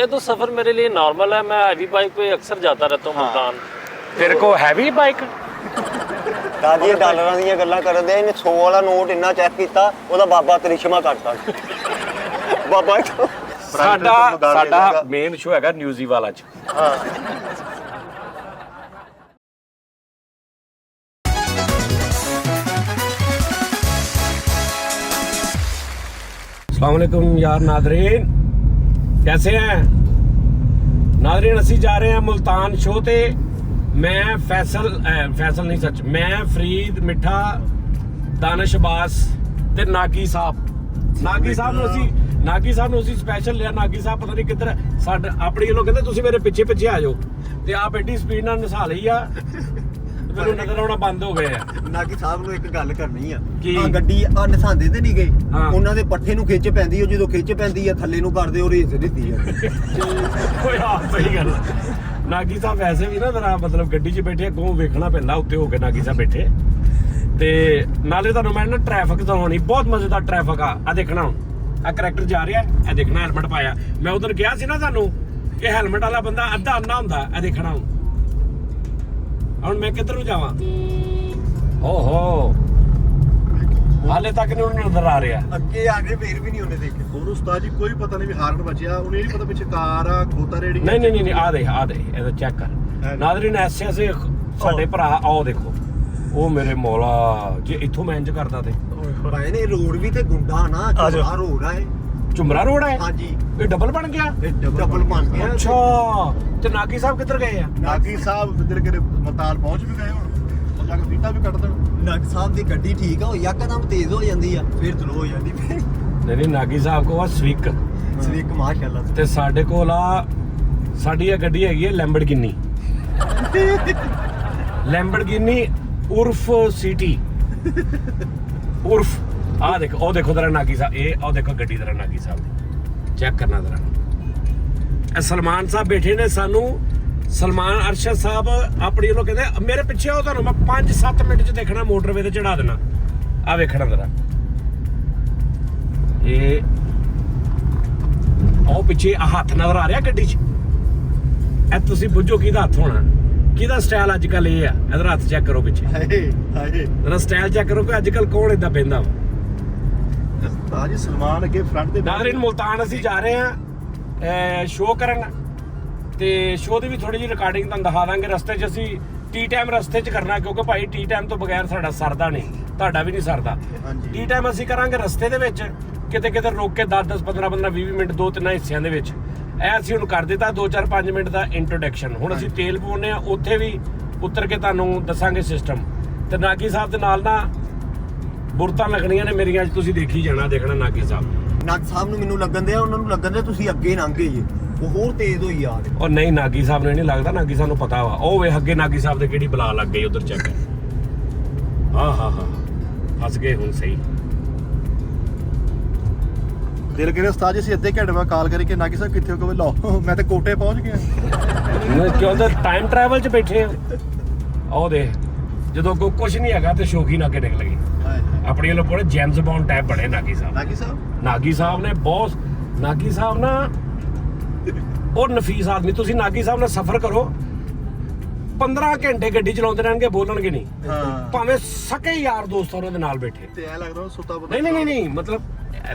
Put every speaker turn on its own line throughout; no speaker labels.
ये तो सफर मेरे लिए नॉर्मल है। मैं हैवी बाइक पे अक्सर जाता रहता हूँ मुल्तान।
तेरे को हैवी बाइक
ਦਾਦੀ ਡਾਲਰਾਂ ਦੀਆਂ ਗੱਲਾਂ ਕਰਦੇ ਇਹਨੇ 100 ਵਾਲਾ ਨੋਟ ਇੰਨਾ ਚੈੱਕ ਕੀਤਾ ਉਹਦਾ ਬਾਬਾ ਤ੍ਰਿਸ਼ਮਾ ਕਰਤਾ ਬਾਬਾ
ਸਾਡਾ ਮੇਨ ਸ਼ੋ ਹੈਗਾ ਨਿਊਜ਼ੀ ਵਾਲਾ ਚ।
ਹਾਂ
अस्सलाम वालेकुम यार नादरीन, कैसे हैं नादरीन? असी जा रहे हैं मुल्तान शो ते। मैं फैसल नहीं सच, मैं फरीद मिठा दानिश अब्बास ते नागी साहब ਨੂੰ ਅਸੀਂ ਸਪੈਸ਼ਲ ਲਿਆ। ਨਾਗੀ ਸਾਹਿਬ ਪਤਾ ਨਹੀਂ ਕਿੱਧਰ ਸਾਡੇ ਆਪਣੀ ਵੱਲੋਂ ਕਹਿੰਦੇ ਤੁਸੀਂ ਮੇਰੇ ਪਿੱਛੇ ਪਿੱਛੇ ਆ ਜਾਓ, ਤੇ ਆਪ ਐਡੀ ਸਪੀਡ ਨਾਲ ਨਸਾ ਲਈ ਆ ਮੈਨੂੰ ਨਜ਼ਰ ਆਉਣਾ ਬੰਦ ਹੋ ਗਏ ਆ।
ਨਾਗੀ ਸਾਹਿਬ ਨੂੰ ਇੱਕ ਗੱਲ ਕਰਨੀ ਆ
ਕੀ?
ਆ ਗੱਡੀ ਆ ਨਸਾਂਦੇ ਤੇ ਨਹੀਂ ਗਏ,
ਹਾਂ।
ਉਹਨਾਂ ਦੇ ਪੱਠੇ ਨੂੰ ਖਿੱਚ ਪੈਂਦੀ, ਉਹ ਜਦੋਂ ਖਿੱਚ ਪੈਂਦੀ ਆ ਥੱਲੇ ਨੂੰ ਕਰਦੇ ਉਹ ਰੇਸ ਦਿੱਤੀ ਆ।
ਓਏ ਆ ਸਹੀ ਗੱਲ। ਨਾਗੀ ਸਾਹਿਬ ਵੈਸੇ ਵੀ ਨਾ ਜਰਾ ਮਤਲਬ ਗੱਡੀ 'ਚ ਬੈਠੇ ਅੱਗੋਂ ਵੇਖਣਾ ਪੈਂਦਾ ਉੱਤੇ ਹੋ ਕੇ ਨਾਗੀ ਸਾਹਿਬ ਬੈਠੇ। ਤੇ ਨਾਲੇ ਤੁਹਾਨੂੰ ਮੈਂ ਨਾ ਟ੍ਰੈਫਿਕ ਦਿਖਾਉਣੀ, ਬਹੁਤ ਮਜ਼ੇਦਾਰ ਟ੍ਰੈਫਿਕ ਆ ਦੇਖਣਾ। ਹੁਣ ਆ ਕਰੈਕਟਰ ਜਾ ਰਿਹਾ, ਇਹ ਦੇਖਣਾ ਹੈਲਮਟ ਪਾਇਆ। ਮੈਂ ਉਦੋਂ ਕਿਹਾ ਸੀ ਨਾ ਤੁਹਾਨੂੰ ਕਿ ਹੈਲਮਟ ਵਾਲਾ ਬੰਦਾ ਅੱਧਾ ਅੰਨਾ ਹੁੰਦਾ। ਇਹ ਦੇਖਣਾ ਹੁਣ ਮੈਂ ਕਿੱਧਰ ਨੂੰ ਜਾਵਾਂ? ਓਹੋ ਹਾਲੇ ਤੱਕ ਨਹੀਂ ਉਹਨੂੰ ਨਜ਼ਰ ਆ ਰਿਹਾ।
ਅੱਗੇ ਆ ਕੇ ਫੇਰ ਵੀ ਨਹੀਂ ਉਹਨੇ ਦੇਖੇ।
ਹੁਣ ਉਸਤਾਦ ਜੀ ਕੋਈ ਪਤਾ ਨਹੀਂ ਵੀ ਹਾਰਨ ਬਚਿਆ, ਉਹਨੇ ਇਹ ਨਹੀਂ ਪਤਾ ਪਿੱਛੇ ਕਾਰ ਆ ਖੋਤਾ ਰੇੜੀ।
ਨਹੀਂ ਆ ਦੇ ਇਹਦਾ ਚੈੱਕ ਕਰ ਨਾਜ਼ਰੀਨ। ਐਸੇ ਸਾਡੇ ਭਰਾ ਆਓ ਦੇਖੋ, ਉਹ ਮੇਰੇ ਮੌਲਾ ਜੇ ਇੱਥੋਂ ਮੈਂ ਇੰਜ ਕਰਦਾ ਤੇ
ਭਾਈ ਨੇ ਰੋਡ ਵੀ ਤੇ ਗੁੰਡਾ ਨਾ ਚੁਮਰਾ ਰੋਡ ਆ ਇਹ।
ਝੁਮਰਾ ਰੋਡ ਹੈ?
ਹਾਂਜੀ
ਇਹ ਡਬਲ ਬਣ ਗਿਆ।
ਇਹ ਡਬਲ ਬਣ ਗਿਆ।
ਅੱਛਾ, ਤੇ ਨਾਗੀ ਸਾਹਿਬ ਕਿੱਧਰ ਗਏ ਆ?
ਨਾਗੀ ਸਾਹਿਬ ਕਿੱਧਰ ਕਿਤੇ ਮਤਾਲ ਪਹੁੰਚ ਵੀ ਗਏ, ਹੁਣ ਜਾ ਕੇ ਫੀਤਾ ਵੀ ਕੱਢ ਦੇਣ।
ਨਾਗ ਸਾਹਿਬ ਦੀ ਗੱਡੀ ਠੀਕ ਆ, ਉਹ ਯਕਦਮ ਤੇਜ਼ ਹੋ ਜਾਂਦੀ ਆ ਫਿਰ ਸਲੋ ਹੋ ਜਾਂਦੀ।
ਨਹੀਂ ਨਾਗੀ ਸਾਹਿਬ ਕੋਲ ਆ ਸਵਿਕ,
ਸਵਿਕ ਮਾਸ਼ਾਅੱਲਾ।
ਤੇ ਸਾਡੇ ਕੋਲ ਆ ਸਾਡੀ ਇਹ ਗੱਡੀ ਹੈਗੀ ਹੈ ਲੈਂਬਰਗਿਨੀ ਉਰਫ ਸਿਟੀ ਉਰਫ। ਆ ਦੇਖੋ, ਉਹ ਦੇਖੋ ਤੇਰਾ ਨਾਗੀ ਸਾਹਿਬ, ਇਹ ਉਹ ਦੇਖੋ ਗੱਡੀ ਤੇਰਾ ਨਾਗੀ ਸਾਹਿਬ ਦੀ, ਚੈੱਕ ਕਰਨਾ ਤੇਰਾ। ਇਹ ਸਲਮਾਨ ਸਾਹਿਬ ਬੈਠੇ ਨੇ, ਸਾਨੂੰ ਸਲਮਾਨ ਅਰਸ਼ਦ ਸਾਹਿਬ ਆਪਣੀ ਵੱਲੋਂ ਕਹਿੰਦੇ ਮੇਰੇ ਪਿੱਛੇ ਆਓ, ਤੁਹਾਨੂੰ ਮੈਂ 5-7 ਮਿੰਟ 'ਚ ਦੇਖਣਾ ਮੋਟਰਵੇ ਤੇ ਚੜਾ ਦੇਣਾ। ਆ ਵੇਖਣਾ ਤੇਰਾ ਇਹ ਉਹ ਪਿੱਛੇ ਹੱਥ ਨਜ਼ਰ ਆ ਰਿਹਾ ਗੱਡੀ 'ਚ। ਇਹ ਤੁਸੀਂ ਬੁੱਝੋ ਕਿਹਦਾ ਹੱਥ ਹੋਣਾ, ਕਿਹਦਾ ਸਟਾਈਲ ਅੱਜ ਕੱਲ ਇਹ ਆ। ਇਹਦਾ ਹੱਥ ਚੈੱਕ ਕਰੋ ਪਿੱਛੇ,
ਹਾਏ
ਇਹਦਾ ਸਟਾਈਲ ਚੈੱਕ ਕਰੋ ਕਿ ਅੱਜ ਕੱਲ ਕੌਣ ਏਦਾਂ ਪੈਂਦਾ ਵਾ।
ਉਸਤਾਦ ਜੀ ਸਲਮਾਨ ਅੱਗੇ ਫਰੰਟ ਦੇ
ਨਾਜ਼ਰੀਨ ਮੁਲਤਾਨ ਅਸੀਂ ਜਾ ਰਹੇ ਹਾਂ ਸ਼ੋਅ ਕਰਨ, ਤੇ ਸ਼ੋਅ ਦੀ ਵੀ ਥੋੜੀ ਜਿਹੀ ਰਿਕਾਰਡਿੰਗ ਤੁਹਾਨੂੰ ਦਿਖਾ ਦਾਂਗੇ। ਰਸਤੇ 'ਚ ਅਸੀਂ ਟੀ ਟਾਈਮ ਰਸਤੇ 'ਚ ਕਰਨਾ, ਕਿਉਂਕਿ ਭਾਈ ਟੀ ਟਾਈਮ ਤੋਂ ਬਗੈਰ ਸਾਡਾ ਸਰਦਾ ਨਹੀਂ, ਤੁਹਾਡਾ ਵੀ ਨਹੀਂ ਸਰਦਾ। ਟੀ ਟਾਈਮ ਅਸੀਂ ਕਰਾਂਗੇ ਰਸਤੇ ਦੇ ਵਿੱਚ, ਕਿਤੇ ਕਿਤੇ ਰੋਕ ਕੇ 10-10 15-15 20 ਮਿੰਟ 2-3 ਹਿੱਸਿਆਂ ਦੇ ਵਿੱਚ। ਇਹ ਅਸੀਂ ਹੁਣ ਕਰ ਦਿੱਤਾ 2-4-5 ਮਿੰਟ ਦਾ ਇੰਟਰੋਡਕਸ਼ਨ। ਹੁਣ ਅਸੀਂ ਤੇਲ ਪਾਉਣੇ ਆ, ਉੱਥੇ ਵੀ ਉਤਰ ਕੇ ਤੁਹਾਨੂੰ ਦੱਸਾਂਗੇ ਸਿਸਟਮ। ਤੇ ਨਾਗੀ ਸਾਹਿਬ ਦੇ ਨਾਲ ਨਾ ਬੁਰਤਾਂ ਲੱਗਣੀਆਂ ਨੇ ਮੇਰੀਆਂ, ਅੱਜ ਤੁਸੀਂ ਦੇਖੀ ਜਾਣਾ, ਦੇਖਣਾ ਨਾਗੀ ਸਾਹਿਬ।
ਨਾਗ ਸਾਹਿਬ ਨੂੰ ਮੈਨੂੰ ਲੱਗਣ ਦਿਆ, ਉਹਨਾਂ ਨੂੰ ਲੱਗਣ ਦਿਆ ਤੁਸੀਂ ਅੱਗੇ ਲੰਘ ਗਏ ਜੀ, ਉਹ ਹੋਰ ਤੇਜ਼ ਹੋਈ ਆ ਰਹੇ।
ਉਹ ਨਹੀਂ ਨਾਗੀ ਸਾਹਿਬ ਨੂੰ ਨਹੀਂ ਲੱਗਦਾ, ਨਾਗੀ ਸਾਹਿਬ ਨੂੰ ਪਤਾ ਵਾ। ਉਹ ਵੇ ਅੱਗੇ ਨਾਗੀ ਸਾਹਿਬ ਦੇ ਕਿਹੜੀ ਬਲਾ ਲੱਗ ਗਈ ਉਧਰ, ਚੈੱਕ। ਹਾਂ ਫਸ ਗਏ ਹੁਣ ਸਹੀ।
ਦਿਲ ਕਰੇ ਉਸਤਾਦ ਜੀ ਅਸੀਂ ਅੱਧੇ ਘੰਟੇ ਬਾਅਦ ਕਾਲ ਕਰੀ ਕਿ ਨਾਗੀ ਸਾਹਿਬ ਕਿੱਥੇ ਹੋ ਗਏ? ਲਓ ਮੈਂ ਤਾਂ ਕੋਟੇ ਪਹੁੰਚ ਗਿਆ।
ਕਿਉਂ ਤਾਂ ਟਾਈਮ ਟਰੈਵਲ 'ਚ ਬੈਠੇ ਆ। ਉਹ ਦੇ ਜਦੋਂ ਕੋਈ ਕੁਝ ਨਹੀਂ ਹੈਗਾ ਤੇ ਸ਼ੌਕੀ ਨਾ ਕੇ ਨਿਕਲ ਗਈ ਆਪਣੀ ਵੱਲੋਂ ਪੂਰੇ ਜੇਮਸ ਬੌਂਡ ਟਾਈਪ ਬਣੇ ਨਾਗੀ ਸਾਹਿਬ। ਨਾਗੀ ਸਾਹਿਬ ਨੇ ਬਹੁਤ, ਨਾਗੀ ਸਾਹਿਬ ਨਾ ਉਹ ਨਫੀਸ ਆਦਮੀ। ਤੁਸੀਂ ਨਾਗੀ ਸਾਹਿਬ ਨਾਲ ਸਫ਼ਰ ਕਰੋ, 15 ਘੰਟੇ ਗੱਡੀ ਚਲਾਉਂਦੇ ਰਹਿਣਗੇ, ਬੋਲਣਗੇ ਨਹੀਂ, ਭਾਵੇਂ ਸਕੇ ਯਾਰ ਦੋਸਤ ਉਹਨਾਂ ਦੇ ਨਾਲ ਬੈਠੇ।
ਤੇ ਐ ਲੱਗਦਾ ਸੁੱਤਾ ਬੰਦਾ।
ਨਹੀਂ ਮਤਲਬ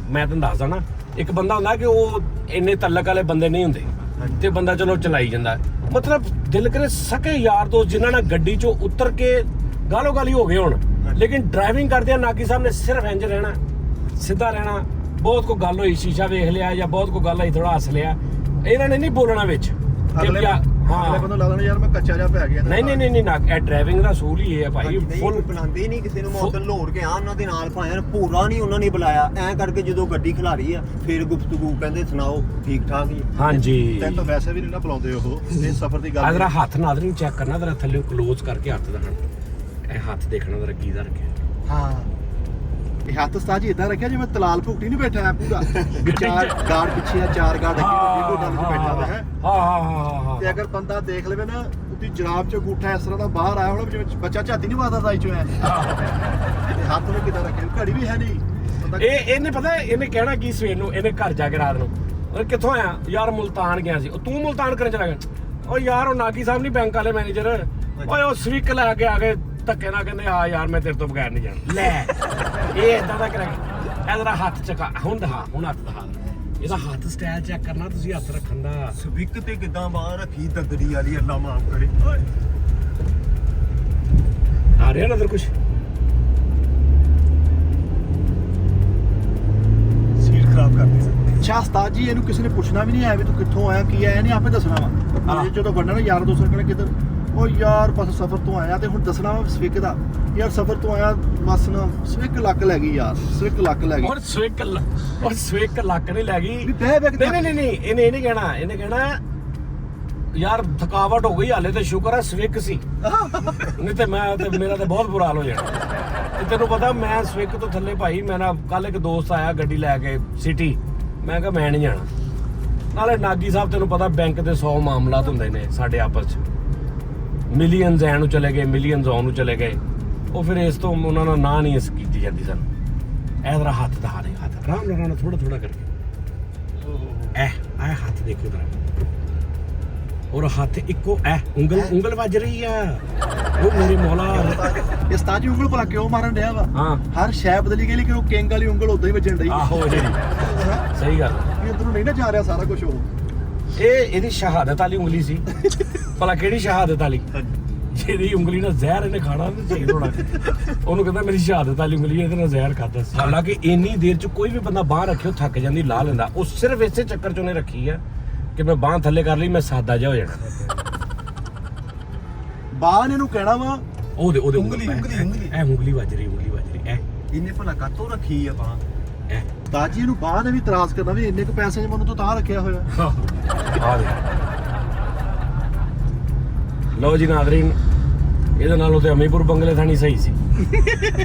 ਮੈਂ ਤੁਹਾਨੂੰ ਦੱਸਦਾ ਨਾ, ਇੱਕ ਬੰਦਾ ਹੁੰਦਾ ਕਿ ਉਹ ਇੰਨੇ ਤਲਕ ਵਾਲੇ ਬੰਦੇ ਨਹੀਂ ਹੁੰਦੇ, ਤੇ ਬੰਦਾ ਚਲੋ ਚਲਾਈ ਜਾਂਦਾ। ਮਤਲਬ ਦਿਲ ਕਰੇ ਸਕੇ ਯਾਰ ਦੋਸਤ ਜਿਨ੍ਹਾਂ ਨਾਲ ਗੱਡੀ 'ਚੋਂ ਉਤਰ ਕੇ ਗਾਲੋ ਗਾਲੀ ਹੋ ਗਏ ਹੁਣ, ਲੇਕਿਨ ਡਰਾਈਵਿੰਗ ਕਰਦਿਆਂ ਨਾਗੀ ਸਾਹਿਬ ਨੇ ਸਿਰਫ ਇੰਜ ਰਹਿਣਾ, ਸਿੱਧਾ ਰਹਿਣਾ। ਬਹੁਤ ਕੋਈ ਗੱਲ ਹੋਈ, ਸ਼ੀਸ਼ਾ ਵੇਖ ਲਿਆ ਜਾਂ ਬਹੁਤ ਕੋਈ ਗੱਲ ਹੋਈ, ਥੋੜਾ ਹੱਸ ਲਿਆ। ਇਹਨਾਂ ਨੇ ਨਹੀਂ ਬੋਲਣਾ ਵਿੱਚ।
ਅਗਲੇ ਬੰਦੇ ਲੱਗਦਾ ਯਾਰ ਮੈਂ ਕੱਚਾ ਜਿਹਾ ਪੈ ਗਿਆ।
ਨਹੀਂ ਨਾ, ਇਹ ਡਰਾਈਵਿੰਗ ਦਾ ਅਸੂਲ ਹੀ ਇਹ ਹੈ ਭਾਈ।
ਫੁੱਲ ਬੁਲਾਉਂਦੇ ਨਹੀਂ ਕਿਸੇ ਨੂੰ, ਮੌਤਨ ਲੋੜ ਕੇ ਆ ਉਹਨਾਂ ਦੇ ਨਾਲ ਭਾਵੇਂ ਪੂਰਾ ਨਹੀਂ ਉਹਨਾਂ ਨੇ ਬੁਲਾਇਆ। ਐ ਕਰਕੇ ਜਦੋਂ ਗੱਡੀ ਖਿਲਾਰੀ ਆ ਫਿਰ ਗੁਫ਼ਤਗੂ ਕਹਿੰਦੇ ਸੁਣਾਓ ਠੀਕ ਠਾਕ ਹੀ।
ਹਾਂਜੀ
ਤੈਨੂੰ ਤਾਂ ਵੈਸੇ ਵੀ ਨਹੀਂ ਨਾ ਬੁਲਾਉਂਦੇ ਉਹ, ਇਹ ਸਫ਼ਰ ਦੀ ਗੱਲ।
ਤੇਰਾ ਹੱਥ ਨਾਜ਼ਰੀਨ ਚੈੱਕ ਕਰਨਾ, ਤੇਰਾ ਥੱਲੇ ਕਲੋਜ਼ ਕਰਕੇ ਹੱਥ ਦਿਖਾਣਾ। ਇਹ ਹੱਥ ਦੇਖਣਾ ਤੇਰਾ ਕੀ ਦਾ ਰੱਖਿਆ।
ਹਾਂ ਇਹ ਹੱਥ ਉਸਤਾਦ ਜੀ ਇਦਾਂ ਰੱਖਿਆ ਜਿਵੇਂ ਤਲਾਲ ਭੁਗਤੀ ਨਹੀਂ ਬੈਠਾ ਪੂਰਾ। 4 ਗਾਰਡ ਪਿੱਛੇ ਆ, 4 ਗਾਰਡ ਅੱਗੇ ਨਾਲ ਬੈਠਾ ਹੋਇਆ ਹੈ।
ਹਾਂ
ਤੇ ਅਗਰ ਬੰਦਾ ਦੇਖ ਲਵੇ ਨਾ, ਉਹਦੀ ਜਰਾਬ ਚੋਂ ਅੰਗੂਠਾ ਇਸ ਤਰ੍ਹਾਂ ਦਾ ਬਾਹਰ ਆਇਆ ਹੋਣਾ, ਜਿਵੇਂ ਬੱਚਾ ਝਾਤੀ ਨਹੀਂ ਮਾਰਦਾ ਸਾਈ ਚੋਂ ਐ। ਤੇ ਹੱਥ ਨੂੰ ਕਿੱਦਾਂ ਰੱਖਿਆ, ਘੜੀ ਵੀ ਹੈ ਨਹੀਂ।
ਇਹਨੇ ਪਤਾ ਇਹਨੇ ਕਹਿਣਾ ਕੀ ਸਵੇਰ ਨੂੰ, ਇਹਨੇ ਘਰ ਜਾ ਕੇ ਰਾਤ ਨੂੰ ਉਹ ਕਿੱਥੋਂ ਆਇਆ ਯਾਰ? ਮੁਲਤਾਨ ਗਿਆ ਸੀ। ਉਹ ਤੂੰ ਮੁਲਤਾਨ ਕਰਨ ਚਲਾ ਗਿਆ? ਉਹ ਯਾਰ ਉਹ ਨਾਗੀ ਸਾਹਿਬ ਨਹੀਂ ਬੈਂਕ ਵਾਲੇ ਮੈਨੇਜਰ, ਓਏ ਉਹ ਸਵਿਕ ਲੈ ਕੇ ਆ ਗਏ ਧੱਕੇ ਨਾਲ, ਕਹਿੰਦੇ ਆ ਯਾਰ ਮੈਂ ਤੇਰੇ ਤੋਂ ਬਗੈਰ ਨਹੀਂ ਜਾਣਾ। ਲੈ ਇਹ ਇਦਾਂ ਦਾ ਕਰਾਂਗੇ। ਇਹਦਾ ਹੱਥ ਚੱਕਾ ਹੁਣ ਦਿਖਾ, ਹੁਣ ਹੱਥ ਦਿਖਾ। ਇਹਦਾ ਹੱਥ ਸਟਾਈਲ ਚੈੱਕ ਕਰਨਾ ਤੁਸੀਂ, ਹੱਥ ਰੱਖਣ ਦਾ।
ਸਵਿਕ ਤੇ ਕਿਦਾਂ ਬਾਹਰ ਰੱਖੀ ਦੰਦੜੀ ਵਾਲੀ, ਅੱਲਾ ਮਾਫ ਕਰੇ।
ਆ ਰਿਹਾ ਨਜ਼ਰ ਕੁਛ?
ਸੀਟ ਖਰਾਬ ਕਰਦੀ ਸਰ।
ਅੱਛਾ ਉਸਤਾਦ ਜੀ, ਇਹਨੂੰ ਕਿਸੇ ਨੇ ਪੁੱਛਣਾ ਵੀ ਨਹੀਂ ਆਇਆ ਵੀ ਤੂੰ ਕਿੱਥੋਂ ਆਇਆ, ਕੀ ਆਇਆ, ਇਹਨੇ ਆਪੇ ਦੱਸਣਾ ਵਾ।
ਹਾਂ।
ਜਦੋਂ ਬਣਨਾ ਨਾ ਯਾਰ ਦੋਸਤ ਕਹਿੰਦੇ ਕਿੱਧਰ, ਉਹ ਯਾਰ ਬਸ ਸਫ਼ਰ ਤੋਂ ਆਇਆ, ਤੇ ਹੁਣ ਦੱਸਣਾ ਵਾ ਸਵਿਕ ਦਾ। ਯਾਰ ਸਫ਼ਰ ਤੋਂ ਆਇਆ ਮਸਨਾ, ਸਵਿਕ ਲੱਕ ਲੈ ਗਈ ਯਾਰ, ਸਵਿਕ ਲੱਕ ਲੈ ਗਈ।
ਹੁਣ ਸਵਿਕ ਲੱਕ ਨਹੀਂ ਲੈ ਗਈ।
ਵੀ ਬਹਿ ਬਹਿ ਕੇ
ਨਹੀਂ ਇਹਨੇ ਇਹ ਨਹੀਂ ਕਹਿਣਾ। ਇਹਨੇ ਕਹਿਣਾ ਯਾਰ ਥਕਾਵਟ ਹੋ ਗਈ, ਹਾਲੇ ਤੇ ਸ਼ੁਕਰ ਹੈ ਸਵਿਕ ਸੀ, ਨਹੀਂ ਤੇ ਮੇਰਾ ਤੇ ਬਹੁਤ ਬੁਰਾ ਹਾਲ ਹੋ ਜਾਣਾ। ਤੇ ਤੈਨੂੰ ਪਤਾ ਮੈਂ ਸਵਿਕ ਤੋਂ ਥੱਲੇ ਭਾਈ, ਮੇਰਾ ਕੱਲ ਇੱਕ ਦੋਸਤ ਆਇਆ ਗੱਡੀ ਲੈ ਕੇ ਸਿਟੀ, ਮੈਂ ਕਿਹਾ ਮੈਂ ਨਹੀਂ ਜਾਣਾ। ਨਾਲੇ ਨਾਗੀ ਸਾਹਿਬ ਤੈਨੂੰ ਪਤਾ ਬੈਂਕ ਦੇ 100 ਮਾਮਲਾਤ ਹੁੰਦੇ ਨੇ ਸਾਡੇ ਆਪਸ 'ਚ, ਮਿਲੀਅਨਸ ਐਨ ਨੂੰ ਚਲੇ ਗਏ, ਮਿਲੀਅਨਸ ਆਉਣ ਨੂੰ ਚਲੇ ਗਏ। ਉਹ ਫਿਰ ਇਸ ਤੋਂ ਉਹਨਾਂ ਨਾਲ ਨਾ ਨਹੀਂ ਇਸ ਕੀਤੀ ਜਾਂਦੀ ਸਾਨੂੰ। ਇਹ ਜ਼ਰਾ ਹੱਥ ਦਿਖਾ ਦੇ, ਹੱਥ ਆਰਾਮ ਨਾਲ ਥੋੜਾ ਥੋੜਾ ਕਰਕੇ। ਇਹ ਹੱਥ ਦੇਖੋ ਜ਼ਰਾ, ਔਰ ਹੱਥ ਇੱਕੋ ਉਂਗਲ ਵੱਜ ਰਹੀ ਆ। ਉਹ ਮੇਰੇ ਮੌਲਾ।
ਇਹ ਉਸਤਾਦ ਜੀ ਉਂਗਲ ਭਲਾ ਕਿਉਂ ਮਾਰਨ ਡਿਆ ਵਾ?
ਹਾਂ
ਹਰ ਸ਼ੈ ਬਦਲੀ ਗਈ, ਲੇਕਿਨ ਉਹ ਕਿੰਗ ਵਾਲੀ ਉਂਗਲ ਉਦਾਂ ਹੀ ਵੱਜਣ ਡਈ।
ਆਹੋ ਜਿਹੜੀ ਸਹੀ ਗੱਲ।
ਇਹ ਇਧਰੋਂ ਨਹੀਂ ਨਾ ਜਾ ਰਿਹਾ ਸਾਰਾ ਕੁਝ। ਉਹ
ਇਹਦੀ ਸ਼ਹਾਦਤ ਵਾਲੀ ਉਂਗਲੀ ਸੀ। ਭਲਾ ਕਿਹੜੀ ਸ਼ਹਾਦਤ ਵਾਲੀ? ਜਿਹਦੀ ਉਂਗਲੀ ਨਾਲ ਜ਼ਹਿਰ ਇਹਨੇ ਖਾਣਾ ਤੇ ਸਹੀ ਹੋਣਾ। ਉਹਨੂੰ ਕਹਿੰਦਾ ਮੇਰੀ ਸ਼ਹਾਦਤ ਵਾਲੀ ਉਂਗਲੀ, ਇਹਦੇ ਨਾਲ ਜ਼ਹਿਰ ਖਾਦਾ ਸੀ। ਹਾਲਾਂਕਿ ਇੰਨੀ ਦੇਰ ਚ ਕੋਈ ਵੀ ਬੰਦਾ ਬਾਂਹ ਰੱਖਿਓ ਥੱਕ ਜਾਂਦੀ, ਲਾ ਲੈਂਦਾ। ਉਹ ਸਿਰਫ ਇਸੇ ਚੱਕਰ ਚ ਉਹਨੇ ਰੱਖੀ ਆ ਕਿ ਮੈਂ ਬਾਂਹ ਥੱਲੇ ਕਰ ਲਈ, ਮੈਂ ਸਾਦਾ ਜਿਹਾ ਹੋ ਜਾਣਾ।
ਬਾਹਰ ਇਹਨੂੰ ਕਹਿਣਾ ਵਾ
ਉਹਦੇ
ਉਂਗਲੀ
ਇਹ ਉਂਗਲੀ ਵੱਜ ਰਹੀ
ਇਹਨੇ ਭਲਾ ਕਾਤੋਂ ਰੱਖੀ ਆ ਬਾਂਹ?
ਦਾਜੀ ਨੂੰ ਬਾਹਰ ਨੇ ਵੀ ਇਤਰਾਜ਼ ਕਰਨਾ ਵੀ ਇੰਨੇ ਕੁ ਪੈਸੇ ਚ ਮੈਨੂੰ ਤਾਂ ਰੱਖਿਆ ਹੋਇਆ।
ਆ ਦੇ ਲਓ ਜੀ ਨਾਜ਼ਰੀਨ, ਇਹਦੇ ਨਾਲੋਂ ਤੇ ਅਮੀਪੁਰ ਬੰਗਲੇ ਥਾਣੀ ਸਹੀ ਸੀ।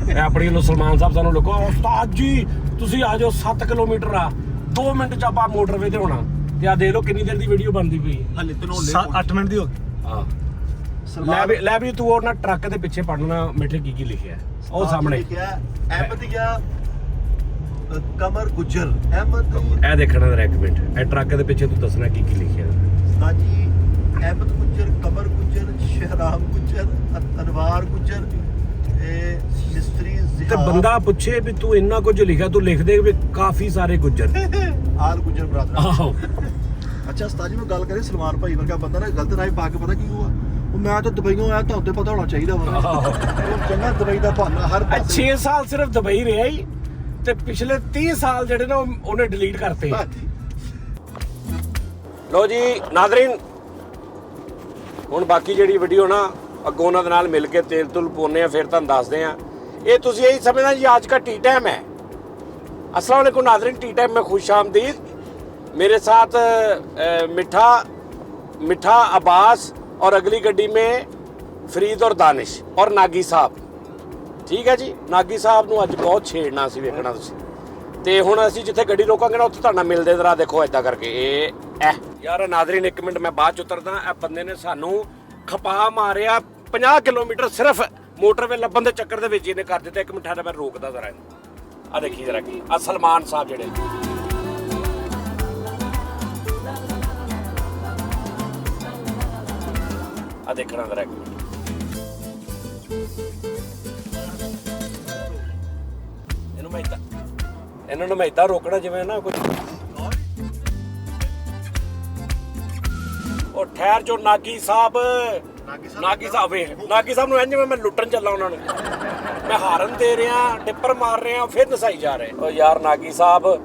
ਇਹ ਆਪਣੀ ਵੱਲੋਂ ਸਲਮਾਨ ਸਾਹਿਬ ਸਾਨੂੰ ਲਿਖੋ, ਉਸਤਾਦ ਜੀ ਤੁਸੀਂ ਆ ਜਾਓ 7 ਕਿਲੋਮੀਟਰ ਆ, 2 ਮਿੰਟ ਚ ਆਪਾਂ ਮੋਟਰਵੇ ਤੇ ਹੋਣਾ। ਤੇ ਆ ਦੇਖ ਲਓ ਕਿੰਨੀ ਦੇਰ ਦੀ ਵੀਡੀਓ ਬਣਦੀ ਪਈ।
ਹਲੇ ਤਨੋਲੇ
8 ਮਿੰਟ ਦੀ ਹੋ
ਹਾਂ ਲੈ ਵੀ ਤੂੰ ਉਹਨਾਂ ਟਰੱਕ ਦੇ ਪਿੱਛੇ ਪੜਨਾ ਮਿੱਠੇ ਕੀ ਲਿਖਿਆ ਉਹ ਸਾਹਮਣੇ।
ਲਿਖਿਆ ਅਹਿਮਦੀਆ ਕਮਰ ਗੁੱਜਰ ਅਹਿਮਦ।
ਇਹ ਦੇਖਣਾ ਜ਼ਰਾ ਇੱਕ ਮਿੰਟ, ਇਹ ਟਰੱਕ ਦੇ ਪਿੱਛੇ ਤੂੰ ਦੱਸਣਾ ਕੀ ਲਿਖਿਆ।
ਸਾਜੀ ਅਹਿਮਦ ਗੁੱਜਰ, ਕਮਰ ਗੁੱਜਰ, ਸ਼ਹਿਰਾਮ ਗੁੱਜਰ, ਅਨਵਾਰ ਗੁੱਜਰ, ਇਹ ਮਿਸਤਰੀ
ਤੇ ਬੰਦਾ ਪੁੱਛੇ ਵੀ ਤੂੰ ਇੰਨਾ ਕੁਝ ਲਿਖਿਆ, ਤੂੰ ਲਿਖ ਦੇ ਵੀ ਕਾਫੀ ਸਾਰੇ ਗੁੱਜਰ
ਆਲ ਗੁੱਜਰ ਬਰਾਦਰ।
ਆਹੋ
ਅੱਛਾ ਉਸਤਾਦ ਜੀ ਨੂੰ ਗੱਲ ਕਰੇ, ਸਲਮਾਨ ਭਾਈ ਵਰਗਾ ਬੰਦਾ ਨਾ ਗਲਤ ਰਾਹ ਪਾ ਕੇ ਪਤਾ ਕੀ ਹੋਆ, ਉਹ ਮੈਂ ਤਾਂ ਦੁਬਈੋਂ ਆਇਆ, ਤੁਹਾਨੂੰ ਤੇ ਪਤਾ ਹੋਣਾ ਚਾਹੀਦਾ ਵਾ। ਉਹ ਚੰਗਾ ਦੁਬਈ ਦਾ ਬਹਾਨਾ ਹਰ ਪਾਸੇ।
6 ਸਾਲ ਸਿਰਫ ਦੁਬਈ ਰਿਹਾ ਹੀ, ਤੇ ਪਿਛਲੇ 30 ਸਾਲ ਜਿਹੜੇ ਨਾ ਉਹਨੇ ਡਿਲੀਟ ਕਰਤੇ। ਲੋ ਜੀ ਨਾਜ਼ਰੀਨ, ਹੁਣ ਬਾਕੀ ਜਿਹੜੀ ਵੀਡੀਓ ਨਾ ਅੱਗੋਂ ਉਹਨਾਂ ਦੇ ਨਾਲ ਮਿਲ ਕੇ ਤੇਲ ਤੁਲ ਪਾਉਂਦੇ ਆ, ਫਿਰ ਤੁਹਾਨੂੰ ਦੱਸਦੇ ਆ। ਇਹ ਤੁਸੀਂ ਇਹੀ ਸਮਝਣਾ ਜੀ आज का टी टाइम है। अस्सलाम वालेकुम नाज़रीन, टी टाइम में खुश आमदीद। मेरे साथ मिठा अब्बास और अगली गड्डी में फरीद और दानिश और नागी साहब। ठीक है जी, नागी साहब ਨੂੰ ਅੱਜ ਬਹੁਤ ਛੇੜਨਾ ਸੀ, ਵੇਖਣਾ ਤੁਸੀਂ। ਤੇ ਹੁਣ ਅਸੀਂ ਜਿੱਥੇ ਗੱਡੀ ਰੋਕਾਂਗੇ ਨਾ ਉੱਥੇ ਤੁਹਾਡਾ ਮਿਲਦੇ ਜ਼ਰਾ ਦੇਖੋ ਇਦਾਂ ਕਰਕੇ। ਇਹ ਯਾਰ ਨਾਜ਼ਰੀਨ ਇੱਕ ਮਿੰਟ ਮੈਂ ਬਾਅਦ ਚ ਉਤਰਦਾ। ਇਹ ਬੰਦੇ ਨੇ ਸਾਨੂੰ ਖਪਾ ਮਾਰਿਆ 50 ਕਿਲੋਮੀਟਰ ਸਿਰਫ ਮੋਟਰਵੇ ਲੱਭਣ ਦੇ ਚੱਕਰ ਦੇ ਵਿੱਚ ਇਹਨੇ ਕਰ ਦਿੱਤਾ। ਇੱਕ ਮਿੰਟ ਠਹਿਰ, ਮੈਂ ਰੋਕਦਾ ਜ਼ਰਾ ਇਹਨੂੰ। ਆ ਦੇਖੀ ਜ਼ਰਾ ਕੀ ਆ ਸਲਮਾਨ ਸਾਹਿਬ ਜਿਹੜੇ ਆ ਦੇਖਣਾ ਜ਼ਰਾ ਇੱਕ ਮਿੰਟ। ਇਹਨਾਂ ਨੂੰ ਮੈਂ ਏਦਾਂ ਰੋਕਣਾ ਜਿਵੇਂ ਨਾ ਕੁਝ। ਉਹ ਠਹਿਰ ਜੋ ਨਾਗੀ ਸਾਹਿਬ ਵੇਖ, ਨਾਗੀ ਸਾਹਿਬ ਨੂੰ ਇੰਜ ਜਿਵੇਂ ਮੈਂ ਲੁੱਟਣ ਚੱਲਾ ਉਹਨਾਂ ਨੂੰ। ਮੈਂ ਹਾਰਨ ਦੇ ਰਿਹਾ, ਟਿੱਪਰ ਮਾਰ ਰਿਹਾ, ਫਿਰ ਨਸਾਈ ਜਾ ਰਹੇ। ਉਹ ਯਾਰ ਨਾਗੀ ਸਾਹਿਬ, ਓਏ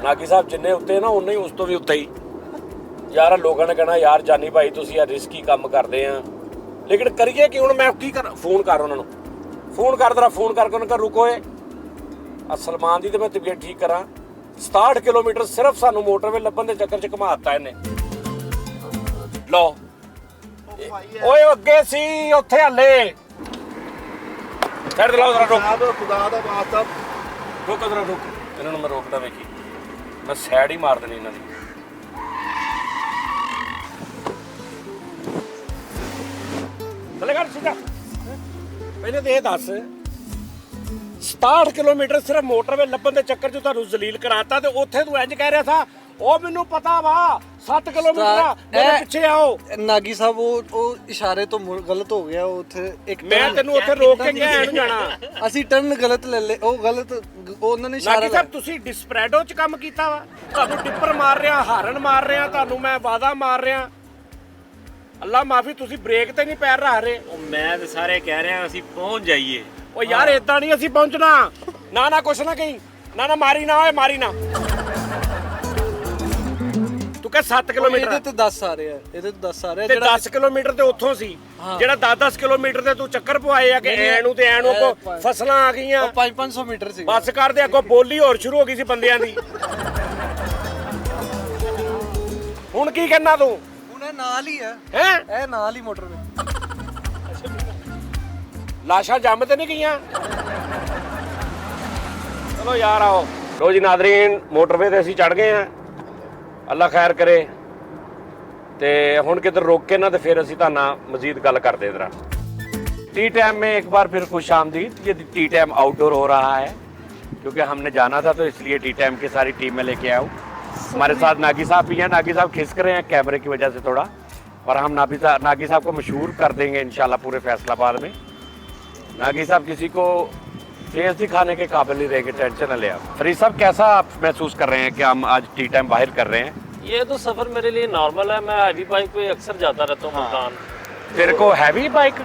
ਨਾਗੀ ਸਾਹਿਬ ਜਿੰਨੇ ਉੱਤੇ ਨਾ ਉਨੇ ਹੀ ਉਸ ਤੋਂ ਵੀ ਉੱਤੇ ਹੀ। ਯਾਰ ਲੋਕਾਂ ਨੇ ਕਹਿਣਾ ਯਾਰ ਜਾਨੀ ਭਾਈ ਤੁਸੀਂ ਆ ਰਿਸਕੀ ਕੰਮ ਕਰਦੇ ਆ, ਲੇਕਿਨ ਕਰੀਏ ਕਿ ਹੁਣ ਮੈਂ ਕੀ ਕਰ। ਫੋਨ ਕਰ ਉਹਨਾਂ ਨੂੰ, ਫੋਨ ਕਰ ਦਰਾ, ਫੋਨ ਕਰਕੇ ਉਹਨਾਂ ਕਹ ਰੁਕੋ। ਆ ਸਲਮਾਨ ਦੀ ਤੇ ਮੈਂ ਤਬੀਅਤ ਠੀਕ ਕਰਾਂ। 67 ਕਿਲੋਮੀਟਰ ਸਿਰਫ ਸਾਨੂੰ ਮੋਟਰਵੇ ਲੱਭਣ ਦੇ ਚੱਕਰ ਚ ਘੁਮਾਤਾ ਇਹਨੇ। ਲਓ ਓਏ ਅੱਗੇ ਸੀ ਉੱਥੇ ਹੱਲੇ ਛੱਡ ਦੇ। ਲਓ ਜ਼ਰਾ ਰੁਕ,
ਖੁਦਾ ਦਾ ਵਾਸਤਾ
ਰੁਕ ਜ਼ਰਾ ਰੁਕ। ਇਹਨਾਂ ਨੂੰ ਮੈਂ ਰੋਕਦਾ ਵੇਖੀ, ਮੈਂ ਸਾਈਡ ਹੀ ਮਾਰ ਦੇਣੀ ਇਹਨਾਂ ਦੀ। ਚਲੇ ਕਰ ਸਿੱਧਾ। ਪਹਿਲੇ ਤੇ ਇਹ ਦੱਸ 67 ਕਿਲੋਮੀਟਰ ਸਿਰਫ ਮੋਟਰਵੇ ਲੱਭਣ ਦੇ ਚੱਕਰ 'ਚ ਤੁਹਾਨੂੰ ਜ਼ਲੀਲ ਕਰਾਤਾ ਤੇ ਉੱਥੇ ਤੂੰ ਇੰਜ ਕਹਿ ਰਿਹਾ ਥਾ ਉਹ ਮੈਨੂੰ ਪਤਾ ਵਾ 7 ਕਿਲੋਮੀਟਰ ਆ, ਮੇਰੇ ਪਿੱਛੇ ਆਓ।
ਨਾਗੀ ਸਾਹਿਬ ਉਹ ਇਸ਼ਾਰੇ ਤੋਂ ਗਲਤ ਹੋ ਗਿਆ। ਉਹ ਉੱਥੇ ਇੱਕ
ਮੈਂ ਤੈਨੂੰ ਉੱਥੇ ਰੋਕ ਕੇ ਗਿਆ ਇਹਨੂੰ ਜਾਣਾ।
ਅਸੀਂ ਟਰਨ ਗਲਤ ਲੈ ਲਏ, ਉਹ ਗਲਤ ਉਹਨਾਂ ਨੇ ਇਸ਼ਾਰਾ
ਨਾਗੀ ਸਾਹਿਬ ਤੁਸੀਂ ਡਿਸਪਰੈਡੋ 'ਚ ਕੰਮ ਕੀਤਾ ਵਾ, ਤੁਹਾਨੂੰ ਟਿੱਪਰ ਮਾਰ ਰਿਹਾ, ਹਾਰਨ ਮਾਰ ਰਿਹਾ, ਤੁਹਾਨੂੰ ਮੈਂ ਵਾਦਾ ਮਾਰ ਰਿਹਾ। ਅੱਲਾ ਮਾਫੀ, ਤੁਸੀਂ ਬ੍ਰੇਕ ਤੇ ਨਹੀਂ ਪੈਰ ਰੱਖ ਰਹੇ।
ਉਹ ਮੈਂ ਤੇ ਸਾਰੇ ਕਹਿ ਰਿਹਾ ਅਸੀਂ ਪਹੁੰਚ ਜਾਈਏ।
ਉਹ ਯਾਰ ਇਦਾਂ ਨਹੀਂ ਅਸੀਂ ਪਹੁੰਚਣਾ। ਨਾ ਕੁਛ ਨਾ ਕਹੀਂ, ਨਾ ਮਾਰੀ ਨਾ ਓਏ, ਮਾਰੀ ਨਾ। ਤੂੰ ਕਹ 7 ਕਿਲੋਮੀਟਰ
ਇਹਦੇ ਤੇ 10 ਆ ਰਿਹਾ, ਇਹਦੇ ਤੇ 10 ਆ ਰਿਹਾ।
ਤੇ 10 ਕਿਲੋਮੀਟਰ ਤੇ ਉੱਥੋਂ ਸੀ, ਜਿਹੜਾ 10 ਕਿਲੋਮੀਟਰ ਤੇ ਤੂੰ ਚੱਕਰ ਪਵਾਏ ਆ ਕਿ ਐ ਨੂੰ ਤੇ ਐ ਨੂੰ ਕੋ ਫਸਲਾਂ ਆ ਗਈਆਂ।
500 ਮੀਟਰ ਸੀ
ਬੱਸ ਕਰਦੇ, ਅੱਗੋਂ ਬੋਲੀ ਹੋਰ ਸ਼ੁਰੂ ਹੋ ਗਈ ਸੀ ਬੰਦਿਆਂ ਦੀ। ਹੁਣ ਕੀ ਕਰਨਾ ਤੂੰ?
ਹੁਣ ਇਹ ਨਾਲ ਹੀ ਹੈ,
ਹੈ
ਇਹ ਨਾਲ ਹੀ ਮੋਟਰਵੇ।
ਲਾਸ਼ਾਂ ਜੰਮ ਤੇ ਨਹੀਂ ਗਈਆਂ? ਚਲੋ ਯਾਰ ਆਓ। ਲੋ ਜੀ ਨਾਜ਼ਰੀਨ, ਮੋਟਰਵੇ ਤੇ ਅਸੀਂ ਚੜ ਗਏ ਆ। ਅੱਲਾ ਖੈਰ ਕਰੇ। ਤੇ ਹੁਣ किधर रोक के ना तो फिर ਅਸੀਂ ਤੁਹਾਡੇ ਨਾਲ मजीद गल करते जरा। टी टाइम में एक बार फिर खुश आमदीद। ये टी टाइम आउटडोर हो रहा है क्योंकि हमने जाना था, तो इसलिए टी टाइम की सारी टीम में लेके आया हूँ। हमारे साथ नागी साहब भी हैं। नागी साहब खिसक रहे हैं कैमरे की वजह से थोड़ा, और हम नागी साहब को मशहूर कर देंगे इंशाल्लाह पूरे फैसलाबाद में। नागी साहब किसी को फेस दिखाने के काबिल नहीं रहेंगे, टेंशन न ले आप। फरीद साहब, कैसा आप महसूस कर रहे हैं कि हम आज टी टाइम बाहर कर रहे हैं?
ये तो सफर मेरे लिए नॉर्मल है। मैं हैवी बाइक पे अक्सर जाता रहता हूँ मुल्तान।
तेरे को हैवी बाइक?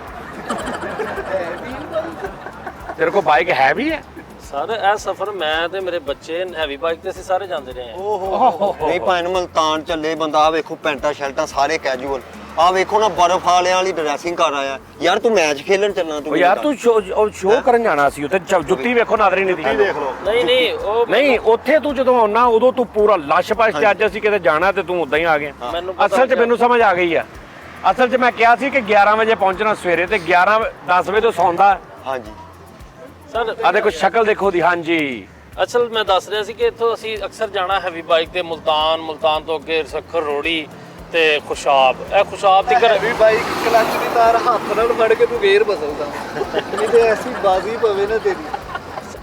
तेरे को बाइक हैवी है?
ਸਾਰੇ ਇਹ ਸਫਰ ਮੈਂ ਤੇ ਮੇਰੇ ਬੱਚੇ ਹੈਵੀ ਬਾਈਕ ਤੇ ਅਸੀਂ ਸਾਰੇ ਜਾਂਦੇ ਰਹੇ ਹਾਂ।
ਨਹੀਂ ਭਾਵੇਂ ਮਲਤਾਨ ਚੱਲੇ ਬੰਦਾ, ਆ ਵੇਖੋ ਪੈਂਟਾਂ ਸ਼ਰਟਾਂ ਸਾਰੇ ਕੈਜੂਅਲ। ਆ ਵੇਖੋ ਨਾ ਬਰਫ਼ ਵਾਲਿਆਂ ਵਾਲੀ ਡਰੈਸਿੰਗ ਕਰ ਆਇਆ। ਯਾਰ ਤੂੰ ਮੈਚ ਖੇਲਣ ਚੱਲਣਾ ਤੂੰ?
ਯਾਰ ਤੂੰ ਸ਼ੋਅ ਕਰਨ ਜਾਣਾ ਸੀ ਉੱਥੇ। ਜੁੱਤੀ ਵੇਖੋ ਨਾਦਰੀ ਨਹੀਂ ਦੀ।
ਦੇਖ ਲਓ।
ਨਹੀਂ ਉਹ
ਨਹੀਂ, ਉੱਥੇ ਤੂੰ ਜਦੋਂ ਆਉਣਾ ਉਦੋਂ ਤੂੰ ਪੂਰਾ ਲਸ਼-ਪਸ਼ ਤੇ ਅੱਜ ਅਸੀਂ ਕਿਤੇ ਜਾਣਾ ਤੇ ਤੂੰ ਉਦਾਂ ਹੀ ਆ ਗਿਆ। ਅਸਲ 'ਚ ਮੈਨੂੰ ਸਮਝ ਆ ਗਈ ਆ। ਅਸਲ 'ਚ ਮੈਂ ਕਿਹਾ ਸੀ ਕਿ 11 ਵਜੇ ਪਹੁੰਚਣਾ ਸਵੇਰੇ, ਤੇ 10 ਵਜੇ ਤੋਂ ਸੌਂਦਾ।
ਹਾਂਜੀ
ਸਰ
ਆ ਦੇਖੋ ਸ਼ਕਲ ਦੇਖੋ ਦੀ। ਹਾਂਜੀ,
ਅਸਲ ਮੈਂ ਦੱਸ ਰਿਹਾ ਸੀ ਕਿ ਇੱਥੋਂ ਅਸੀਂ ਅਕਸਰ ਜਾਣਾ ਹੈਵੀ ਬਾਈਕ ਤੇ ਮੁਲਤਾਨ ਤੋਂ ਅੱਗੇ ਸਖਰ ਰੋੜੀ ਤੇ ਖੁਸ਼ਾਬ। ਇਹ ਖੁਸ਼ਾਬ ਦੀ
ਹੈਵੀ ਬਾਈਕ ਕਲੱਚ ਦੀ ਤਾਰ ਹੱਥ ਨਾਲ ਫੜ ਕੇ ਤੂੰ ਗੇਅਰ ਬਦਲਦਾ, ਨਹੀਂ ਤੇ ਐਸੀ ਬਾਜ਼ੀ ਪਵੇ ਨਾ ਤੇਰੀ।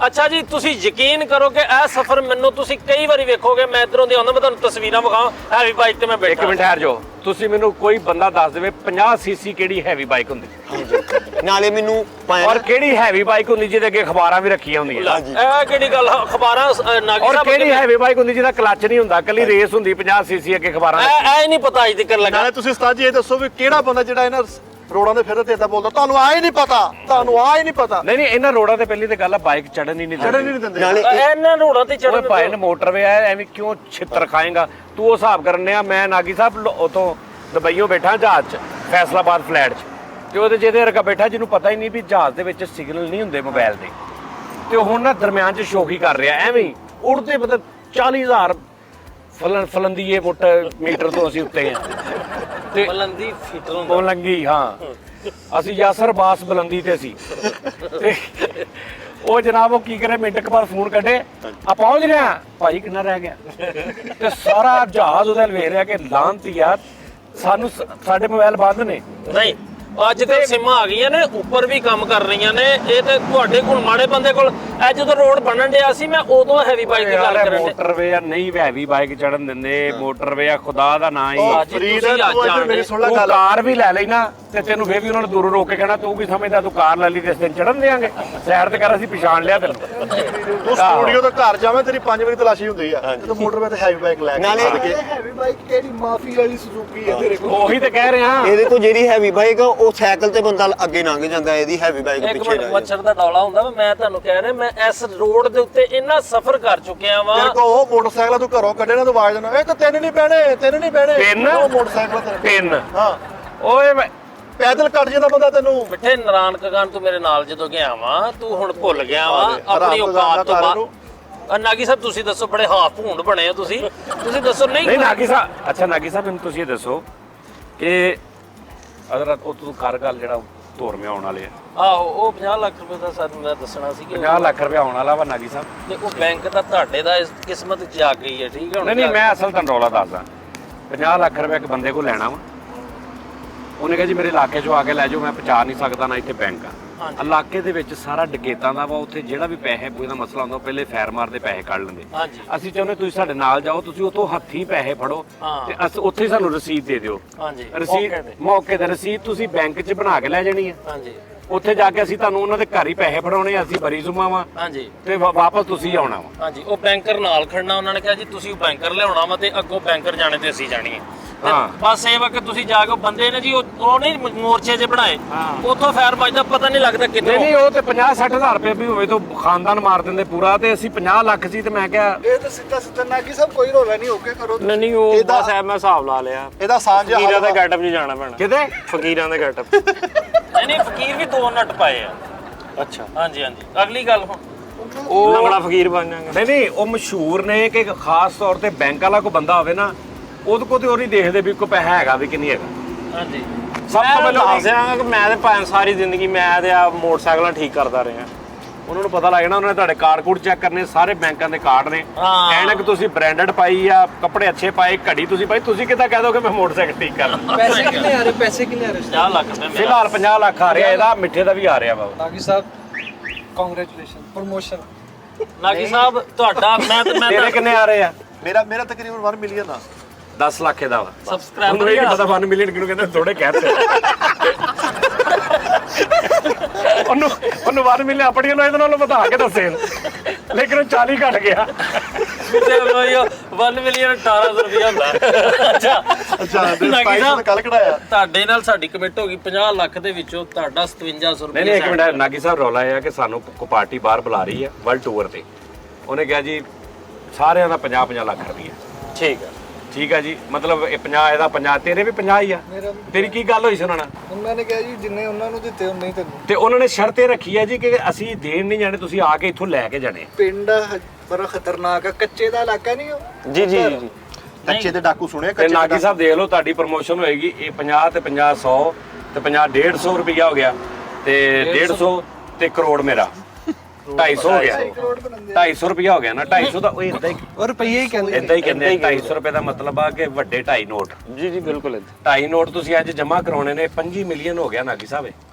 ਅੱਛਾ ਜੀ, ਤੁਸੀਂ ਯਕੀਨ ਕਰੋ ਕਿ ਇਹ ਸਫ਼ਰ ਮੈਨੂੰ ਤੁਸੀਂ ਕਈ ਵਾਰੀ ਵੇਖੋਗੇ। ਮੈਂ ਇਧਰੋਂ ਦੀ ਆਉਂਦਾ, ਮੈਂ ਤੁਹਾਨੂੰ ਤਸਵੀਰਾਂ ਵਿਖਾਵਾਂ ਹੈਵੀ ਬਾਈਕ ਤੇ ਮੈਂ
ਇੱਕ
ਬੈਠਾ।
ਮਿੰਟ ਠਹਿਰ ਜਾਓ। ਤੁਸੀਂ ਮੈਨੂੰ ਕੋਈ ਬੰਦਾ ਦੱਸ ਦੇਵੇ 50 ਸੀਸੀ ਕਿਹੜੀ ਹੈਵੀ ਬਾਈਕ ਹੁੰਦੀ,
ਨਾਲੇ ਮੈਨੂੰ
ਔਰ ਕਿਹੜੀ ਹੈਵੀ ਬਾਈਕ ਹੁੰਦੀ ਜਿਹਦੇ ਅੱਗੇ ਅਖਬਾਰਾਂ ਵੀ ਰੱਖੀਆਂ ਹੁੰਦੀਆਂ,
ਇਹ ਕਿਹੜੀ ਗੱਲ? ਅਖਬਾਰਾਂ ਨਾਗੀ
ਔਰ
ਸਾਹਿਬ
ਕਿਹੜੀ ਹੈਵੀ ਬਾਈਕ ਹੁੰਦੀ ਜਿਹਦਾ ਕਲੱਚ ਨਹੀਂ ਹੁੰਦਾ, ਕੱਲੀ ਰੇਸ ਹੁੰਦੀ 50 ਸੀਸੀ ਅੱਗੇ ਅਖਬਾਰਾਂ।
ਇਹ ਨਹੀਂ ਪਤਾ ਅਜੇ ਤੱਕ ਲੱਗਾ।
ਨਾਲੇ ਤੁਸੀਂ ਉਸਤਾਦ ਜੀ ਇਹ ਦੱਸੋ ਵੀ ਕਿਹੜਾ ਬੰਦਾ ਜਿਹੜਾ ਇਹਨਾਂ ਰੋਡਾਂ ਦੇ ਫਿਰਦਾ ਤੇ ਇਦਾਂ ਬੋਲਦਾ, ਤੁਹਾਨੂੰ ਆ ਹੀ ਨਹੀਂ ਪਤਾ, ਤੁਹਾਨੂੰ ਆ ਹੀ ਨਹੀਂ ਪਤਾ।
ਨਹੀਂ ਇਹਨਾਂ ਰੋਡਾਂ ਤੇ ਪਹਿਲੀ ਤੇ ਗੱਲ ਆ, ਬਾਈਕ ਚੜਨ ਹੀ ਨਹੀਂ ਦਿੰਦੇ।
ਨਾਲੇ
ਇਹਨਾਂ ਰੋਡਾਂ ਤੇ
ਓਏ
ਚੜਨ
ਭਾਈ ਨੇ ਮੋਟਰਵੇ ਆ, ਐਵੇਂ ਕਿਉਂ ਛਿੱਤਰ ਖਾਏਗਾ ਤੂੰ? ਉਹ ਹਿਸਾਬ ਕਰਨੇ ਆ। ਮੈਂ ਨਾਗੀ ਸਾਹਿਬ ਉਥੋਂ ਦੁਬਈੋਂ ਬੈਠਾ ਜਹਾਜ਼ 'ਚ, ਫੈਸਲਾਬਾਦ ਫਲੈਟ 'ਚ, ਤੇ ਉਹਦੇ ਜਿਹਦੇ ਵਰਗਾ ਬੈਠਾ ਜਿਹਨੂੰ ਪਤਾ ਹੀ ਨਹੀਂ ਵੀ ਜਹਾਜ਼ ਦੇ ਵਿੱਚ ਸਿਗਨਲ ਨਹੀਂ ਹੁੰਦੇ ਮੋਬਾਈਲ ਦੇ, ਤੇ ਉਹ ਹੁਣ ਨਾ ਦਰਮਿਆਨ 'ਚ ਸ਼ੋਖੀ ਕਰ ਰਿਹਾ ਐਵੇਂ ਹੀ ਉੜਦੇ। ਮਤਲਬ 40,000 ਫਲੰਦੀਏ ਫੁੱਟ ਮੀਟਰ ਤੋਂ ਅਸੀਂ ਉੱਤੇ ਆ ਤੇ
ਬੁਲੰਦੀ ਫੀਟਰ ਹੁੰਦਾ।
ਬੁਲੰਗੀ, ਹਾਂ ਅਸੀਂ ਯਾਸਰ ਬਾਸ ਬੁਲੰਦੀ ਤੇ ਸੀ। ਤੇ ਉਹ ਜਨਾਬ ਉਹ ਕੀ ਕਰੇ, ਮਿੰਟ ਕੁ ਬਾਅਦ ਫੋਨ ਕੱਢੇ, ਆ ਪਹੁੰਚ ਰਿਹਾ ਭਾਈ, ਕਿੰਨਾ ਰਹਿ ਗਿਆ? ਤੇ ਸਾਰਾ ਜਹਾਜ਼ ਉਹਦੇ ਵੇਖ ਰਿਹਾ ਕਿ ਲਾਂਤੀ ਆ ਸਾਨੂੰ, ਸਾਡੇ ਮੋਬਾਈਲ ਬੰਦ ਨੇ।
ਨਹੀਂ, ਅੱਜ ਤੇ ਸਿਮਾਂ ਆ ਗਈਆਂ ਨੇ, ਉੱਪਰ ਵੀ ਕੰਮ ਕਰ ਰਹੀਆਂ ਨੇ। ਇਹ ਤੇ ਤੁਹਾਡੇ ਕੋਲ ਮਾੜੇ ਬੰਦੇ ਕੋਲ ਇਹ ਜਦੋਂ ਰੋਡ ਬਣਨ ਡਿਆ ਸੀ, ਮੈਂ ਉਦੋਂ ਹੈਵੀ ਬਾਈਕ ਦੀ ਗੱਲ ਕਰਨ ਡਿਆ।
ਮੋਟਰਵੇ ਆ, ਨਹੀਂ ਹੈਵੀ ਬਾਈਕ ਚੜਨ ਦਿੰਦੇ। ਮੋਟਰਵੇ ਆ, ਖੁਦਾ ਦਾ ਨਾਂ ਹੀ।
ਫਰੀਦ ਤੂੰ ਇੱਧਰ ਮੇਰੀ ਸੁਣ ਲੈ
ਤੂੰ
ਗੱਲ।
ਕਾਰ ਵੀ ਲੈ ਲਈ ਨਾ ਤੇ ਤੈਨੂੰ ਫੇਰ ਵੀ ਉਹਨਾਂ ਨੇ ਦੂਰੋਂ ਰੋਕ ਕੇ ਕਹਿਣਾ ਤੂੰ ਕੀ ਸਮਝਦਾ, ਤੂੰ ਕਾਰ ਲੈ ਲਈ ਤੇ ਇਸ ਦਿਨ ਚੜਨ ਦੇਾਂਗੇ? ਸਾਈਡ ਤੇ ਕਰ, ਅਸੀਂ ਪਛਾਣ ਲਿਆ ਤੈਨੂੰ।
ਤੂੰ ਸਟੂਡੀਓ ਤੋਂ ਘਰ ਜਾਵੇਂ ਤੇਰੀ 5 ਵਾਰੀ ਤਲਾਸ਼ੀ ਹੁੰਦੀ ਆ, ਤੇ ਮੋਟਰਵੇ ਤੇ ਹੈਵੀ ਬਾਈਕ ਲੈ ਕੇ
ਨਾਲੇ
ਹੈਵੀ ਬਾਈਕ ਕਿਹੜੀ ਮਾਫੀ ਵਾਲੀ ਸੁਜ਼ੂਕੀ ਹੈ ਤੇਰੇ ਕੋਲ?
ਉਹੀ ਤੇ ਕਹਿ ਰਿਹਾ।
ਇਹਦੇ ਕੋਲ ਜਿਹੜੀ ਹੈਵੀ ਬਾਈਕ ਆ, ਉਹ ਸਾਈਕਲ ਤੇ ਬੰਦਾ ਅੱਗੇ ਲੰਘ ਜਾਂਦਾ, ਇਹਦੀ ਹੈਵੀ ਬਾਈਕ
ਇੱਕ
ਪਿੱਛੇ
ਮਿੰਟ,
ਰਹਿ
ਮੱਛਰ ਦਾ ਡੌਲਾ ਹੁੰਦਾ ਵਾ। ਮੈਂ ਤੁਹਾਨੂੰ ਕਹਿ ਰਿਹਾ, ਮੈਂ ਇਸ ਰੋਡ ਦੇ ਉੱਤੇ ਇੰਨਾ ਸਫ਼ਰ ਕਰ ਚੁੱਕਿਆ ਵਾਂ।
ਤੇਰੇ ਕੋਲ ਉਹ ਮੋਟਰਸਾਈਕਲ ਤੂੰ ਘਰੋਂ ਕੱਢੇ ਨਾ ਤੂੰ ਆਵਾਜ਼ ਦੇਣਾ, ਇਹ ਤਾਂ ਤਿੰਨ ਨਹੀਂ ਪੈਣੇ।
ਤਿੰਨ?
ਉਹ ਮੋਟਰਸਾਈਕਲ ਤੇਰੇ
ਤਿੰਨ?
ਹਾਂ,
ਓਏ
ਪੈਦਲ ਕੱਢ ਜਾਂਦਾ ਬੰਦਾ ਤੈਨੂੰ।
ਬਿੱਠੇ ਨਰਾਨ ਕਗਾਨ ਤੂੰ ਮੇਰੇ ਨਾਲ ਜਦੋਂ ਗਿਆ ਵਾਂ, ਤੂੰ ਹੁਣ ਭੁੱਲ ਗਿਆ ਵਾਂ ਆਪਣੀ ਔਕਾਤ ਤੋਂ ਬਾਅਦ। ਨਾਗੀ ਸਾਹਿਬ ਤੁਸੀਂ ਦੱਸੋ, ਬੜੇ ਹਾਫ ਭੂੰਡ ਬਣੇ ਹੋ ਤੁਸੀਂ ਦੱਸੋ।
ਨਹੀਂ ਨਾਗੀ ਸਾਹਿਬ, ਅੱਛਾ ਨਾਗੀ ਸਾਹਿਬ ਮੈਨੂੰ ਤੁਸੀਂ ਇਹ ਦੱਸੋ ਕਿ ਅਗਰ ਉਹ ਤੂੰ ਕਰ ਗੱਲ ਜਿਹੜਾ ਧੋਰਮੇ ਆਉਣ ਵਾਲੇ ਆ,
ਆਹੋ ਉਹ 50 ਲੱਖ ਰੁਪਏ ਦਾ ਸਾਨੂੰ ਮੈਂ ਦੱਸਣਾ ਸੀ ਕਿ
50 ਲੱਖ ਰੁਪਏ ਆਉਣ ਵਾਲਾ ਵਾ ਨਾਗੀ ਸਾਹਿਬ।
ਤੇ ਉਹ ਬੈਂਕ ਦਾ ਤੁਹਾਡੇ ਦਾ ਇਸ ਕਿਸਮਤ ਚ ਆ ਗਈ ਹੈ, ਠੀਕ ਹੈ? ਹੁਣ
ਨਹੀਂ ਮੈਂ ਅਸਲ ਤੁਹਾਨੂੰ ਰੌਲਾ ਦੱਸਦਾ। 50 ਲੱਖ ਰੁਪਏ ਇੱਕ ਬੰਦੇ ਕੋਲ ਲੈਣਾ ਵਾ, ਉਹਨੇ ਕਿਹਾ ਜੀ ਮੇਰੇ ਇਲਾਕੇ 'ਚੋਂ ਆ ਕੇ ਲੈ ਜਾਓ, ਮੈਂ ਪਹੁੰਚਾ ਨਹੀਂ ਸਕਦਾ, ਨਾ ਇੱਥੇ ਬੈਂਕ ਆ। ਇਲਾਕੇ ਦੇ ਵਿੱਚ ਸਾਰਾ ਡਕੈਤਾਂ ਦਾ ਵਾ, ਉੱਥੇ ਜਿਹੜਾ ਵੀ ਪੈਸੇ ਪੂਏ ਦਾ ਮਸਲਾ ਹੁੰਦਾ ਉਹ ਪਹਿਲੇ ਫੈਰ ਮਾਰਦੇ ਪੈਸੇ ਕੱਢ ਲੈਂਦੇ।
ਹਾਂਜੀ
ਅਸੀਂ ਚਾਹੁੰਦੇ ਤੁਸੀਂ ਸਾਡੇ ਨਾਲ ਜਾਓ, ਤੁਸੀਂ ਉਤੋਂ ਹੱਥੀਂ ਪੈਸੇ ਫੜੋ ਤੇ ਉੱਥੇ ਹੀ ਸਾਨੂੰ ਰਸੀਦ ਦੇ ਦਿਓ।
ਹਾਂਜੀ
ਰਸੀਦ ਮੌਕੇ ਤੇ ਰਸੀਦ ਤੁਸੀਂ ਬੈਂਕ 'ਚ ਬਣਾ ਕੇ ਲੈ ਜਾਣੀ ਹੈ।
ਹਾਂਜੀ
ਉੱਥੇ ਜਾ ਕੇ ਅਸੀਂ ਤੁਹਾਨੂੰ ਉਹਨਾਂ ਦੇ ਘਰ ਹੀ ਪੈਸੇ ਫੜਾਉਣੇ, ਅਸੀਂ ਬਰੀ ਜ਼ੁਮਾਵਾਂ
ਹਾਂਜੀ
ਤੇ ਵਾਪਸ ਤੁਸੀਂ ਆਉਣਾ ਵਾ।
ਹਾਂਜੀ ਉਹ ਬੈਂਕਰ ਨਾਲ ਖੜਨਾ, ਉਹਨਾਂ ਨੇ ਕਿਹਾ ਜੀ ਤੁਸੀਂ ਉਹ ਬੈਂਕਰ ਲਿਆਉਣਾ ਵਾ ਤੇ ਅੱਗੋਂ ਬੈਂਕਰ ਜਾਣੇ ਤੇ ਅਸੀਂ ਜਾਣੀ ਹੈ। ਤੇ
ਹਾਂ।
ਬਸ ਇਹ ਵਾ ਕਿ ਤੁਸੀਂ ਜਾ ਕੇ ਬੰਦੇ ਨੇ ਜੀ ਉਹ ਨਹੀਂ ਮੋਰਚੇ 'ਚ ਬਣਾਏ, ਉੱਥੋਂ ਫੈਰ ਵੱਜਦਾ ਪਤਾ ਨਹੀਂ ਲੱਗਦਾ ਕਿੱਥੋਂ।
ਨਹੀਂ ਉਹ ਤੇ 50-60 ਹਜ਼ਾਰ ਰੁਪਏ ਵੀ ਹੋਵੇ ਤਾਂ ਖਾਨਦਾਨ ਮਾਰ ਦਿੰਦੇ ਪੂਰਾ, ਤੇ ਅਸੀਂ 50 ਲੱਖ ਸੀ ਤੇ ਮੈਂ ਕਿਹਾ
ਇਹ ਤਾਂ ਸਿੱਧਾ ਸਿੱਧਾ ਨਾਗੀ ਸਾਹਿਬ ਕੋਈ ਰੋਲਾ ਨਹੀਂ, ਓਕੇ ਕਰੋ।
ਨਹੀਂ ਉਹ ਬਸ ਐ ਮੈਂ ਹਿਸਾਬ ਲਾ ਲਿਆ,
ਇਹਦਾ ਸਾਂਝ
ਫਕੀਰਾਂ ਦੇ ਗੈਟਅਪ 'ਚ ਜਾਣਾ ਪੈਣਾ।
ਕਿਤੇ
ਫਕੀਰਾਂ ਦੇ ਗੈਟਅਪ ਨਹੀਂ ਫਕੀਰ ਵੀ 2 ਨੱਟ ਪਾਏ ਆ। ਅੱਛਾ ਹਾਂਜੀ ਹਾਂਜੀ ਅਗਲੀ ਗੱਲ ਹੁਣ ਉਹ ਲੰਗੜਾ ਫਕੀਰ ਬਣ ਜਾਗਾ।
ਨਹੀਂ ਉਹ ਮਸ਼ਹੂਰ ਨੇ ਕਿ ਖਾਸ ਤੌਰ ਤੇ ਬੈਂਕ ਵਾਲਾ ਕੋਈ ਬੰਦਾ ਹੋਵੇ ਨਾ, ਉਹਦੇ ਕੋਲ ਤੇ ਉਹ ਨਹੀਂ ਦੇਖਦੇ ਵੀ ਕੋਈ ਪੈਸਾ ਹੈਗਾ ਵੀ ਕਿ ਨਹੀਂ ਹੈਗਾ।
ਹਾਂਜੀ
ਸਭ ਤੋਂ ਪਹਿਲਾਂ
ਦੱਸ ਦਿਆਂਗਾ ਕਿ ਮੈਂ ਤੇ ਸਾਰੀ ਜ਼ਿੰਦਗੀ ਮੈਂ ਤੇ ਆ ਮੋਟਰਸਾਈਕਲਾਂ ਠੀਕ ਕਰਦਾ ਰਿਹਾ।
ਉਹਨਾਂ ਨੂੰ ਪਤਾ ਲੱਗ ਜਾਣਾ, ਉਹਨਾਂ ਨੇ ਤੁਹਾਡੇ ਕਾਰਡ ਕੂਡ ਚੈੱਕ ਕਰਨੇ, ਸਾਰੇ ਬੈਂਕਾਂ ਦੇ ਕਾਰਡ ਨੇ।
ਹਾਂ।
ਐਨਕ ਤੁਸੀਂ ਬ੍ਰਾਂਡਡ ਪਾਈ ਆ, ਕੱਪੜੇ ਅੱਛੇ ਪਾਏ, ਘੜੀ ਤੁਸੀਂ ਪਾਈ, ਤੁਸੀਂ ਕਿੱਦਾਂ ਕਹਿ ਦੋਗੇ ਮੈਂ ਮੋਟਰਸਾਈਕਲ ਠੀਕ ਕਰਨਾ।
ਪੈਸੇ ਕਿੰਨੇ ਆ ਰਹੇ, ਪੈਸੇ ਕਿੰਨੇ ਆ ਰਹੇ?
50 ਲੱਖ ਰੁਪਏ ਮੇਰਾ।
ਫਿਲਹਾਲ 50 ਲੱਖ ਆ ਰਿਹਾ, ਇਹਦਾ ਮਿੱਠੇ ਦਾ ਵੀ ਆ ਰਿਹਾ ਬਾਬਾ।
ਨਾਗੀ ਸਾਹਿਬ ਕੰਗ੍ਰੈਚੁਲੇਸ਼ਨ, ਪ੍ਰਮੋਸ਼ਨ।
ਨਾਗੀ ਸਾਹਿਬ ਤੁਹਾਡਾ ਮੈਂ
ਤੇਰੇ ਕਿੰਨੇ ਆ ਰਹੇ ਆ?
ਮੇਰਾ ਤਕਰੀਬਨ 1 ਮਿਲੀਅਨ ਆ।
10 ਲੱਖ ਇਹਦਾ ਵਾ।
ਸਬਸਕ੍ਰਾਈਬਰ
ਉਹਨੂੰ ਇਹ ਨਹੀਂ ਪਤਾ 1 ਮਿਲੀਅਨ ਕਿਹਨੂੰ ਕਹਿੰਦੇ, ਥੋੜੇ ਕਹਿਤੇ ਉਹਨੂੰ 1 ਮਿਲੀਅਨ ਆਪਣੀਆਂ ਨੂੰ ਇਹਦੇ ਨਾਲੋਂ ਵਧਾ ਕੇ ਦੱਸੇ, ਲੇਕਿਨ ਉਹ 40 ਘਟ ਗਿਆ।
1 ਮਿਲੀਅਨ 1800 ਰੁਪਏ ਹੁੰਦਾ। ਅੱਛਾ ਨਾਗੀ ਸਾਹਿਬ
ਕੱਲ ਕਢਾਇਆ।
ਤੁਹਾਡੇ ਨਾਲ ਸਾਡੀ ਕਮਿਟ ਹੋ ਗਈ 50 ਲੱਖ ਦੇ ਵਿੱਚੋਂ ਤੁਹਾਡਾ 5700 ਰੁਪਏ।
ਨਹੀਂ ਇੱਕ ਮਿੰਟ, ਨਾਗੀ ਸਾਹਿਬ ਰੌਲਾ ਇਹ ਆ ਕਿ ਸਾਨੂੰ ਕੋ ਪਾਰਟੀ ਬਾਹਰ ਬੁਲਾ ਰਹੀ ਹੈ ਵਰਲਡ ਟੂਰ ਤੇ। ਉਹਨੇ ਕਿਹਾ ਜੀ ਸਾਰਿਆਂ ਦਾ 50-50 ਲੱਖ ਰੁਪਏ।
ਠੀਕ ਹੈ
ਠੀਕ ਹੈ ਜੀ, ਮਤਲਬ ਇਹ 50 ਇਹਦਾ 50, ਤੇਰੇ ਵੀ 50 ਹੀ ਆ।
ਮੇਰਾ ਵੀ।
ਤੇਰੀ ਕੀ ਗੱਲ ਹੋਈ ਸੀ ਉਹਨਾਂ ਨਾਲ?
ਉਹਨਾਂ ਨੇ ਕਿਹਾ ਜੀ ਜਿੰਨੇ ਉਹਨਾਂ ਨੂੰ ਦਿੱਤੇ ਉਨੇ ਹੀ ਤੈਨੂੰ।
ਤੇ ਉਹਨਾਂ ਨੇ ਸ਼ਰਤ ਇਹ ਰੱਖੀ ਹੈ ਜੀ ਕਿ ਅਸੀਂ ਦੇਣ ਨਹੀਂ ਜਾਣੇ, ਤੁਸੀਂ ਆ ਕੇ ਇੱਥੋਂ ਲੈ ਕੇ ਜਾਣੇ।
ਪਿੰਡ ਬੜਾ ਖਤਰਨਾਕ ਆ, ਕੱਚੇ ਦਾ ਇਲਾਕਾ ਨਹੀਂ ਉਹ।
ਜੀ ਜੀ ਜੀ
ਕੱਚੇ ਦੇ ਡਾਕੂ ਸੁਣਿਆ,
ਤੇ ਨਾਗੀ ਸਾਹਿਬ ਦੇਖ ਲਓ, ਤੁਹਾਡੀ ਪ੍ਰਮੋਸ਼ਨ ਹੋਏਗੀ। ਇਹ 50 ਤੇ 50 100 ਤੇ 50 150 ਰੁਪਇਆ ਹੋ ਗਿਆ, ਤੇ 150 ਤੇ ਕਰੋੜ ਮੇਰਾ 250 ਹੋ ਗਿਆ। 250 ਰੁਪਇਆ ਹੋ ਗਿਆ ਨਾ। 250 ਦਾ ਉਹ ਇਦਾਂ ਹੀ
ਉਹ ਰੁਪਈਏ ਹੀ ਕਹਿੰਦੇ।
ਇਦਾਂ ਹੀ ਕਹਿੰਦੇ। 250 ਰੁਪਏ ਦਾ ਮਤਲਬ ਆ ਕਿ ਵੱਡੇ 2.5 ਨੋਟ।
ਜੀ ਜੀ ਬਿਲਕੁਲ
2.5 ਨੋਟ ਤੁਸੀਂ ਅੱਜ ਜਮ੍ਹਾਂ ਕਰਾਉਣੇ ਨੇ। 25 ਮਿਲੀਅਨ ਹੋ ਗਿਆ ਨਾਗੀ ਸਾਹਿਬ।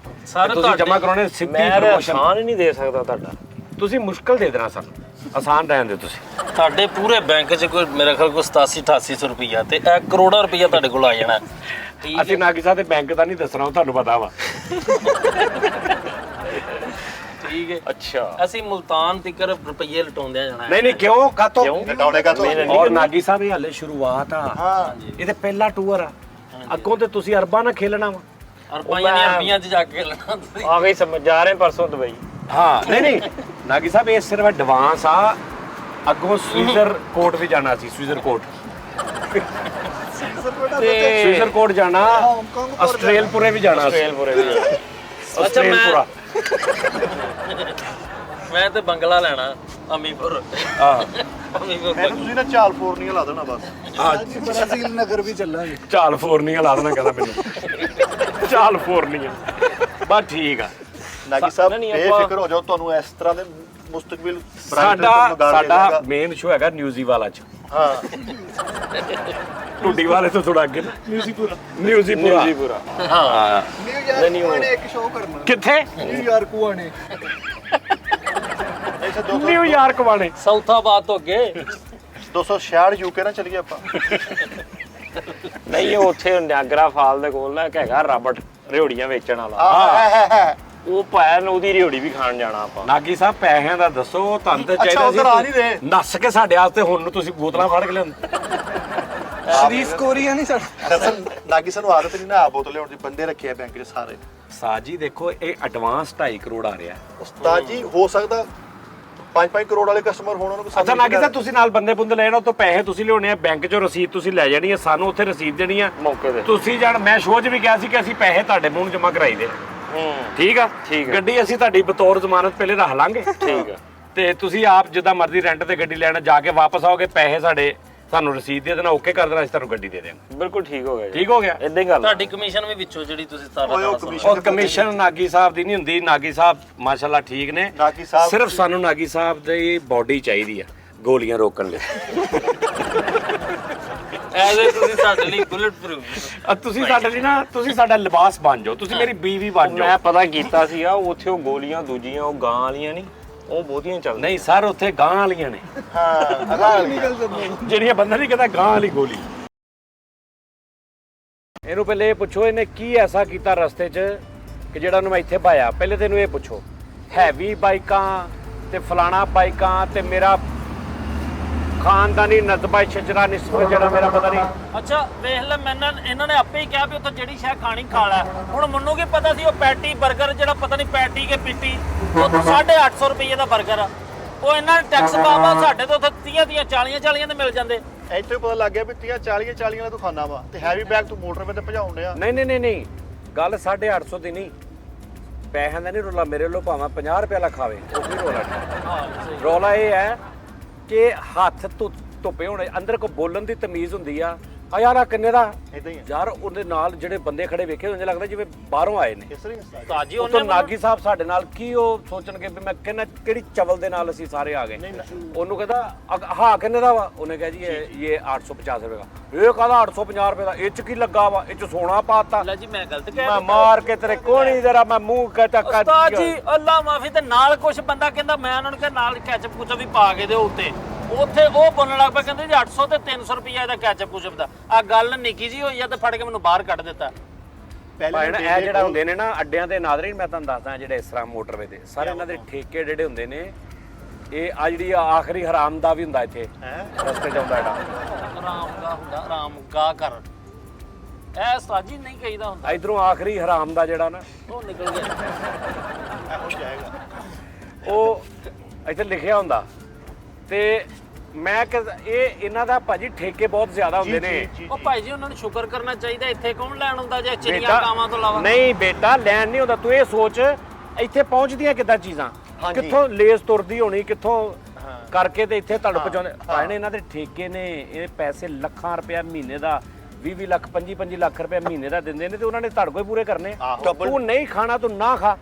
ਸਾਰੇ
ਤੁਸੀਂ ਜਮ੍ਹਾਂ ਕਰਾਉਣੇ ਸਿੱਧੀ
ਮੈਂ
ਪ੍ਰਮੋਸ਼ਨ।
ਆਸਾਨ ਹੀ ਨਹੀਂ ਦੇ ਸਕਦਾ ਤੁਹਾਡਾ।
ਤੁਸੀਂ ਮੁਸ਼ਕਲ ਦੇ ਦੇਣਾ ਸਾਨੂੰ, ਆਸਾਨ ਰਹਿਣ ਦਿਓ ਤੁਸੀਂ।
ਤੁਹਾਡੇ ਪੂਰੇ ਬੈਂਕ 'ਚ ਕੋਈ ਮੇਰੇ ਖਿਆਲ ਕੋਈ 87-8800 ਰੁਪਈਆ ਤੇ 1 ਕਰੋੜਾ ਰੁਪਈਆ ਤੁਹਾਡੇ ਕੋਲ ਆ ਜਾਣਾ। ਠੀਕ
ਅਸੀਂ ਨਾਗੀ ਸਾਹਿਬ ਦੇ ਬੈਂਕ ਦਾ ਨਹੀਂ ਦੱਸਣਾ, ਉਹ ਤੁਹਾਨੂੰ ਪਤਾ ਵਾ।
ਠੀਕ ਹੈ ਅੱਛਾ। ਅਸੀਂ ਮੁਲਤਾਨ ਤੀਕਰ ਰੁਪਈਏ ਲਟਾਉਂਦੇ ਜਾਣਾ।
ਨਹੀਂ ਕਿਉਂ ਕਾਤੋਂ
ਲਟਾਉਣੇ ਕਾਤੋਂ?
ਔਰ ਨਾਗੀ ਸਾਹਿਬ ਇਹ ਹਾਲੇ ਸ਼ੁਰੂਆਤ ਆ। ਇਹ ਤੇ ਪਹਿਲਾ ਟੂਰ ਆ, ਅੱਗੋਂ ਤੇ ਤੁਸੀਂ ਅਰਬਾਂ ਨਾਲ ਖੇਲਣਾ ਵਾ।
ਅਰਬਾਈਆਂ ਨੇ ਅਰਬੀਆਂ 'ਚ ਜਾ ਕੇ ਖੇਲਣਾ ਤੁਸੀਂ। ਆ ਗਈ ਸਮਝ, ਜਾ ਰਹੇ ਪਰਸੋਂ ਦੁਬਈ।
ਹਾਂ ਨਹੀਂ ਨਾਗੀ ਸਾਹਿਬ ਇਹ ਸਿਰਫ ਐਡਵਾਂਸ ਆ। ਅੱਗੋਂ ਸਵਿਜ਼ਰ ਕੋਟ ਵੀ ਜਾਣਾ ਸੀ। ਸਵਿਜ਼ਰ ਕੋਟ ਸਵਿਜ਼ਰ ਕੋਟ ਜਾਣਾ, ਆਸਟ੍ਰੇਲਪੁਰੇ ਵੀ ਜਾਣਾ ਸੀ।
ਅੱਛਾ ਮੈਂ ਤੇ ਬੰਗਲਾ ਲੈਣਾ ਅਮੀਪੁਰ।
ਹਾਂ
ਅਮੀਪੁਰ
ਤੁਸੀਂ ਨਾ ਚਾਲਫੋਰਨੀਆ ਲਾ ਦੇਣਾ ਬਸ।
ਜੀ ਬ੍ਰਾਜ਼ੀਲ ਨਗਰ ਵੀ ਚੱਲਾਂਗੇ।
ਚਾਲਫੋਰਨੀਆ ਲਾ ਦੇਣਾ ਕਹਿੰਦਾ ਮੈਨੂੰ। ਚਾਲਫੋਰਨੀਆ ਬਸ ਠੀਕ ਆ।
ਨਾਗੀ ਸਾਹਿਬ ਬੇਫਿਕਰ ਹੋ ਜਾਓ, ਤੁਹਾਨੂੰ ਇਸ ਤਰ੍ਹਾਂ ਦੇ ਮੁਸਤਕਬਲ
ਸਾਡਾ ਮੇਨ ਸ਼ੋ ਹੈਗਾ ਨਿਊਜ਼ੀ ਵਾਲਾ ਚ।
ਹਾਂ
ਟੁੱਡੀ ਵਾਲੇ ਤੋਂ ਥੋੜਾ ਅੱਗੇ ਨਿਊਜ਼ੀਪੁਰਾ।
ਹਾਂ
ਨਿਊਯਾਰਕ ਨੇ ਇੱਕ ਸ਼ੋਅ ਕਰਨਾ।
ਕਿੱਥੇ?
ਨਿਊਯਾਰਕ ਵਾਣੇ।
ਨਿਊਯਾਰਕ ਵਾਲੇ
ਸਾਊਥਾਬਾਦ ਤੋਂ ਅੱਗੇ
266 ਯੂਕੇ ਨਾ ਚਲੀਏ ਆਪਾਂ।
ਨਹੀਂ ਉੱਥੇ ਨਿਆਗਰਾ ਫਾਲ ਦੇ ਕੋਲ ਨਾ ਇੱਕ ਹੈਗਾ ਰਾਬਰਟ ਰਿਉੜੀਆਂ ਵੇਚਣ ਵਾਲਾ। ਉਹ ਭੈਣ ਉਹਦੀ ਰਿਉੜੀ ਵੀ ਖਾਣ ਜਾਣਾ ਆਪਾਂ।
ਨਾਗੀ ਸਾਹਿਬ ਪੈਸਿਆਂ ਦਾ ਦੱਸੋ, ਤੁਹਾਨੂੰ ਤਾਂ
ਅੱਛਾ, ਉੱਧਰ ਆ ਨਹੀਂ
ਚਾਹੀਦਾ
ਰਹੇ।
ਸੀ ਨੱਸ ਕੇ ਸਾਡੇ ਵਾਸਤੇ। ਹੁਣ ਨੂੰ ਤੁਸੀਂ ਬੋਤਲਾਂ ਫੜ ਕੇ ਲਿਆਉਂਦੇ।
ਸ਼ਰੀਫ ਕੋਰੀਆ ਨਹੀਂ ਸਾਡਾ।
ਨਾਗੀ ਸਾਨੂੰ ਆਦਤ ਨਹੀਂ ਨਾ ਆ ਬੋਤਲ ਲਿਆਉਣ ਦੀ, ਬੰਦੇ ਰੱਖੇ ਆ ਬੈਂਕ 'ਚ ਸਾਰੇ।
ਸਾਜੀ ਦੇਖੋ ਇਹ ਐਡਵਾਂਸ 2.5 ਕਰੋੜ ਆ ਰਿਹਾ।
ਉਸਤਾਦ ਜੀ ਹੋ ਸਕਦਾ 5-5 ਕਰੋੜ ਵਾਲੇ ਕਸਟਮਰ ਹੋਣ, ਉਹਨਾਂ ਨੂੰ
ਅੱਛਾ ਨਾਗੀ ਸਾਹਿਬ ਤੁਸੀਂ ਨਾਲ ਬੰਦੇ ਬੁੰਦੇ ਲੈਣਾ, ਤੋਂ ਪੈਸੇ ਤੁਸੀਂ ਲਿਆਉਣੇ ਆ, ਬੈਂਕ 'ਚੋਂ ਰਸੀਦ ਤੁਸੀਂ ਲੈ ਜਾਣੀ ਹੈ, ਸਾਨੂੰ ਉੱਥੇ ਰਸੀਦ ਦੇਣੀ ਆ
ਮੌਕੇ ਤੇ।
ਤੁਸੀਂ ਜਾਣ। ਮੈਂ ਸ਼ੋਅ 'ਚ ਵੀ ਕਿਹਾ ਸੀ ਕਿ ਅਸੀਂ ਪੈਸੇ ਤੁਹਾਡੇ ਮੂੰਹ ਨੂੰ ਜਮ੍ਹਾਂ ਕਰਾਈ ਦੇ। ਠੀਕ ਆ। ਗੱਡੀ ਅਸੀਂ ਤੁਹਾਡੀ ਬਤੌਰ ਜ਼ਮਾਨਤ ਪਹਿਲੇ ਰੱਖ ਲਾਂਗੇ। ਠੀਕ ਆ। ਤੇ ਤੁਸੀਂ ਆਪ ਜਿੱਦਾਂ ਮਰਜ਼ੀ ਰੈਂਟ ਤੇ ਗੱਡੀ ਲੈਣਾ, ਜਾ ਕੇ ਵਾਪਸ ਆਓਗੇ, ਪੈਸੇ ਸਾਡੇ ਸਾਨੂੰ ਰਸੀਦ ਦੇ ਦੇਣਾ, ਓਕੇ ਕਰ ਦੇਣਾ, ਅਸੀਂ ਤੁਹਾਨੂੰ ਗੱਡੀ ਦੇ ਦੇਵਾਂਗੇ।
ਬਿਲਕੁਲ ਠੀਕ ਹੋ ਗਿਆ।
ਠੀਕ ਹੋ ਗਿਆ।
ਇਦਾਂ ਹੀ ਗੱਲ। ਤੁਹਾਡੀ ਕਮਿਸ਼ਨ ਵੀ ਵਿੱਚੋਂ ਜਿਹੜੀ ਤੁਸੀਂ
ਉਹ ਕਮਿਸ਼ਨ ਨਾਗੀ ਸਾਹਿਬ ਦੀ ਨਹੀਂ ਹੁੰਦੀ। ਨਾਗੀ ਸਾਹਿਬ ਮਾਸ਼ਾਅੱਲਾ ਠੀਕ ਨੇ।
ਨਾਗੀ ਸਾਹਿਬ
ਸਿਰਫ ਸਾਨੂੰ ਨਾਗੀ ਸਾਹਿਬ ਦੀ ਬੋਡੀ ਚਾਹੀਦੀ ਆ ਗੋਲੀਆਂ ਰੋਕਣ ਲਈ।
ਐਸੇ ਤੁਸੀਂ ਸਾਡੇ ਲਈ ਬੁਲਟ ਪ੍ਰੂਫ।
ਤੁਸੀਂ ਸਾਡੇ ਲਈ ਨਾ ਤੁਸੀਂ ਸਾਡਾ ਲਿਬਾਸ ਬਣ ਜਾਓ, ਤੁਸੀਂ ਮੇਰੀ ਬੀਵੀ ਬਣ ਜਾਓ।
ਮੈਂ ਪਤਾ ਕੀਤਾ ਸੀਗਾ ਉੱਥੇ ਉਹ ਗੋਲੀਆਂ ਦੂਜੀਆਂ ਉਹ ਗਾਂ ਵਾਲੀਆਂ ਨਹੀਂ, ਉਹ ਬਹੁਤੀਆਂ ਚੱਲਦੀਆਂ।
ਨਹੀਂ ਸਰ, ਉੱਥੇ ਗਾਂ ਵਾਲੀਆਂ ਨੇ ਜਿਹੜੀਆਂ ਬੰਦਾ ਨਹੀਂ ਕਹਿੰਦਾ ਗਾਂ ਵਾਲੀ ਗੋਲੀ। ਇਹਨੂੰ ਪਹਿਲੇ ਇਹ ਪੁੱਛੋ ਇਹਨੇ ਕੀ ਐਸਾ ਕੀਤਾ ਰਸਤੇ 'ਚ ਕਿ ਜਿਹੜਾ ਉਹਨੂੰ ਮੈਂ ਇੱਥੇ ਪਾਇਆ। ਪਹਿਲੇ ਤੈਨੂੰ ਇਹ ਪੁੱਛੋ, ਹੈਵੀ ਬਾਈਕਾਂ ਤੇ ਫਲਾਣਾ ਬਾਈਕਾਂ ਤੇ ਮੇਰਾ ਖਾਨਦਾਨੀ ਨਜ਼ਬਾ ਸ਼ਜਰਾ ਨਿਸਬਤ ਜਿਹੜਾ ਮੇਰਾ ਪਤਾ ਨਹੀਂ।
ਅੱਛਾ ਵੇਖ ਲੈ, ਮੈਨੂੰ ਇਹਨਾਂ ਨੇ ਆਪੇ ਹੀ ਕਿਹਾ ਵੀ ਉੱਥੇ ਜਿਹੜੀ ਸ਼ੈ ਖਾਣੀ ਖਾ ਲੈ। ਹੁਣ ਮੈਨੂੰ ਕੀ ਪਤਾ ਸੀ ਉਹ ਪੈਟੀ 버ਗਰ ਜਿਹੜਾ ਪਤਾ ਨਹੀਂ ਪੈਟੀ ਕੇ ਪਿੱਟੀ ਉਹ 850 ਰੁਪਏ ਦਾ 버ਗਰ ਆ। ਉਹ ਇਹਨਾਂ ਨੇ ਟੈਕਸ ਪਾਵਾ, ਸਾਡੇ ਤੋਂ ਉੱਥੇ 30 40 ਦੇ ਮਿਲ ਜਾਂਦੇ।
ਇੱਥੇ ਪਤਾ ਲੱਗ ਗਿਆ ਵੀ 30 40 ਵਾਲਾ ਤੂੰ ਖਾਣਾ ਵਾ ਤੇ ਹੈਵੀ ਬੈਗ ਤੂੰ ਮੋਟਰਵੇ ਤੇ ਭਜਾਉਣ ਡਿਆ।
ਨਹੀਂ ਗੱਲ 850 ਦੀ ਨਹੀਂ, ਪੈਸਿਆਂ ਦਾ ਨਹੀਂ ਰੋਲਾ ਮੇਰੇ ਵੱਲੋਂ, ਭਾਵੇਂ 50 ਰੁਪਏ ਵਾਲਾ ਖਾਵੇ ਉਹ ਵੀ ਰੋਲਾ ਨਹੀਂ। ਰੋਲਾ ਇਹ ਹੈ ਕਿ ਹੱਥ ਧੁੱਪੇ ਹੋਣੇ, ਅੰਦਰ ਕੋ ਬੋਲਣ ਦੀ ਤਮੀਜ਼ ਹੁੰਦੀ ਆ। ਆ ਯਾਰ ਆ ਕਿੰਨੇ ਦਾ
ਇਦਾਂ ਹੀ ਆ
ਯਾਰ, ਉਹਦੇ ਨਾਲ ਜਿਹੜੇ ਬੰਦੇ ਖੜੇ ਵੇਖੇ ਉਹਨੂੰ ਲੱਗਦਾ ਜਿਵੇਂ ਬਾਹਰੋਂ ਆਏ ਨੇ।
ਇਸ ਤਰ੍ਹਾਂ ਹੀ
ਤਾਜੀ
ਉਹ ਤਾਂ ਨਾਗੀ ਸਾਹਿਬ ਸਾਡੇ ਨਾਲ ਕੀ ਉਹ ਸੋਚਣਗੇ ਵੀ ਮੈਂ ਕਹਿੰਦਾ ਕਿਹੜੀ ਚਵਲ ਦੇ ਨਾਲ ਅਸੀਂ ਸਾਰੇ ਆ ਗਏ। ਉਹਨੂੰ ਕਹਿੰਦਾ ਹਾਂ ਕਿੰਨੇ ਦਾ ਵਾ, ਉਹਨੇ ਕਿਹਾ ਜੀ ਇਹ 850 ਰੁਪਏ ਦਾ। ਇਹ ਕਹਿੰਦਾ 850 ਰੁਪਏ ਦਾ, ਇਹ ਚ ਕੀ ਲੱਗਾ ਵਾ, ਇਹ ਚ ਸੋਨਾ ਪਾਤਾ।
ਲੈ ਜੀ ਮੈਂ ਗਲਤ ਕਹਿ
ਮੈਂ ਮਾਰ ਕੇ ਤੇਰੇ ਕੋਣੀ ਜਰਾ ਮੈਂ ਮੂੰਹ ਕਟਾ ਕਰ
ਉਸਤਾਦ ਜੀ ਅੱਲਾ ਮਾਫੀ। ਤੇ ਨਾਲ ਕੁਝ ਬੰਦਾ ਕਹਿੰਦਾ, ਮੈਂ ਉਹਨਾਂ ਨੂੰ ਕਿਹਾ ਨਾਲ ਕੈਚਅਪ ਕੁਚਪ ਵੀ ਪਾ ਕੇ ਦਿਓ ਉੱਤੇ। ਉੱਥੇ ਉਹ ਬੋਲਣ ਲੱਗ ਪਿਆ, ਕਹਿੰਦੇ ਜੀ 800 ਤੇ 300 ਰੁਪਏ ਦਾ ਕੈਚਅਪ ਕੁਚਪ ਦਾ। ਆ ਗੱਲ ਨਿੱਕੀ ਜੀ ਹੋਈ ਆ ਤੇ ਫੜ ਕੇ ਮੈਨੂੰ ਬਾਹਰ ਕੱਢ ਦਿੱਤਾ।
ਭਾਈ ਨਾ ਇਹ ਜਿਹੜਾ ਹੁੰਦੇ ਨੇ ਨਾ ਅੱਡਿਆਂ ਤੇ ਨਾਜ਼ਰੀਨ, ਮੈਂ ਤੁਹਾਨੂੰ ਦੱਸਦਾ ਜਿਹੜੇ ਇਸ ਤਰ੍ਹਾਂ ਮੋਟਰਵੇ ਤੇ ਸਾਰੇ ਇਹਨਾਂ ਦੇ ਠੇਕੇ ਜਿਹੜੇ ਹੁੰਦੇ ਨੇ, ਇਹ ਆ ਜਿਹੜੀ ਆਖਰੀ ਹਰਾਮ ਦਾ ਵੀ ਹੁੰਦਾ ਇੱਥੇ ਰਸਤੇ 'ਚ ਆਉਂਦਾ ਜਿਹੜਾ
ਆਰਾਮ ਗਾ ਕਰ। ਇਹ ਉਸਤਾਦ ਜੀ ਨਹੀਂ ਕਹੀਦਾ ਹੁੰਦਾ।
ਇਧਰੋਂ ਆਖਰੀ ਹਰਾਮ ਦਾ ਜਿਹੜਾ ਨਾ
ਉਹ ਨਿਕਲ ਗਿਆ।
ਉਹ ਇੱਥੇ ਲਿਖਿਆ ਹੁੰਦਾ। ਤੇ ਮੈਂ ਇਹ ਇਹਨਾਂ ਦਾ ਭਾਜੀ ਠੇਕੇ ਬਹੁਤ ਜ਼ਿਆਦਾ ਹੁੰਦੇ ਨੇ।
ਉਹ ਭਾਈ ਜੀ ਉਹਨਾਂ ਨੂੰ ਸ਼ੁਕਰ ਕਰਨਾ ਚਾਹੀਦਾ, ਇੱਥੇ ਕੌਣ ਲੈਣ ਹੁੰਦਾ ਜੇ ਚਿੜੀਆਂ ਕਾਵਾਂ ਤੋਂ ਇਲਾਵਾ।
ਨਹੀਂ ਬੇਟਾ, ਲੈਣ ਨਹੀਂ ਹੁੰਦਾ। ਤੂੰ ਇਹ ਸੋਚ ਇੱਥੇ ਪਹੁੰਚਦੀਆਂ ਕਿੱਦਾਂ ਚੀਜ਼ਾਂ, ਕਿੱਥੋਂ ਲੇਸ ਤੁਰਦੀ ਹੋਣੀ, ਕਿੱਥੋਂ ਕਰਕੇ ਤੇ ਇੱਥੇ ਤੁਹਾਨੂੰ ਪਹੁੰਚਾਉਂਦੇ। ਭਾਈ ਨੇ ਇਹਨਾਂ ਦੇ ਠੇਕੇ ਨੇ, ਇਹ ਪੈਸੇ ਲੱਖਾਂ ਰੁਪਇਆ ਮਹੀਨੇ ਦਾ, 20 ਲੱਖ 25 ਲੱਖ ਰੁਪਏ ਮਹੀਨੇ ਦਾ ਦਿੰਦੇ ਨੇ ਤੇ ਉਹਨਾਂ ਨੇ ਤੁਹਾਡੇ ਕੋਲ ਪੂਰੇ ਕਰਨੇ। ਤੂੰ ਨਹੀਂ ਖਾਣਾ ਤੂੰ ਨਾ ਖਾ।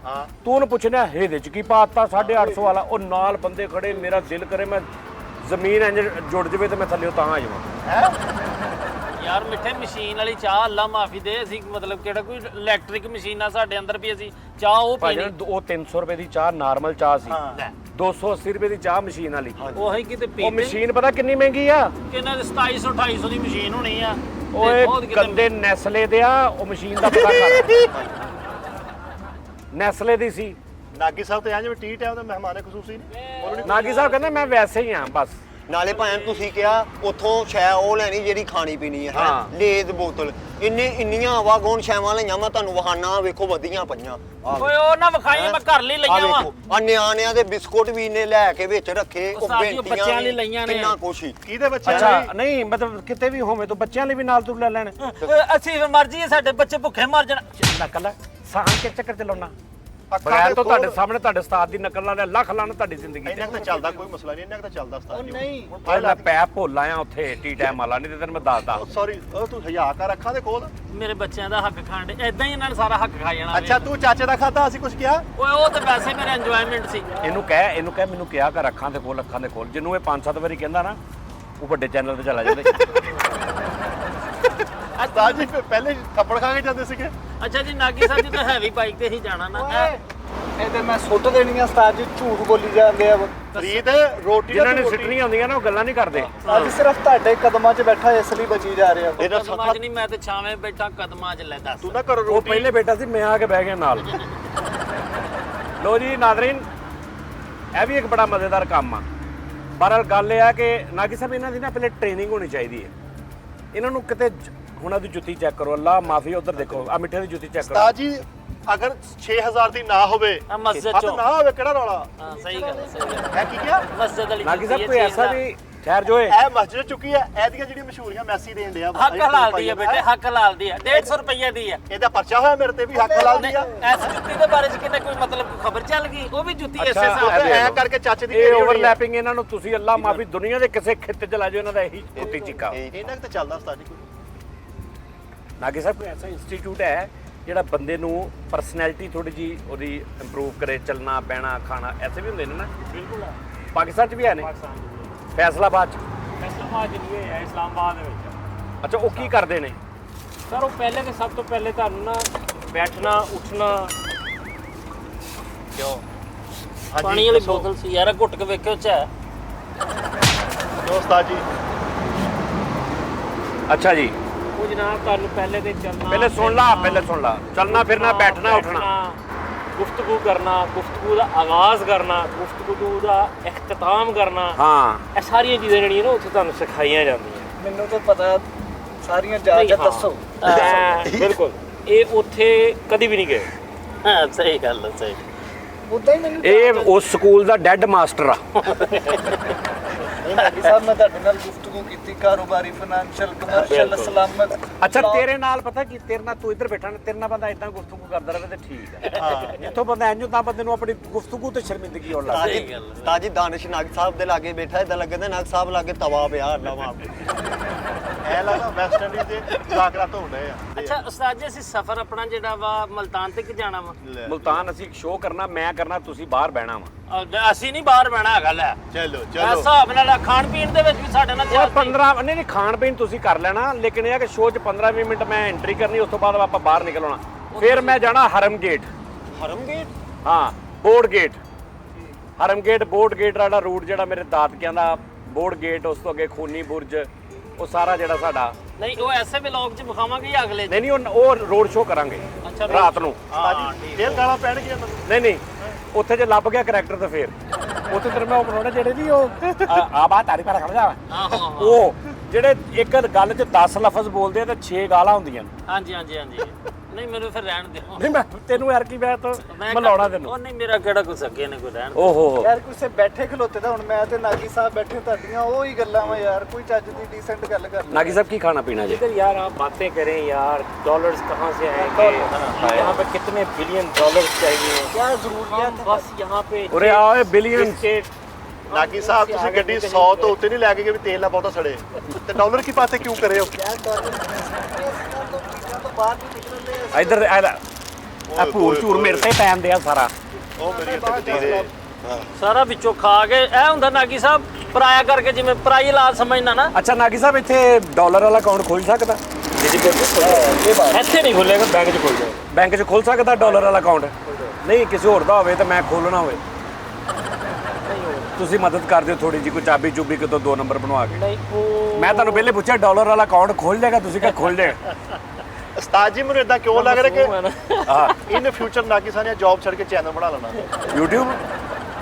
ਤੂੰ ਉਹਨੂੰ ਪੁੱਛਣਾ ਇਹਦੇ ਚ ਕੀ ਪਾਤਾ 850 ਵਾਲਾ, ਉਹ ਨਾਲ ਬੰਦੇ ਖੜੇ, ਮੇਰਾ ਦਿਲ ਕਰੇ ਮੈਂ ਜ਼ਮੀਨ ਇੰਜ ਜੁੜ ਜਵੇ ਤੇ ਮੈਂ ਥੱਲੇ ਤਾਂ ਆ ਜਾਵਾਂ।
ਯਾਰ ਮਿੱਠੇ ਮਸ਼ੀਨ ਵਾਲੀ ਚਾਹ ਅੱਲਾ ਮਾਫੀ ਦੇ, ਅਸੀਂ ਮਤਲਬ ਕਿਹੜਾ ਕੋਈ ਇਲੈਕਟ੍ਰਿਕ ਮਸ਼ੀਨ ਆ ਸਾਡੇ ਅੰਦਰ ਵੀ ਅਸੀਂ ਚਾਹ ਉਹ ਪੀਣੀ।
ਉਹ 300 ਰੁਪਏ ਦੀ ਚਾਹ ਨਾਰਮਲ ਚਾਹ ਸੀ, 280 ਰੁਪਏ ਦੀ ਚਾਹ ਮਸ਼ੀਨ ਵਾਲੀ।
ਉਹੀ ਕਿਤੇ
ਉਹ
ਪੀਂਦੇ
ਮਸ਼ੀਨ ਪਤਾ ਕਿੰਨੀ ਮਹਿੰਗੀ ਆ?
ਕਿੰਨਾ 2700 2800 ਦੀ ਮਸ਼ੀਨ ਹੋਣੀ ਆ।
ਓਏ ਗੰਦੇ ਨੈਸਲੇ ਦੇ ਆ ਉਹ ਮਸ਼ੀਨ ਦਾ ਪਤਾ ਕਰ। ਨੈਸਲੇ ਦੀ ਸੀ।
ਨਾਗੀ ਸਾਹਿਬ ਤੇ ਆ ਜਿਵੇਂ ਟੀ ਟਾਈਮ ਦਾ ਮਹਿਮਾਨ ਖਸੂਸੀ
ਨਾਗੀ ਸਾਹਿਬ ਕਹਿੰਦੇ ਮੈਂ ਵੈਸੇ ਹੀ ਆ ਬਸ।
ਨਾਲੇ ਭਾਵੇਂ ਤੁਸੀਂ ਕਿਹਾ ਉੱਥੋਂ ਸ਼ੈ ਉਹ ਲੈਣੀ ਜਿਹੜੀ ਖਾਣੀ ਪੀਣੀ ਹੈ, ਲੇਜ਼ ਬੋਤਲ ਇੰਨੀਆਂ ਹਵਾ ਗੋਣ ਸ਼ੈਵਾਂ ਲਈਆਂ ਮੈਂ ਤੁਹਾਨੂੰ ਵਹਾਨਾ ਵੇਖੋ ਵਧੀਆਂ ਪਈਆਂ।
ਓਏ ਉਹ ਨਾ ਵਿਖਾਈ, ਮੈਂ ਘਰ ਲਈ ਲਈਆਂ ਵਾ।
ਆ ਨਿਆਣਿਆਂ ਦੇ ਬਿਸਕੁਟ ਵੀ ਨੇ ਲੈ ਕੇ ਵਿੱਚ ਰੱਖੇ, ਉਹ
ਸਾਡੀ ਬੱਚਿਆਂ ਲਈ ਲਈਆਂ ਨੇ।
ਕਿੰਨਾ ਕੁਛ ਹੀ।
ਕਿਹਦੇ ਬੱਚੇ?
ਅੱਛਾ ਨਹੀਂ ਮਤਲਬ ਕਿਤੇ ਵੀ ਹੋਵੇ ਤਾਂ ਬੱਚਿਆਂ ਲਈ ਵੀ ਨਾਲ ਤੂੰ ਲੈ ਲੈਣ।
ਅਸੀਂ ਮਰਜੀ ਹੈ, ਸਾਡੇ ਬੱਚੇ ਭੁੱਖੇ ਮਰ ਜਾਣ।
ਨਕਲ ਸਾਨ ਕੇ ਚੱਕਰ ਚਲਾਉਣਾ ਬਗੈਰ ਤੋਂ ਤੁਹਾਡੇ ਸਾਹਮਣੇ ਤੁਹਾਡੇ ਉਸਤਾਦ ਦੀ ਨਕਲ ਨਾਲ ਲੱਖ ਲਾਣ ਤੁਹਾਡੀ ਜ਼ਿੰਦਗੀ
ਇੰਨਾ ਤਾਂ ਚੱਲਦਾ, ਕੋਈ ਮਸਲਾ ਨਹੀਂ, ਇੰਨਾ ਤਾਂ ਚੱਲਦਾ ਉਸਤਾਦ ਜੀ।
ਨਹੀਂ
ਮੈਂ ਪੈ ਭੁੱਲ ਆਇਆ ਉੱਥੇ ਟੀ ਟਾਈਮ ਵਾਲਾ, ਨਹੀਂ ਤੇ ਤੈਨੂੰ ਮੈਂ ਦੱਸਦਾ।
ਸੌਰੀ ਉਹ ਤੂੰ ਹਯਾ ਕਰ ਅੱਖਾਂ ਦੇ ਖੋਲ।
ਮੇਰੇ ਬੱਚਿਆਂ ਦਾ ਹੱਕ ਖਾਣ ਦੇ, ਇਦਾਂ ਹੀ ਇਹਨਾਂ ਨੇ ਸਾਰਾ ਹੱਕ ਖਾ ਜਾਣਾ।
ਅੱਛਾ ਤੂੰ ਚਾਚੇ ਦਾ ਖਾਦਾ, ਅਸੀਂ ਕੁਝ ਕਿਹਾ?
ਓਏ ਉਹ ਤਾਂ ਵੈਸੇ ਮੇਰੇ ਇੰਜੋਇਮੈਂਟ ਸੀ।
ਇਹਨੂੰ ਕਹਿ ਮੈਨੂੰ ਕਿਹਾ ਕਰ ਅੱਖਾਂ ਦੇ ਖੋਲ, ਅੱਖਾਂ ਦੇ ਖੋਲ। ਜਿਹਨੂੰ ਇਹ 5-7 ਵਾਰੀ ਕਹਿੰਦਾ ਨਾ ਉਹ ਵੱਡੇ ਚੈਨਲ ਤੇ ਚਲਾ ਜਾਂਦਾ।
ਉਸਤਾਦ ਜੀ ਪਹਿਲੇ ਥੱਪੜ ਖਾ ਕੇ ਜਾਂਦੇ ਸੀਗੇ।
ਅੱਛਾ ਜੀ ਨਾਗੀ ਸਾਹਿਬ ਜੀ ਤਾਂ ਹੈਵੀ ਬਾਈਕ ਤੇ ਹੀ ਜਾਣਾ ਨਾ।
ਇਹ ਤੇ ਮੈਂ ਸੁੱਟ ਦੇਣੀ ਆ ਉਸਤਾਦ ਜੀ, ਝੂਠ ਬੋਲੀ ਜਾਂਦੇ ਆ।
ਫਰੀਦ ਰੋਟੀ
ਜਿਨ੍ਹਾਂ ਨੇ ਸਿੱਟਣੀਆਂ ਹੁੰਦੀਆਂ ਨਾ ਉਹ ਗੱਲਾਂ ਨਹੀਂ ਕਰਦੇ।
ਅੱਜ ਸਿਰਫ ਤੁਹਾਡੇ ਕਦਮਾਂ 'ਚ ਬੈਠਾ ਇਸ ਲਈ ਬਚੀ ਜਾ ਰਿਹਾ।
ਇਹਦਾ
ਕਦਮਾਂ 'ਚ ਨਹੀਂ, ਮੈਂ ਤੇ ਛਾਵੇਂ ਬੈਠਾ ਕਦਮਾਂ 'ਚ ਲੈ ਦੱਸ।
ਤੂੰ ਨਾ ਕਰੋ
ਉਹ
ਰੋਟੀ।
ਪਹਿਲੇ ਬੇਟਾ ਸੀ, ਮੈਂ ਆ ਕੇ ਬਹਿ ਗਿਆ ਨਾਲ। ਲੋ ਜੀ ਨਾਜ਼ਰੀਨ, ਇਹ ਵੀ ਇੱਕ ਬੜਾ ਮਜ਼ੇਦਾਰ ਕੰਮ ਆ। ਬਹਰਹਾਲ ਗੱਲ ਇਹ ਆ ਕਿ ਨਾਗੀ ਸਾਹਿਬ ਇਹਨਾਂ ਦੀ ਨਾ ਪਹਿਲੇ ਟ੍ਰੇਨਿੰਗ ਹੋਣੀ ਚਾਹੀਦੀ ਹੈ। ਇਹਨਾਂ ਨੂੰ ਕਿਤੇ ਹੁਣ ਦੀ ਜੁੱਤੀ ਚੈੱਕ ਕਰੋ, ਅੱਲਾ ਮਾਫੀ ਉਧਰ ਦੇਖੋ, ਆ ਮਿੱਠੇ ਦੀ ਜੁੱਤੀ ਚੈੱਕ ਕਰੋ।
ਉਸਤਾਦ ਜੀ ਅਗਰ 6000 ਦੀ ਨਾ ਹੋਵੇ,
ਆ ਮਸਜਿਦ
ਹੱਥ
ਚੋਂ
ਨਾ ਹੋਵੇ, ਕਿਹੜਾ ਰੌਲਾ?
ਹਾਂ ਸਹੀ ਗੱਲ ਹੈ, ਸਹੀ ਗੱਲ
ਹੈ ਕੀ ਕਿਹਾ?
ਮਸਜਿਦ ਵਾਲੀ
ਨਾਗੀ ਸਾਹਿਬ ਕੋਈ ਐਸਾ ਵੀ ਠਹਿਰ ਜੋ
ਇਹ ਮਸਜਿਦ ਚੁੱਕੀ ਹੈ, ਇਹਦੀਆਂ ਜਿਹੜੀਆਂ ਮਸ਼ਹੂਰੀਆਂ ਮੈਸੀ ਦੇਣ ਡਿਆ।
ਹੱਕ ਹਲਾਲ ਦੀ ਹੈ ਬੇਟੇ, ਹੱਕ ਹਲਾਲ ਦੀ ਹੈ। 150 ਰੁਪਏ ਦੀ ਹੈ।
ਇਹਦਾ ਪਰਚਾ ਹੋਇਆ ਮੇਰੇ ਤੇ ਵੀ ਹੱਕ ਹਲਾਲ ਦੀ ਆ।
ਐਸ ਜੁੱਤੀ ਦੇ ਬਾਰੇ ਚ ਕਿਤੇ ਕੋਈ ਮਤਲਬ ਖਬਰ ਚੱਲ ਗਈ, ਉਹ ਵੀ ਜੁੱਤੀ ਐਸੇ
ਅੱਛਾ,
ਸਾਹ
ਐ ਕਰਕੇ ਚਾਚੇ ਦੀ
ਇਹ
ਢੇਰੀ ਹੋਣੀ ਆ।
ਓਵਰਲੈਪਿੰਗ ਇਹਨਾਂ ਨੂੰ ਤੁਸੀਂ ਅੱਲਾ ਮਾਫੀ ਦੁਨੀਆ ਦੇ ਕਿਸੇ ਖਿੱਤੇ ਚ ਲਾ ਜਾਓ, ਇਹਨਾਂ ਦਾ ਇਹੀ ਕੁੱਤੀ ਚੀਕਾ।
ਇਹਨਾਂ ਤੇ ਚੱਲਦਾ ਉਸਤਾਦ ਜੀ ਕੋਈ।
ਨਾਗੇ ਸਾਹਿਬ ਕੋਈ ਐਸਾ ਇੰਸਟੀਚਿਊਟ ਹੈ ਜਿਹੜਾ ਬੰਦੇ ਨੂੰ ਪਰਸਨੈਲਿਟੀ ਥੋੜੀ ਜੀ ਉਹਦੀ ਇੰਪਰੂਵ ਕਰੇ, ਚੱਲਣਾ ਬਹਿਣਾ ਖਾਣਾ ਐਸੇ ਵੀ ਹੁੰਦੇ ਨੇ ਨਾ?
ਬਿਲਕੁਲ
ਪਾਕਿਸਤਾਨ ਚ ਵੀ ਹੈ ਨੇ, ਫੈਸਲਾਬਾਦ ਚ।
ਫੈਸਲਾਬਾਦ ਨਹੀਂ ਹੈ, ਇਸਲਾਮਾਬਾਦ ਦੇ ਵਿੱਚ।
ਅੱਛਾ ਉਹ ਕੀ ਕਰਦੇ ਨੇ?
ਸਰ ਉਹ ਪਹਿਲੇ ਤੇ ਸਭ ਤੋਂ ਪਹਿਲੇ ਤੁਹਾਨੂੰ ਨਾ ਬੈਠਣਾ ਉੱਠਣਾ
ਕਿਉਂ ਪਾਣੀ ਵਾਲੀ ਬੋਤਲ ਸੀ ਯਾਰ, ਘੁੱਟ ਕੇ ਵੇਖਿਓ ਚ ਹੈ।
ਉਸਤਾਦ ਜੀ
ਅੱਛਾ ਜੀ
ਉਹ ਜਨਾਬ ਤੁਹਾਨੂੰ ਪਹਿਲੇ ਤੇ ਚੱਲਣਾ,
ਪਹਿਲੇ ਸੁਣ ਲਾ ਚੱਲਣਾ ਫਿਰਨਾ ਬੈਠਣਾ ਉੱਠਣਾ,
ਗੁਫ਼ਤਗੂ ਕਰਨਾ, ਗੁਫ਼ਤਗੂ ਦਾ ਆਗਾਜ਼ ਕਰਨਾ, ਗੁਫ਼ਤਗੂ ਦਾ ਇਖਤਤਾਮ ਕਰਨਾ,
ਹਾਂ
ਇਹ ਸਾਰੀਆਂ ਚੀਜ਼ਾਂ ਜਿਹੜੀਆਂ ਨਾ ਉੱਥੇ ਤੁਹਾਨੂੰ ਸਿਖਾਈਆਂ ਜਾਂਦੀਆਂ।
ਮੈਨੂੰ ਤਾਂ ਪਤਾ ਸਾਰੀਆਂ ਜਾ ਕੇ ਦੱਸੋ।
ਬਿਲਕੁਲ ਇਹ ਉੱਥੇ ਕਦੀ ਵੀ ਨਹੀਂ ਗਏ।
ਹਾਂ ਸਹੀ ਗੱਲ ਹੈ, ਸਹੀ।
ਉਦਾਂ ਹੀ ਮੈਨੂੰ
ਇਹ ਉਸ ਸਕੂਲ ਦਾ ਡੈਡ ਮਾਸਟਰ ਆ।
ਨਾਗੀ ਸਾਹਿਬ ਮੈਂ ਤੁਹਾਡੇ ਨਾਲ ਗੁਫ਼ਤਗੂ ਕੀਤੀ ਕਾਰੋਬਾਰੀ, ਫਾਈਨੈਂਸ਼ੀਅਲ, ਕਮਰਸ਼ੀਅਲ, ਇਸਲਾਮਿਕ।
ਅੱਛਾ ਤੇਰੇ ਨਾਲ ਪਤਾ ਕੀ, ਤੇਰੇ ਨਾਲ ਤੂੰ ਇੱਧਰ ਬੈਠਾ ਨਾ, ਤੇਰੇ ਨਾਲ ਬੰਦਾ ਇਦਾਂ ਗੁਫ਼ਤਗੂ ਕਰਦਾ ਰਹੇ ਤੇ ਠੀਕ ਹੈ।
ਹਾਂ
ਜਿੱਥੋਂ ਬੰਦਾ ਇੰਜ ਤਾਂ ਬੰਦੇ ਨੂੰ ਆਪਣੀ ਗੁਫ਼ਤਗੂ ਤੇ ਸ਼ਰਮਿੰਦਗੀ ਹੋਣ ਲੱਗ
ਸਹੀ ਗੱਲ ਹੈ।
ਤਾਜੀ ਦਾਨਿਸ਼ ਨਾਗ ਸਾਹਿਬ ਦੇ ਲਾਗੇ ਬੈਠਾ, ਇਦਾਂ ਲੱਗਦਾ ਨਾਗ ਸਾਹਿਬ ਲਾਗੇ ਤਵਾ ਪਿਆ ਨਵਾਂ।
ਐ ਲੱਗਦਾ ਵੈਸਟ ਇੰਡੀਜ਼ ਦੇ ਦਾਖਲਾ ਤੋਂ ਹੁੰਦੇ ਆ।
ਅੱਛਾ ਉਸਤਾਦ ਜੀ, ਅਸੀਂ ਸਫ਼ਰ ਆਪਣਾ ਜਿਹੜਾ ਵਾ ਮਲਤਾਨ ਤੱਕ ਜਾਣਾ ਵਾ।
ਮੁਲਤਾਨ ਅਸੀਂ ਸ਼ੋਅ ਕਰਨਾ, ਮੈਂ ਕਰਨਾ, ਤੁਸੀਂ ਬਾਹਰ ਬਹਿਣਾ ਵਾ।
ਅਸੀਂ ਨਹੀਂ ਬਾਹਰ ਬਹਿਣਾ ਹੈਗਾ ਲੈ।
ਚਲੋ
ਇਸ
ਚਲੋ
ਹਿਸਾਬ ਨਾਲ ਖਾਣ ਪੀਣ ਦੇ ਵਿੱਚ ਵੀ ਸਾਡੇ ਨਾਲ
ਉਹ
ਚੱਲ
15 ਨਹੀਂ ਖਾਣ ਪੀਣ ਤੁਸੀਂ ਕਰ ਲੈਣਾ, ਲੇਕਿਨ ਇਹ ਹੈ ਕਿ ਸ਼ੋਅ 'ਚ 15-20 ਮਿੰਟ ਮੈਂ ਐਂਟਰੀ ਕਰਨੀ, ਉਸ ਤੋਂ ਬਾਅਦ ਆਪਾਂ ਬਾਹਰ ਨਿਕਲ ਆਉਣਾ। ਫਿਰ ਮੈਂ ਜਾਣਾ ਹਰਮ ਗੇਟ।
ਹਰਮ ਗੇਟ?
ਹਾਂ ਬੋਰਡ ਗੇਟ, ਹਰਮ ਗੇਟ ਬੋਰਡ ਗੇਟ ਵਾਲਾ ਰੂਟ ਜਿਹੜਾ ਮੇਰੇ ਦਾਦਕਿਆਂ ਦਾ, ਬੋਰਡ ਗੇਟ, ਉਸ ਤੋਂ ਅੱਗੇ ਖੂਨੀ ਬੁਰਜ, ਉਹ ਸਾਰਾ ਜਿਹੜਾ ਸਾਡਾ।
ਨਹੀਂ ਉਹ ਐਸੇ ਵਲੌਗ 'ਚ ਵਿਖਾਵਾਂਗੇ ਜਾਂ ਅਗਲੇ 'ਚ?
ਨਹੀਂ ਉਹ ਰੋਡ ਸ਼ੋਅ ਕਰਾਂਗੇ
ਅੱਛਾ,
ਰਾਤ ਨੂੰ।
ਜੇਲ੍ਹ ਗਾਲਾਂ ਪੈਣਗੀਆਂ
ਨਹੀਂ ਉੱਥੇ ਜੇ ਲੱਭ ਗਿਆ ਕਰੈਕਟਰ ਤਾਂ ਫੇਰ ਉੱਥੇ ਤੇਰੇ ਮੈਂ ਉਹ ਬਣਾਉਣਾ ਜਿਹੜੇ ਨਹੀਂ ਉਹ ਆ ਬਾਤ ਤਾਰੀ ਪਰ ਖੜ ਜਾ ਉਹ ਜਿਹੜੇ ਇੱਕ ਗੱਲ 'ਚ 10 ਲਫ਼ਜ਼ ਬੋਲਦੇ ਆ ਤੇ 6 ਗਾਲਾਂ ਹੁੰਦੀਆਂ ਨੇ।
ਹਾਂਜੀ ਹਾਂਜੀ ਹਾਂਜੀ। ਨਹੀਂ ਮੈਨੂੰ ਫਿਰ ਰਹਿਣ ਦਿਓ।
ਨਹੀਂ ਮੈਂ ਤੈਨੂੰ ਯਾਰ ਕੀ ਮੈਂ ਤਾਂ ਮਲਾਉਣਾ ਤੈਨੂੰ।
ਉਹ ਨਹੀਂ ਮੇਰਾ ਕਿਹੜਾ ਕੁਛ ਅੱਗੇ ਨੇ ਕੋਈ ਰਹਿਣ।
ਓਹੋ
ਯਾਰ ਕਿਸੇ ਬੈਠੇ ਖਲੋਤੇ ਤਾਂ ਹੁਣ ਮੈਂ ਤੇ ਨਾਗੀ ਸਾਹਿਬ ਬੈਠੇ, ਤੁਹਾਡੀਆਂ ਉਹ ਹੀ ਗੱਲਾਂ ਵਾ ਯਾਰ, ਕੋਈ ਚੱਜ ਦੀ ਡੀਸੈਂਟ ਗੱਲ ਕਰ ਲੈ।
नागी साहब की खाना पीना जी?
इधर यार आप बातें करें यार, डॉलर्स कहाँ से आएंगे, यहाँ पे कितने बिलियन डॉलर्स चाहिए,
क्या जरूरियत है?
बस यहाँ पे
उरे आओ बिलियन।
बिस्किट।
ਨਾਗੀ ਸਾਹਿਬ ਤੁਸੀਂ ਗੱਡੀ 100 ਤੋਂ ਉੱਤੇ ਨਹੀਂ ਲੈ ਕੇ ਗਏ ਵੀ ਤੇਲ ਨਾ ਬਹੁਤਾ ਸੜੇ, ਤੇ ਡਾਲਰ ਕੀ ਪਾਸੇ ਕਿਉਂ ਕਰੇ ਹੋ?
यार डॉलर तो चीज़ां तो बाहर नहीं निकलते हैं।
इधर आ भूर झूर मेरे ते पैन दिया सारा।
ਉਹ ਮੇਰੀ ਤਕਦੀਰ ਹੈ।
ਸਾਰਾ ਵਿੱਚੋਂ ਖਾ ਕੇ ਇਹ ਹੁੰਦਾ ਨਾਗੀ ਸਾਹਿਬ, ਪਰਾਇਆ ਕਰਕੇ ਜਿਵੇਂ ਪਰਾਈ ਲਾਲ ਸਮਝਣਾ ਨਾ।
अच्छा नागी साहब इत्थे डॉलर वाला अकाउंट खोल सकदा?
ऐसे नहीं खुलेगा, बैंक च खोल जाओ।
बैंक च खोल सकदा डॉलर वाला अकाउंट? नहीं किसी होर दा होवे ते मैं खोलना होवे, ਤੁਸੀਂ ਮਦਦ ਕਰ ਦਿਓ ਥੋੜੀ ਜੀ, ਕੋਈ ਚਾਬੀ ਚੁਬੀ ਕਿਤੋਂ 2 ਨੰਬਰ ਬਣਵਾ ਕੇ।
नहीं वो
ਮੈਂ ਤੁਹਾਨੂੰ ਪਹਿਲੇ ਪੁੱਛਿਆ ਡਾਲਰ ਵਾਲਾ ਅਕਾਊਂਟ ਖੋਲ ਜਾਏਗਾ, ਤੁਸੀਂ ਕਿਹਾ ਖੋਲ ਜਾਏਗਾ।
ਉਸਤਾਦ ਜੀ ਮੈਨੂੰ ਇਦਾਂ ਕਿਉਂ ਲੱਗ ਰਿਹਾ
वो है ना।
ਕਿ
ਹਾਂ
in future Nagi Sania job ਛੱਡ ਕੇ ਚੈਨਲ ਬਣਾ ਲੈਣਾ?
YouTube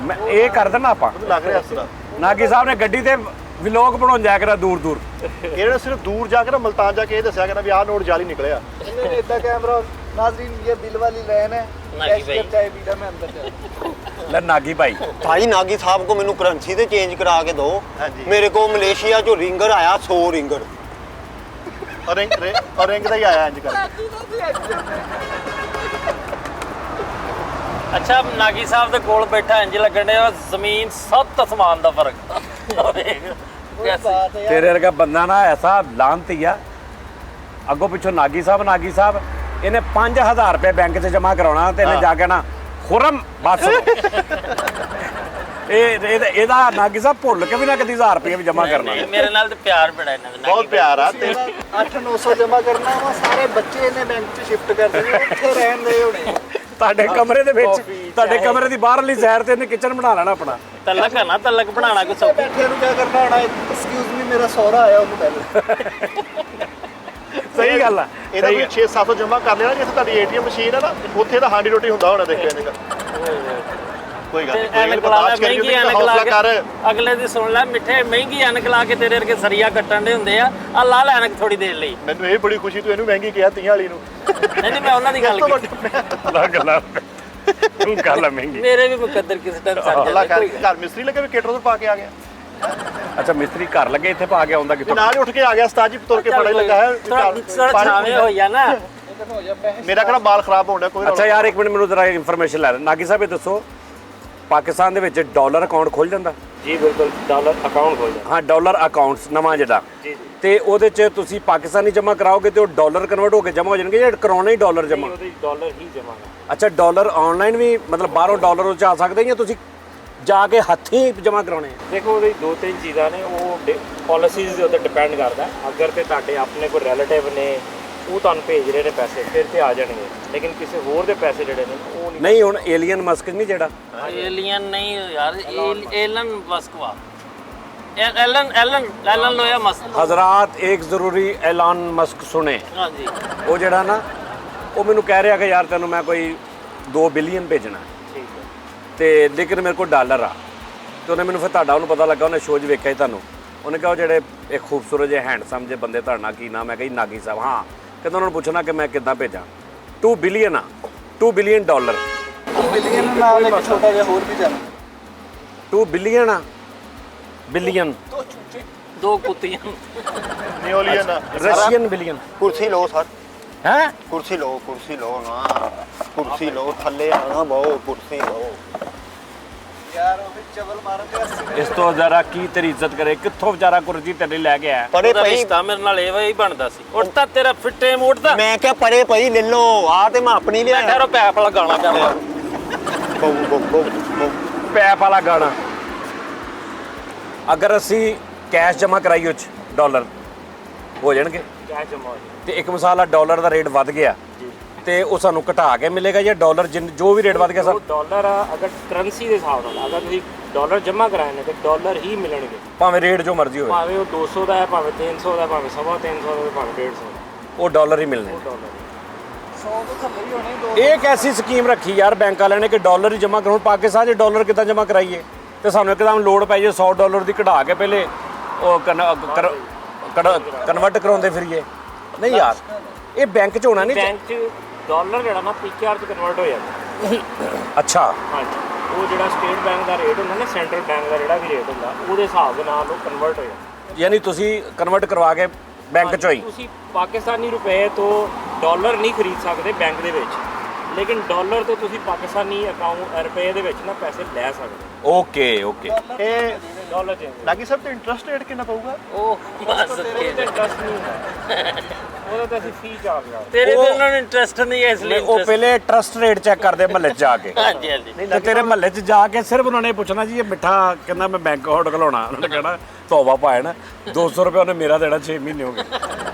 ਮੈਂ ਇਹ ਕਰ ਦੇਣਾ ਆਪਾਂ।
ਮੈਨੂੰ ਲੱਗ ਰਿਹਾ ਇਸ ਤਰ੍ਹਾਂ।
ਨਾਗੀ ਸਾਹਿਬ ਨੇ ਗੱਡੀ ਤੇ ਵਲੌਗ ਬਣਾਉਣ ਜਾਇਆ ਕਰਾ ਦੂਰ ਦੂਰ।
ਇਹਨਾਂ ਨੇ ਸਿਰਫ ਦੂਰ ਜਾ ਕੇ ਨਾ ਮਲਤਾਨ ਜਾ ਕੇ ਇਹ ਦੱਸਿਆ ਕਿ ਨਾ ਵੀ ਆਹ ਨੋਟ ਜਾਲੀ ਨਿਕਲਿਆ।
इन्होंने इतना कैमरा, नाजरीन ये बिल वाली लाइन है,
नागी
कैश
भाई।
कर चाहे बीड़ा में अंदर जाए।
ਲੈ ਨਾਗੀ ਭਾਈ
ਭਾਈ ਨਾਗੀ ਸਾਹਿਬ ਕੋ ਮੈਨੂੰ ਕਰੰਸੀ ਤੇ ਚੇਂਜ ਕਰਾ ਕੇ ਦਿਓ।
ਹਾਂਜੀ।
ਮੇਰੇ ਕੋ ਮਲੇਸ਼ੀਆ ਚੋਂ ਰਿੰਗਰ ਆਇਆ 100 ਰਿੰਗਰ।
ਔਰ ਰਿੰਗ ਦਾ ਹੀ ਆਇਆ ਇੰਜ ਕਰ।
ਅੱਛਾ ਨਾਗੀ ਸਾਹਿਬ ਦੇ ਕੋਲ ਬੈਠਾ ਇੰਜ ਲੱਗਣ ਡਿਆ ਜ਼ਮੀਨ 7 ਅਸਮਾਨ ਦਾ ਫਰਕ।
कोई बात है यार।
ਤੇਰੇ ਵਰਗਾ ਬੰਦਾ ਨਾ ਐਸਾ ਲਾਂਤੀ ਆ, ਅੱਗੋਂ ਪਿੱਛੋਂ ਨਾਗੀ ਸਾਹਿਬ ਇਹਨੇ 5000 ਰੁਪਏ ਬੈਂਕ 'ਚ ਜਮ੍ਹਾਂ ਕਰਾਉਣਾ ਤੇ ਇਹਨੇ ਜਾ ਕੇ ਨਾ ਖੁਰਮ ਬਸ ਇਹਦਾ ਨਾਗੀ ਸਾਹਿਬ ਭੁੱਲ ਕੇ ਵੀ ਨਾ ਕਦੀ 1000 ਰੁਪਏ ਵੀ ਜਮ੍ਹਾਂ ਕਰਨਾ।
ਮੇਰੇ ਨਾਲ ਤੇ ਪਿਆਰ ਬੜਾ ਇਹਨਾਂ ਦਾ।
ਬਹੁਤ ਪਿਆਰ ਆ ਤੇ
800-900 ਜਮਾ ਕਰਨਾ ਵਾ, ਸਾਰੇ ਬੱਚੇ ਨੇ ਬੈਂਕ 'ਚ ਸ਼ਿਫਟ ਕਰ ਦੇਣੇ, ਉੱਥੇ ਰਹਿਣ ਦੇ ਹੋਣੇ।
ਤੁਹਾਡੇ ਕਮਰੇ ਦੇ ਵਿੱਚ, ਤੁਹਾਡੇ ਕਮਰੇ ਦੀ ਬਾਹਰਲੀ ਸਾਈਡ ਤੇ ਇਹਨੇ ਕਿਚਨ ਬਣਾ ਲੈਣਾ ਆਪਣਾ।
ਤਲਕ ਹੈ ਨਾ, ਤਲਕ ਬਣਾਉਣਾ ਕੋਈ ਸੌਖੀ।
ਬੈਠੇ ਨੂੰ ਕੀ ਕਰਨਾ ਹੋਣਾ? ਐਕਸਕਿਊਜ਼ ਮੀ, ਮੇਰਾ ਸਹੁਰਾ ਆਇਆ ਉਹਨੂੰ ਪਹਿਲੇ।
ਸਹੀ ਗੱਲ ਆ।
ਇਹਦਾ ਵੀ 6-700 ਜਮਾ ਕਰ ਲੈਣਾ। ਜਿੱਥੇ ਤੁਹਾਡੀ ਏਟੀਐਮ ਮਸ਼ੀਨ ਹੈ ਨਾ, ਉੱਥੇ ਦਾ ਹਾਂਡੀ ਰੋਟੀ ਹੁੰਦਾ ਹੋਣਾ ਦੇਖਿਆ ਇਹਨੇ। ਕੋਈ ਗੱਲ ਨਹੀਂ,
ਐਨਕ ਲਾ ਲੈ, ਮਹਿੰਗੀ ਐਨਕ ਲਾ
ਹੌਸਲਾ ਕਰ।
ਕੇ ਅਗਲੇ ਦੀ ਸੁਣ ਲੈ ਮਿੱਠੇ, ਮਹਿੰਗੀ ਐਨਕ ਲਾ ਕੇ ਤੇਰੇ ਵਰਗੇ ਸਰੀਆ ਕੱਟਣ ਦੇ ਹੁੰਦੇ ਆ। ਆ ਲਾ ਲੈ ਐਨਕ ਥੋੜੀ ਦੇਰ ਲਈ।
ਮੈਨੂੰ ਇਹ ਬੜੀ ਖੁਸ਼ੀ, ਤੂੰ ਇਹਨੂੰ ਮਹਿੰਗੀ ਕਿਹਾ 30 ਵਾਲੀ ਨੂੰ।
ਨਹੀਂ ਮੈਂ ਉਹਨਾਂ ਦੀ ਗੱਲ ਕੀਤੀ।
ਲੱਗ ਲਾ ਤੂੰ ਗੱਲ ਮਹਿੰਗੀ।
ਮੇਰੇ ਵੀ ਮੁਕੱਦਰ ਕਿਸੇ ਟਾਈਮ ਸੜ
ਅੱਲਾ
ਜਾਂਦਾ।
ਕਰ, ਘਰ ਮਿਸਤਰੀ ਲੱਗੇ ਵੀ ਕੇਟਰ ਤੋਂ ਪਾ ਕੇ ਆ ਗਿਆ।
ਅੱਛਾ ਮਿਸਤਰੀ ਘਰ ਲੱਗੇ ਇੱਥੇ ਪਾ ਕੇ ਆਉਂਦਾ ਕਿੱਥੋਂ?
ਨਾਲ ਹੀ ਉੱਠ ਕੇ ਆ ਗਿਆ ਉਸਤਾਦ ਜੀ, ਤੁਰ ਕੇ ਫੜਾ ਹੀ ਲੱਗਾ ਹੈ।
ਥੋੜਾ ਛਾਵੇਂ ਹੋਈਆ ਨਾ।
ਮੇਰਾ ਕਿਹੜਾ ਬਾਲ ਖਰਾਬ ਹੋਣ ਡਿਆ ਕੋਈ।
ਅੱਛਾ ਯਾਰ ਇੱਕ ਮਿੰਟ ਮੈਨੂੰ ਜ਼ਰਾ ਇਨਫੋਰਮੇਸ਼ਨ ਲੈ ਨਾਗੀ ਸਾਹਿਬ ਇਹ ਦੱਸੋ, ਪਾਕਿਸਤਾਨ ਦੇ ਵਿੱਚ ਡਾਲਰ ਅਕਾਊਂਟ ਖੁੱਲ ਜਾਂਦਾ?
जी बिल्कुल, डॉलर अकाउंट खोल जाए।
ਹਾਂ ਡਾਲਰ ਅਕਾਊਂਟਸ ਨਵਾਂ ਜਿਹੜਾ,
जी
ਤੇ ਉਹਦੇ 'ਚ ਤੁਸੀਂ ਪਾਕਿਸਤਾਨੀ ਜਮ੍ਹਾਂ ਕਰਾਓਗੇ ਤੇ ਉਹ ਡਾਲਰ ਕਨਵਰਟ ਹੋ ਕੇ ਜਮ੍ਹਾਂ ਹੋ ਜਾਣਗੇ ਜਾਂ ਕਰਾਉਣਾ ਹੀ ਡਾਲਰ ਜਮ੍ਹਾਂ?
डॉलर ही जमा है।
ਅੱਛਾ ਡਾਲਰ ਆਨਲਾਈਨ ਵੀ ਮਤਲਬ ਬਾਹਰੋਂ ਡਾਲਰ ਉਹ 'ਚ ਆ ਸਕਦੇ ਜਾਂ ਤੁਸੀਂ ਜਾ ਕੇ ਹੱਥੀਂ ਜਮ੍ਹਾਂ ਕਰਾਉਣੇ ਆ?
देखो वो 2-3 चीज़ा ने वो ਪਾਲਿਸੀਜ਼ ਦੇ ਉੱਤੇ ਡਿਪੈਂਡ ਕਰਦਾ। ਅਗਰ ਤੇ ਤੁਹਾਡੇ ਆਪਣੇ ਕੋਈ ਰਿਲੇਟਿਵ ਨੇ ਉਹ ਤੁਹਾਨੂੰ ਭੇਜ ਰਹੇ ਨੇ ਪੈਸੇ, ਫਿਰ ਤੇ ਆ ਜਾਣਗੇ, ਲੇਕਿਨ ਕਿਸੇ ਹੋਰ ਦੇ ਪੈਸੇ ਜਿਹੜੇ ਨੇ ਉਹ ਨਹੀਂ।
ਨਹੀਂ ਹੁਣ ਏਲੀਅਨ ਮਸਕ ਨਹੀਂ ਜਿਹੜਾ
एलियन नहीं यार, एलन मस्क एलन लोया मस्क।
ਹਜ਼ਰਾਤ ਇੱਕ ਜ਼ਰੂਰੀ ਐਲਾਨ ਮਸਕ ਸੁਣੇ।
हाँ जी
ਉਹ ਜਿਹੜਾ ਨਾ ਉਹ ਮੈਨੂੰ ਕਹਿ ਰਿਹਾ ਕਿ ਯਾਰ ਤੈਨੂੰ ਮੈਂ ਕੋਈ 2 ਬਿਲੀਅਨ ਭੇਜਣਾ
ਠੀਕ ਹੈ।
ਤੇ ਲੇਕਿਨ ਮੇਰੇ ਕੋਲ ਡਾਲਰ ਆ। ਤੇ ਉਹਨੇ ਮੈਨੂੰ ਫਿਰ ਤੁਹਾਡਾ ਉਹਨੂੰ ਪਤਾ ਲੱਗਾ, ਉਹਨੇ ਸ਼ੋਅ 'ਚ ਵੇਖਿਆ ਹੀ ਤੁਹਾਨੂੰ। ਉਹਨੇ ਕਿਹਾ ਉਹ ਜਿਹੜੇ ਇੱਕ ਖੂਬਸੂਰਤ ਜਿਹੇ ਹੈਂਡਸਮ ਜਿਹੇ ਬੰਦੇ ਤੁਹਾਡਾ ਨਾਂ ਕੀ ਨਾਮ ਹੈ? ਕਹੀ ਨਾਗੀ ਸਾਹਿਬ। ਹਾਂ, ਕਹਿੰਦਾ ਉਹਨਾਂ ਨੂੰ ਪੁੱਛਣਾ ਕਿ ਮੈਂ ਕਿੱਦਾਂ ਭੇਜਾਂ। 2 ਬਿਲੀਅਨ ਆ, $2 ਬਿਲੀਅਨ।
ਬਿਲੀਅਨ ਨਾਲ ਇੱਕ ਛੋਟਾ ਜਿਹਾ ਹੋਰ ਵੀ ਜਾਣਾ।
2 ਬਿਲੀਅਨ ਆ, ਬਿਲੀਅਨ
दो कुत्तियां।
ਨਿਓਲੀਅਨ
ਰਸ਼ੀਅਨ ਬਿਲੀਅਨ
ਕੁਰਸੀ ਲਓ ਸਰ,
ਹੈ।
ਕੁਰਸੀ ਲਓ ਨਾ, ਕੁਰਸੀ ਲਓ, ਥੱਲੇ ਆਣਾ ਬਹੁ, ਕੁਰਸੀ ਲਓ।
ਯਾਰ ਉਹ ਵੀ ਚਵਲ ਮਾਰਦੇ
ਇਸ ਤੋਂ ਜ਼ਰਾ ਕੀ ਤੇਰੀ ਇੱਜ਼ਤ ਕਰੇ, ਕਿੱਥੋਂ ਵਿਚਾਰਾ ਕੁਰਸੀ ਤੇਰੇ ਲੈ ਕੇ ਆਇਆ।
ਪਰੇ
ਉਹਦਾ
ਪਈ,
ਰਿਸ਼ਤਾ ਮੇਰੇ ਨਾਲ ਇਹ ਹੀ ਬਣਦਾ ਸੀ। ਉੱਠਦਾ ਤੇਰਾ ਫਿੱਟੇ ਮੋੜਦਾ।
ਮੈਂ ਕਿਹਾ ਪਰੇ ਪਈ ਲੈ ਲਓ, ਆ ਤੇ ਮੈਂ ਆਪਣੀ
ਮੈਂ
ਲਿਆ।
ਠਹਿਰੋ ਪੈਪ ਵਾਲਾ ਗਾਣਾ ਕਰਦਾ।
ਪੈਪ ਵਾਲਾ ਗਾਣਾ। ਅਗਰ ਅਸੀਂ ਕੈਸ਼ ਜਮ੍ਹਾਂ ਕਰਾਈਏ ਉਹ 'ਚ ਡਾਲਰ ਹੋ ਜਾਣਗੇ।
ਕੈਸ਼ ਜਮਾ ਹੋ ਜਾਏ।
ਤੇ ਇੱਕ ਮਿਸਾਲ ਆ ਡਾਲਰ ਦਾ ਰੇਟ ਵੱਧ ਗਿਆ ਤੇ ਉਹ ਸਾਨੂੰ ਘਟਾ ਕੇ ਮਿਲੇਗਾ ਜਾਂ ਡਾਲਰ ਜੋ ਵੀ ਰੇਟ ਵੱਧ ਗਿਆ
ਉਹ ਡਾਲਰ ਅਗਰ ਕਰੰਸੀ ਦੇ ਹਿਸਾਬ ਨਾਲ ਅਗਰ ਤੁਸੀਂ ਡਾਲਰ ਜਮ੍ਹਾਂ ਕਰਾਏ ਨੇ ਤੇ ਡਾਲਰ ਹੀ ਮਿਲਣਗੇ,
ਭਾਵੇਂ ਰੇਟ ਜੋ ਮਰਜ਼ੀ ਹੋਵੇ,
ਭਾਵੇਂ ਉਹ 200 ਦਾ ਹੈ, ਭਾਵੇਂ 300 ਦਾ, ਭਾਵੇਂ 350 ਦਾ, ਭਾਵੇਂ 150 ਦਾ,
ਉਹ ਡਾਲਰ ਹੀ ਮਿਲਣੇ।
ਉਹ ਡਾਲਰ
100 ਤੋਂ ਥੱਲੇ ਹੀ ਹੋਣੇ।
ਇਹ ਇੱਕ ਐਸੀ ਸਕੀਮ ਰੱਖੀ ਯਾਰ ਬੈਂਕ ਵਾਲਿਆਂ ਨੇ ਕਿ ਡਾਲਰ ਹੀ ਜਮ੍ਹਾਂ ਕਰਾਉਣ। ਪਾਕਿਸਤਾਨ 'ਚ ਡਾਲਰ ਕਿੱਦਾਂ ਜਮ੍ਹਾਂ ਕਰਾਈਏ? ਤੇ ਸਾਨੂੰ ਇੱਕਦਮ ਲੋੜ ਪੈ ਜੇ 100 ਡਾਲਰ ਦੀ ਕਢਾ ਕੇ ਪਹਿਲੇ ਉਹ ਕਨਵਰਟ ਕਰਾਉਂਦੇ ਫਿਰੀਏ। ਨਹੀਂ ਯਾਰ, ਇਹ ਬੈਂਕ 'ਚ ਹੋਣਾ ਨਹੀਂ।
ਬੈਂਕ 'ਚ ਡਾਲਰ ਜਿਹੜਾ ਨਾ PKR 'ਚ ਕਨਵਰਟ ਹੋ ਜਾਂਦਾ।
ਅੱਛਾ,
ਹਾਂਜੀ, ਉਹ ਜਿਹੜਾ ਸਟੇਟ ਬੈਂਕ ਦਾ ਰੇਟ ਹੁੰਦਾ ਨਾ, ਸੈਂਟਰਲ ਬੈਂਕ ਦਾ ਜਿਹੜਾ ਵੀ ਰੇਟ ਹੁੰਦਾ, ਉਹਦੇ ਹਿਸਾਬ ਦੇ ਨਾਲ ਉਹ ਕਨਵਰਟ ਹੋ ਜਾਂਦਾ।
ਯਾਨੀ ਤੁਸੀਂ ਕਨਵਰਟ ਕਰਵਾ ਕੇ ਬੈਂਕ 'ਚੋਂ ਹੀ।
ਤੁਸੀਂ ਪਾਕਿਸਤਾਨੀ ਰੁਪਏ ਤੋਂ ਡਾਲਰ ਨਹੀਂ ਖਰੀਦ ਸਕਦੇ ਬੈਂਕ ਦੇ ਵਿੱਚ, ਲੇਕਿਨ ਡਾਲਰ ਤੋਂ ਤੁਸੀਂ ਪਾਕਿਸਤਾਨੀ ਅਕਾਊਂਟ ਰੁਪਏ ਦੇ ਵਿੱਚ ਨਾ ਪੈਸੇ ਲੈ ਸਕਦੇ
ਓਕੇ ਓਕੇ।
ਇਹ
ਡਾਲਰ ਚ।
ਲਾਗੀ ਸਾਹਿਬ ਤੇ ਇੰਟਰਸਟ ਰੇਟ ਕਿੰਨਾ ਪਊਗਾ?
ਉਹ ਬਸ
ਇੰਟਰਸਟ ਨਹੀਂ ਹੁੰਦਾ ਉਹਦਾ ਤਾਂ ਅਸੀਂ ਫੀ ਚਾਰਜ ਕਰਦੇ।
ਤੇਰੇ ਤੇ ਉਹਨਾਂ ਨੂੰ ਇੰਟਰਸਟ ਨਹੀਂ ਹੈ, ਇਸ ਲਈ
ਉਹ ਪਹਿਲੇ ਟਰਸਟ ਰੇਟ ਚੈੱਕ ਕਰਦੇ ਮਹੱਲੇ 'ਚ ਜਾ ਕੇ।
ਹਾਂਜੀ ਹਾਂਜੀ।
ਤੇ ਤੇਰੇ ਮਹੱਲੇ 'ਚ ਜਾ ਕੇ ਸਿਰਫ ਉਹਨਾਂ ਨੇ ਪੁੱਛਣਾ ਜੀ ਇਹ ਮਿੱਠਾ ਕਹਿੰਦਾ ਮੈਂ ਬੈਂਕ ਅਕਾਊਂਟ ਖਲਾਉਣਾ। ਉਹਨਾਂ ਨੇ ਕਹਿਣਾ ਤੋਬਾ ਪਾਇਆ ਨਾ, 200 ਰੁਪਏ ਉਹਨੇ ਮੇਰਾ ਦੇਣਾ, 6 ਮਹੀਨੇ ਹੋ ਗਏ।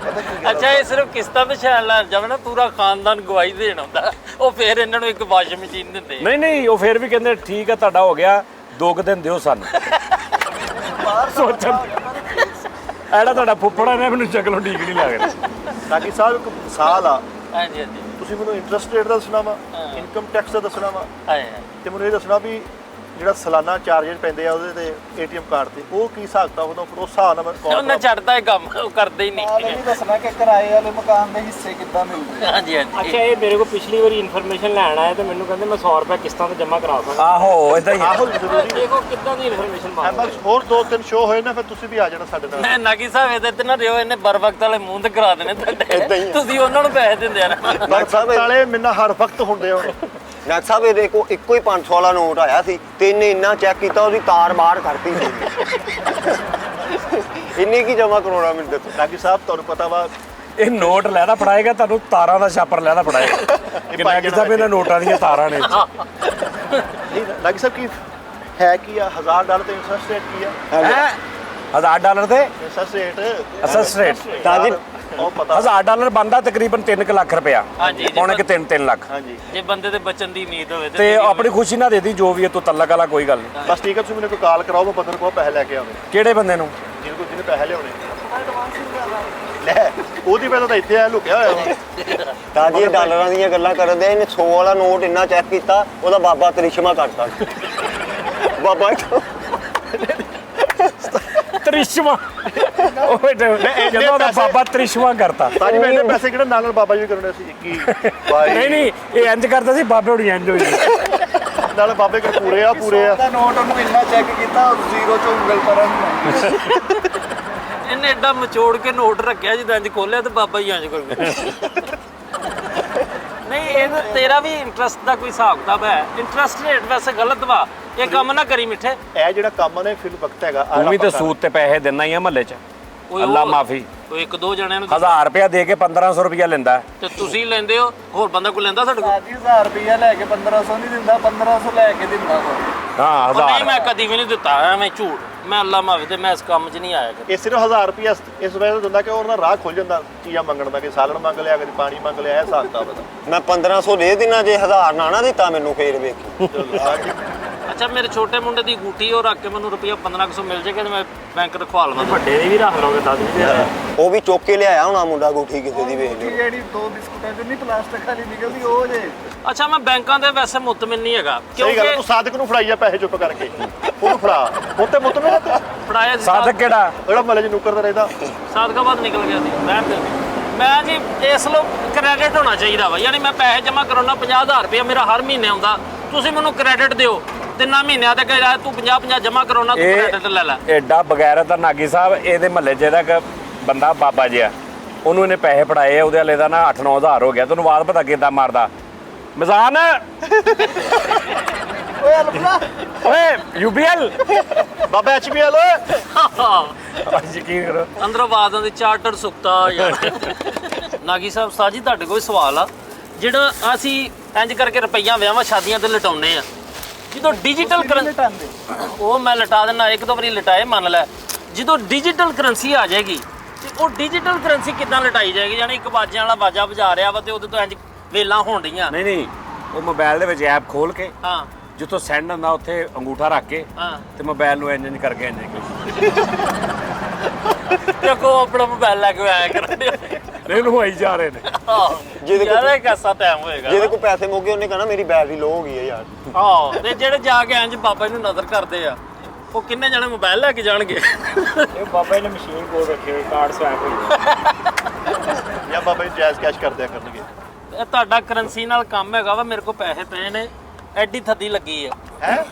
ਅੱਛਾ, ਇਹ ਸਿਰਫ ਕਿਸ਼ਤਾਂ ਤੇ ਸ਼ਾਇਦ ਲੈ ਜਾਵੇ ਨਾ, ਪੂਰਾ ਖਾਨਦਾਨ ਗਵਾਹੀ ਦੇਣ ਆਉਂਦਾ, ਉਹ ਫਿਰ ਇਹਨਾਂ ਨੂੰ ਇੱਕ ਵਾਸ਼ਿੰਗ ਮਸ਼ੀਨ ਦਿੰਦੇ।
ਨਹੀਂ ਨਹੀਂ, ਉਹ ਫਿਰ ਵੀ ਕਹਿੰਦੇ ਠੀਕ ਆ ਤੁਹਾਡਾ ਹੋ ਗਿਆ, 2 ਕੁ ਦਿਨ ਦਿਓ ਸਾਨੂੰ। ਸੋਚਣ ਐਡਾ ਤੁਹਾਡਾ ਫੁੱਫੜਾ ਨੇ ਮੈਨੂੰ ਸ਼ਕਲੋਂ ਠੀਕ ਨਹੀਂ ਲੱਗ ਰਿਹਾ।
ਲਾਗੀ ਸਾਹਿਬ ਇੱਕ ਸਾਲ ਆ,
ਹਾਂਜੀ ਹਾਂਜੀ।
ਤੁਸੀਂ ਮੈਨੂੰ ਇੰਟਰਸਟ ਰੇਟ ਦਾ ਦੱਸਣਾ ਵਾ, ਇਨਕਮ ਟੈਕਸ ਦਾ ਦੱਸਣਾ ਵਾ,
ਆਏ
ਤੇ ਮੈਨੂੰ ਇਹ ਦੱਸਣਾ ਵੀ ਜਿਹੜਾ ਸਾਲਾਨਾ ਚਾਰਜਸ ਪੈਂਦੇ ਆ ਉਹਦੇ ਤੇ ATM ਕਾਰਡ ਤੇ ਉਹ ਕੀ ਹਿਸਾਬ ਕਿਤਾਬ ਹੁੰਦਾ, ਫਿਰ ਉਸ ਹਿਸਾਬ ਨਾਲ ਮੈਂ
ਉਹਨਾਂ ਛੱਡਦਾ ਇਹ ਕੰਮ, ਉਹ ਕਰਦੇ ਹੀ
ਨਾਲ ਇਹ
ਨਹੀਂ।
ਵੀ ਦੱਸਣਾ ਕਿ ਕਿਰਾਏ ਵਾਲੇ ਮਕਾਨ ਦੇ ਹਿੱਸੇ ਕਿੱਦਾਂ ਮਿਲਦੇ।
ਹਾਂਜੀ ਹਾਂਜੀ।
ਅੱਛਾ, ਇਹ ਮੇਰੇ ਕੋਲ ਪਿਛਲੀ ਵਾਰੀ ਇਨਫੋਰਮੇਸ਼ਨ ਲੈਣ ਆਇਆ ਤੇ ਮੈਨੂੰ ਕਹਿੰਦੇ ਮੈਂ 100 ਰੁਪਏ ਕਿਸ਼ਤਾਂ ਤੇ ਜਮ੍ਹਾਂ ਕਰਾ ਸਕਦਾ।
ਆਹੋ ਇਦਾਂ ਹੀ ਆ।
ਆਹੋ ਜ਼ਰੂਰੀ
ਦੇਖੋ ਕਿੱਦਾਂ ਦੀ ਇਨਫੋਰਮੇਸ਼ਨ
ਹੈ,
ਮੰਗਦੇ
ਬਸ ਹੋਰ 2-3 ਸ਼ੋਅ ਹੋਏ ਨਾ ਫਿਰ ਤੁਸੀਂ ਵੀ ਆ ਜਾਣਾ ਸਾਡੇ ਨਾਲ।
ਮੈਂ ਨਾਗੀ ਸਾਹਿਬ ਇਹਦੇ ਤੇ ਨਾ ਰਿਓ, ਇਹਨੇ ਬਰ ਵਕਤ ਵਾਲੇ ਮੂੰਹ ਤੇ ਕਰਾ ਦੇਣੇ ਤੁਹਾਡੇ। ਤੁਸੀਂ ਉਹਨਾਂ ਨੂੰ ਪੈਸੇ ਦਿੰਦੇ ਆ ਨਾ।
ਪਰ ਵਾਲੇ ਮੇਰੇ ਹਰ ਵਕਤ ਹੁੰਦੇ ਹੁਣ।
ਡਾਕਟਰ ਸਾਹਿਬ ਇਹਦੇ ਕੋਲ ਇੱਕੋ ਹੀ 500 ਵਾਲਾ ਨੋਟ ਆਇਆ ਸੀ ਤੇ ਇਹਨੇ ਇੰਨਾ ਚੈੱਕ ਕੀਤਾ ਉਹਦੀ ਤਾਰ ਬਾਹਰ ਕਰਤੀ ਸੀ। ਇੰਨੇ ਕੀ ਜਮਾ ਕਰਾਉਣਾ ਮੈਨੂੰ ਦੱਸੋ।
ਲਾਗੀ ਸਾਹਿਬ ਤੁਹਾਨੂੰ ਪਤਾ ਵਾ
ਇਹ ਨੋਟ ਲੈਣਾ ਫੜਾਏਗਾ, ਤੁਹਾਨੂੰ ਤਾਰਾਂ ਦਾ ਛਾਪਰ ਲੈਣਾ ਫੜਾਏਗਾ। ਕਿੰਨਾ ਕਿਸਾ ਵੀ ਇਹਨਾਂ ਨੋਟਾਂ ਦੀਆਂ ਤਾਰਾਂ ਨੇ।
ਨਹੀਂ ਲਾਗੀ ਸਾਹਿਬ ਕੀ ਹੈ, ਕੀ ਆ $1000 ਤੇ ਇੰਟਰਸਟ ਰੇਟ ਕੀ ਆ?
ਹੈ $1000 ਤੇ
ਇੰਟਰਸਟ ਰੇਟ
ਅਸੈਸ ਰੇਟ
ਤਾਂ ਜੀ
ਉਹ ਪਤਾ।
$1000 ਬਣਦਾ ਤਕਰੀਬਨ 3 ਲੱਖ ਰੁਪਇਆ।
ਹਾਂਜੀ,
ਪੌਣੇ ਕਿ 3 ਲੱਖ।
ਹਾਂਜੀ
ਜੇ ਬੰਦੇ ਤੇ ਬਚਣ ਦੀ ਉਮੀਦ ਹੋਵੇ
ਤੇ ਆਪਣੀ ਖੁਸ਼ੀ ਨਾਲ ਦੇ ਦੀ ਜੋ ਵੀ ਹੈ, ਤੂੰ ਤਲਕ ਵਾਲਾ ਕੋਈ ਗੱਲ ਨਹੀਂ।
ਬਸ ਠੀਕ ਹੈ, ਤੁਸੀਂ ਮੈਨੂੰ ਕੋਈ ਕਾਲ ਕਰਾਓ, ਮੈਂ ਬੰਦੇ ਕੋਲ ਪੈਸੇ ਲੈ ਕੇ ਆਉਂਦੇ
ਕਿਹੜੇ ਬੰਦੇ ਨੂੰ?
ਜਿਹਨੇ ਪੈਸੇ ਲਿਆਉਣੇ। ਲੈ ਉਹਦੀ ਪਹਿਲਾਂ ਤਾਂ ਇੱਥੇ ਆ ਲੁਕਿਆ ਹੋਇਆ ਵਾ।
ਤਾਂ ਜੀ ਇਹ ਡਾਲਰਾਂ ਦੀਆਂ ਗੱਲਾਂ ਕਰਦੇ ਆ, ਇਹਨੇ 100 ਵਾਲਾ ਨੋਟ ਇੰਨਾ ਚੈੱਕ ਕੀਤਾ ਉਹਦਾ ਬਾਬਾ ਤ੍ਰਿਸ਼ਮਾ ਕਰਤਾ। ਬਾਬਾ
ਤ੍ਰਿਸ਼ਮਾ। ਉਹ ਜਦੋਂ ਉਹਦਾ ਬਾਬਾ ਤ੍ਰਿਸ਼ਮਾ ਕਰਤਾ।
ਤਾਂ ਜੀ ਮੈਂ ਇਹਨੇ ਪੈਸੇ ਕਿਹੜਾ ਨਾਲ ਬਾਬਾ ਜੀ ਕਰਨੇ ਸੀ 21 22
ਨਹੀਂ ਨਹੀਂ, ਇਹ ਇੰਜ ਕਰਦਾ ਸੀ ਬਾਬੇ ਹੋਣੀ ਇੰਜ ਹੋਈ।
ਨਾਲ ਬਾਬੇ ਕੋਲ ਪੂਰੇ ਆ
ਦਾ ਨੋਟ ਉਹਨੂੰ ਇੰਨਾ ਚੈੱਕ ਕੀਤਾ, ਜ਼ੀਰੋ ਚੋਂ ਉਂਗਲ ਪਰਨ।
ਇਹਨੇ ਐਡਾ ਮਚੋੜ ਕੇ ਨੋਟ ਰੱਖਿਆ, ਜਦੋਂ ਇੰਜ ਖੋਲਿਆ ਤੇ ਬਾਬਾ ਹੀ ਇੰਜ ਕਰ ਗਿਆ। ਨਹੀਂ, ਇਹ ਤੇਰਾ ਵੀ ਇੰਟਰਸਟ ਦਾ ਕੋਈ ਹਿਸਾਬ ਕਿਤਾਬ ਹੈ? ਇੰਟਰਸਟ ਰੇਟ ਵੈਸੇ ਗਲਤ ਵਾ, ਇਹ ਕੰਮ ਨਾ ਕਰੀ ਮਿੱਠੇ।
ਇਹ ਜਿਹੜਾ ਕੰਮ ਨੇ ਫਿਰ ਵਕਤ ਹੈਗਾ
ਤੂੰ ਵੀ ਤੇ ਸੂਤ ਤੇ ਪੈਸੇ ਦੇਣਾ ਹੀ ਆ ਮਹੱਲੇ 'ਚ।
ਓਏ
ਅੱਲਾ
ਉਹ-
ਮਾਫੀ।
ਉਹ 1-2 ਜਣਿਆਂ ਨੂੰ
1000 ਰੁਪਇਆ ਦੇ ਕੇ 1500 ਰੁਪਇਆ ਲੈਂਦਾ।
ਤੇ ਤੁਸੀਂ ਲੈਂਦੇ ਹੋ, ਹੋਰ ਬੰਦਾ ਕੋਈ ਲੈਂਦਾ ਸਾਡੇ ਕੋਲ?
1000 ਰੁਪਇਆ ਲੈ ਕੇ 1500 ਨਹੀਂ ਦਿੰਦਾ, 1500 ਲੈ ਕੇ ਦਿੰਦਾ ਵਾ।
ਹਾਂ
ਉਹ ਨਹੀਂ,
1000।
ਮੈਂ ਕਦੀ ਵੀ ਨਹੀਂ ਦਿੱਤਾ ਐਵੇਂ ਝੂਠ। ਮੈਂ ਅੱਲਾ ਮਾਵੇ ਤੇ ਮੈਂ ਇਸ ਕੰਮ 'ਚ ਨਹੀਂ ਆਇਆ ਕਦੇ।
ਇਹ ਸਿਰਫ 1000 ਰੁਪਇਆ ਇਸ ਵਜ੍ਹਾ ਤੋਂ ਦਿੰਦਾ ਕਿ ਉਹਨਾਂ ਦਾ ਰਾਹ ਖੁੱਲ ਜਾਂਦਾ ਚੀਜ਼ਾਂ ਮੰਗਣ ਦਾ, ਕਿ ਸਾਲਣ ਮੰਗ ਲਿਆ, ਕਦੇ ਪਾਣੀ ਮੰਗ ਲਿਆ, ਇਹ ਹਿਸਾਬ ਕਿਤਾਬ ਦਾ।
ਮੈਂ 1500 ਦੇ ਦਿਨਾਂ ਜੇ 1000 ਨਾ ਦਿੱਤਾ ਮੈਨੂੰ ਫੇਰ ਵੇਖੀ।
ਅੱਛਾ ਮੇਰੇ ਛੋਟੇ ਮੁੰਡੇ ਦੀ ਗੂਠੀ ਉਹ ਰੱਖ ਕੇ ਮੈਨੂੰ ਰੁਪਈਆ 1500 ਮਿਲ ਜਾਏਗਾ ਤੇ ਮੈਂ ਬੈਂਕ ਰਖਵਾ ਲਵਾਂ।
ਵੱਡੇ ਦੀ ਵੀ ਰੱਖ ਲਓਗੇ 10,000
ਉਹ ਵੀ ਚੁੱਕ ਕੇ ਲਿਆਇਆ ਹੋਣਾ ਮੁੰਡਾ ਗੁੱਠੀ ਕਿਸੇ ਦੀ ਵੇਖ ਲਿਓ।
ਜਿਹੜੀ 2 ਬਿਸਕੁਟਾਂ ਚ ਨਹੀਂ ਪਲਾਸਟਿਕ ਵਾਲੀ ਨਿਕਲਦੀ ਉਹ ਜੇ।
ਅੱਛਾ ਮੈਂ ਬੈਂਕਾਂ ਦੇ ਵੈਸੇ ਮੁਤਮਿਨ ਨਹੀਂ ਹੈਗਾ
ਸਹੀ ਗੱਲ, ਤੂੰ ਸਾਦਕ ਨੂੰ ਫੜਾਈ ਜਾ ਪੈਸੇ ਚੁੱਪ ਕਰਕੇ, ਉਹਨੂੰ ਫੜਾ। ਉੱਤੇ ਮੁੱਤ ਮੇਰੇ ਤੇ
ਫੜਾਇਆ ਸੀ
ਸਾਧਕ ਕਿਹੜਾ?
ਜਿਹੜਾ ਮਹੱਲੇ 'ਚ ਨੁੱਕਰ ਦਾ ਰਹਿੰਦਾ।
ਸਾਦਕਾਬਾਦ ਨਿਕਲ ਗਿਆ ਸੀ ਮੈਂ ਜੀ ਇਸ ਲੋ ਕ੍ਰੈਡਿਟ ਹੋਣਾ ਚਾਹੀਦਾ ਵਾ, ਯਾਨੀ ਮੈਂ ਪੈਸੇ ਜਮ੍ਹਾਂ ਕਰਾਉਣਾ 50,000 ਰੁਪਏ ਮੇਰਾ ਹਰ ਮਹੀਨੇ ਆਉਂਦਾ, ਤੁਸੀਂ ਮੈਨੂੰ ਕ੍ਰੈਡਿਟ ਦਿਓ 3 ਮਹੀਨਿਆਂ ਤੱਕ ਤੂੰ 50 ਜਮ੍ਹਾਂ ਕਰਾਉਣਾ, ਤੂੰ ਕ੍ਰੈਡਿਟ ਲੈ ਲੈ।
ਐਡਾ ਬਗੈਰਤ ਦਾ ਨਾਗੀ ਸਾਹਿਬ, ਇਹਦੇ ਮਹੱਲੇ 'ਚ ਇਹਦਾ ਇੱਕ ਬੰਦਾ ਬਾਬਾ ਜਿਹਾ, ਉਹਨੂੰ ਇਹਨੇ ਪੈਸੇ ਫੜਾਏ ਆ, ਉਹਦੇ ਵਾਲੇ ਦਾ ਨਾ 8-9 ਹਜ਼ਾਰ ਹੋ ਗਿਆ। ਤੁਹਾਨੂੰ ਆਵਾਜ਼ ਪਤਾ ਕਿੱਦਾਂ ਮਾਰਦਾ, ਮਿਜ਼ਾਨ
ਓਏ ਅਲਫਾ
ਓਏ UBL
ਬਾਬਾ HBL ਓਏ।
ਯਕੀਨ ਕਰੋ
ਅੰਦਰੋਂ ਆਵਾਜ਼ਾਂ ਦੀ ਚਾਰਟਰ ਸੁੱਤਾ ਯਾਰ। ਨਾਗੀ ਸਾਹਿਬ ਸਾਹ ਜੀ ਤੁਹਾਡੇ ਕੋਲ ਸਵਾਲ ਆ, ਜਿਹੜਾ ਅਸੀਂ ਇੰਜ ਕਰਕੇ ਰੁਪਈਆ ਵਿਆਹਾਂ ਸ਼ਾਦੀਆਂ ਤੇ ਲਟਾਉਂਦੇ ਆ, ਜਦੋਂ ਡਿਜੀਟਲ ਉਹ ਮੈਂ ਲਟਾ ਦਿੰਦਾ, ਇੱਕ ਦੋ ਵਾਰੀ ਲਟਾਏ ਮੰਨ ਲੈ, ਜਦੋਂ ਡਿਜੀਟਲ ਕਰੰਸੀ ਆ ਜਾਏਗੀ ਤੇ ਉਹ ਡਿਜੀਟਲ ਕਰੰਸੀ ਕਿੱਦਾਂ ਲਟਾਈ ਜਾਏਗੀ? ਯਾਨੀ ਇੱਕ ਬਾਜਿਆਂ ਵਾਲਾ ਬਾਜਾ ਵਜਾ ਰਿਹਾ ਵਾ ਤੇ ਉਹਦੇ ਤੋਂ ਇੰਜ ਵੇਲਾਂ ਹੋਣ ਡੀਆਂ।
ਨਹੀਂ ਉਹ ਮੋਬਾਈਲ ਦੇ ਵਿੱਚ ਐਪ ਖੋਲ ਕੇ
ਹਾਂ
ਜਿੱਥੋਂ ਸੈਂਡ ਹੁੰਦਾ ਉੱਥੇ ਅੰਗੂਠਾ ਰੱਖ ਕੇ
ਹਾਂ
ਤੇ ਮੋਬਾਈਲ ਨੂੰ ਇੰਜ ਕਰਕੇ ਇੰਜ
ਦੇਖੋ ਆਪਣਾ ਮੋਬਾਈਲ ਲੈ ਕੇ ਆਇਆ ਕਰਦੇ
ਨਹੀਂ ਲਵਾਈ ਜਾ ਰਹੇ ਨੇ।
ਜਿਹਦੇ ਕੋਲ-
ਯਾਰ ਇਹ ਕਿਹਦਾ ਟਾਈਮ ਹੋਏਗਾ?
ਜਿਹਦੇ ਕੋਲ ਪੈਸੇ ਮੁੱਕ ਗਏ ਉਹਨੇ ਕਹਣਾ ਮੇਰੀ ਬੈਟਰੀ ਲੋ ਹੋ ਗਈ ਹੈ ਯਾਰ।
ਆਹੋ ਤੇ ਜਿਹੜੇ ਜਾ ਕੇ ਇੰਜ ਬਾਬਾ ਜੀ ਨੂੰ ਨਜ਼ਰ ਕਰਦੇ ਆ, ਉਹ ਕਿੰਨੇ ਜਣੇ ਮੋਬਾਈਲ ਲੈ ਕੇ ਜਾਣਗੇ?
ਇਹ ਬਾਬਾ ਜੀ ਨੇ ਮਸ਼ੀਨ ਕੋਲ ਰੱਖੀ ਹੋਈ, ਕਾਰਡ ਸਵੈਪ ਹੋਈ।
ਜਾਂ ਬਾਬਾ ਜੀ ਜਾਇਜ਼ ਕੈਸ਼ ਕਰਦਿਆ ਕਰਨਗੇ।
ਇਹ ਤੁਹਾਡਾ ਕਰੰਸੀ ਨਾਲ ਕੰਮ ਹੈਗਾ ਵਾ, ਮੇਰੇ ਕੋਲ ਪੈਸੇ ਪਏ ਨੇ, ਐਡੀ ਥੱਦੀ ਲੱਗੀ ਆ
ਹੈ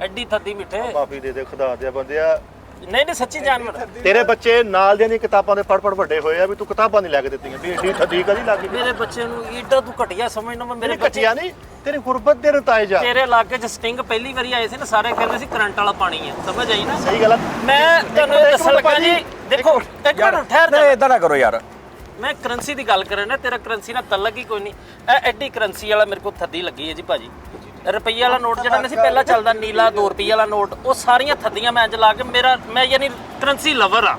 ਐਡੀ ਥੱਦੀ ਮਿੱਠੇ।
ਮਾਫੀ ਦੇ ਦੇ ਖੁਦਾ ਦੇ ਬੰਦਿਆ,
ਨਹੀਂ ਸੱਚੀ ਜਾਨਵਰ।
ਤੇਰੇ ਬੱਚੇ ਨਾਲ ਦੀਆਂ ਕਿਤਾਬਾਂ ਦੇ ਪੜ ਵੱਡੇ ਹੋਏ ਆ ਵੀ ਤੂੰ ਕਿਤਾਬਾਂ ਨਹੀਂ ਲੈ ਕੇ ਦਿੱਤੀਆਂ ਵੀ ਏਡੀ ਠੱਦੀ ਕਦੀ ਲੱਗ ਗਈ।
ਮੇਰੇ ਬੱਚੇ ਨੂੰ ਏਡਾ ਤੂੰ ਘਟਿਆ ਸਮਝਣਾ ਵਾ। ਮੇਰੇ
ਮੇਰੇ
ਬੱਚੇ
ਕੱਟਿਆ ਨਹੀਂ, ਤੇਰੀ ਗੁਰਬਤ ਦੇ ਨਤਾਇਜ ਆ।
ਤੇਰੇ ਇਲਾਕੇ 'ਚ ਸਟਿੰਗ ਪਹਿਲੀ ਵਾਰੀ ਆਏ ਸੀ ਨਾ, ਸਾਰੇ ਕਹਿੰਦੇ ਸੀ ਕਰੰਟ ਵਾਲਾ ਪਾਣੀ ਹੈ, ਸਮਝ ਆਈ ਨਾ?
ਸਹੀ ਗੱਲ ਆ।
ਮੈਂ ਤੁਹਾਨੂੰ ਇਹ ਦੱਸਣ ਲੱਗਾ ਜੀ, ਦੇਖੋ ਇੱਕ ਮਿੰਟ ਠਹਿਰ ਜਾ।
ਨਹੀਂ ਇਦਾਂ ਨਾ ਕਰੋ ਯਾਰ।
ਮੈਂ ਕਰੰਸੀ ਦੀ ਗੱਲ ਕਰ ਰਿਹਾ, ਤੇਰਾ ਕਰੰਸੀ ਨਾਲ ਤਲਕ ਹੀ ਕੋਈ ਨਹੀਂ। ਇਹ ਐਡੀ ਕਰੰਸੀ ਵਾਲਾ ਮੇਰੇ ਕੋਲ ਥੱਦੀ ਲੱਗੀ ਹੈ ਜੀ ਭਾਜੀ। ਰੁਪਈਏ ਵਾਲਾ ਨੋਟ ਜਿਹੜਾ ਨਹੀਂ ਸੀ ਪਹਿਲਾਂ ਚੱਲਦਾ ਨੀਲਾ 2 ਰੁਪਈਏ ਵਾਲਾ ਨੋਟ, ਉਹ ਸਾਰੀਆਂ ਥੱਦੀਆਂ ਮੈਂ ਇੰਜ ਲਾ ਕੇ ਮੈਂ ਯਾਨੀ ਕਰੰਸੀ ਲਵਰ ਆ,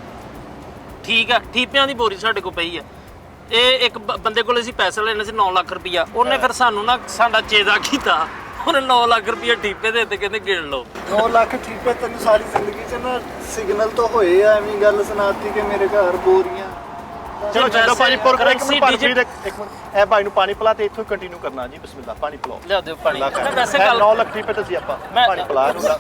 ਠੀਕ ਆ। ਠੀਪਿਆਂ ਦੀ ਬੋਰੀ ਸਾਡੇ ਕੋਲ ਪਈ ਆ। ਇਹ ਇੱਕ ਬੰਦੇ ਕੋਲ ਅਸੀਂ ਪੈਸੇ ਲੈਣੇ ਸੀ 9 ਲੱਖ ਰੁਪਈਆ, ਉਹਨੇ ਫਿਰ ਸਾਨੂੰ ਨਾ ਸਾਡਾ ਚੇਦਾ ਕੀਤਾ, ਉਹਨੇ 9 ਲੱਖ ਰੁਪਈਆ ਠੀਪੇ ਦੇ ਦਿੱਤੇ, ਕਹਿੰਦੇ ਗਿਣ ਲਓ।
9 ਲੱਖ ਠੀਕ ਹੈ, ਤੈਨੂੰ ਸਾਰੀ ਜ਼ਿੰਦਗੀ ਚ ਨਾ ਸਿਗਨਲ ਤੋਂ ਹੋਏ ਆ, ਐਵੇਂ ਗੱਲ ਸੁਣਾਤੀ ਕਿ ਮੇਰੇ ਘਰ ਬੋਰੀਆਂ।
ਚਲੋ ਚੰਗਾ ਭਾਜੀ, ਪੁਰ ਇੱਕ
ਕਰੰਸੀ
ਮਿੰਟ ਪਾਣੀ ਇਹ ਭਾਈ ਨੂੰ ਪਾਣੀ ਪਿਲਾ ਤੇ ਇੱਥੋਂ ਕੰਟੀਨਿਊ ਕਰਨਾ ਜੀ। ਬਿਸਮਿਲ੍ਲਾ, ਪਾਣੀ ਪਿਲਾਓ।
ਲਿਆ ਦਿਓ ਪਾਣੀ। ਮੈਂ ਵੈਸੇ ਗੱਲ
9 ਲੱਖ ਠੀਪੇ ਤੁਸੀਂ ਆਪਾਂ ਪਾਣੀ ਪਿਲਾ ਦੂੰਗਾ।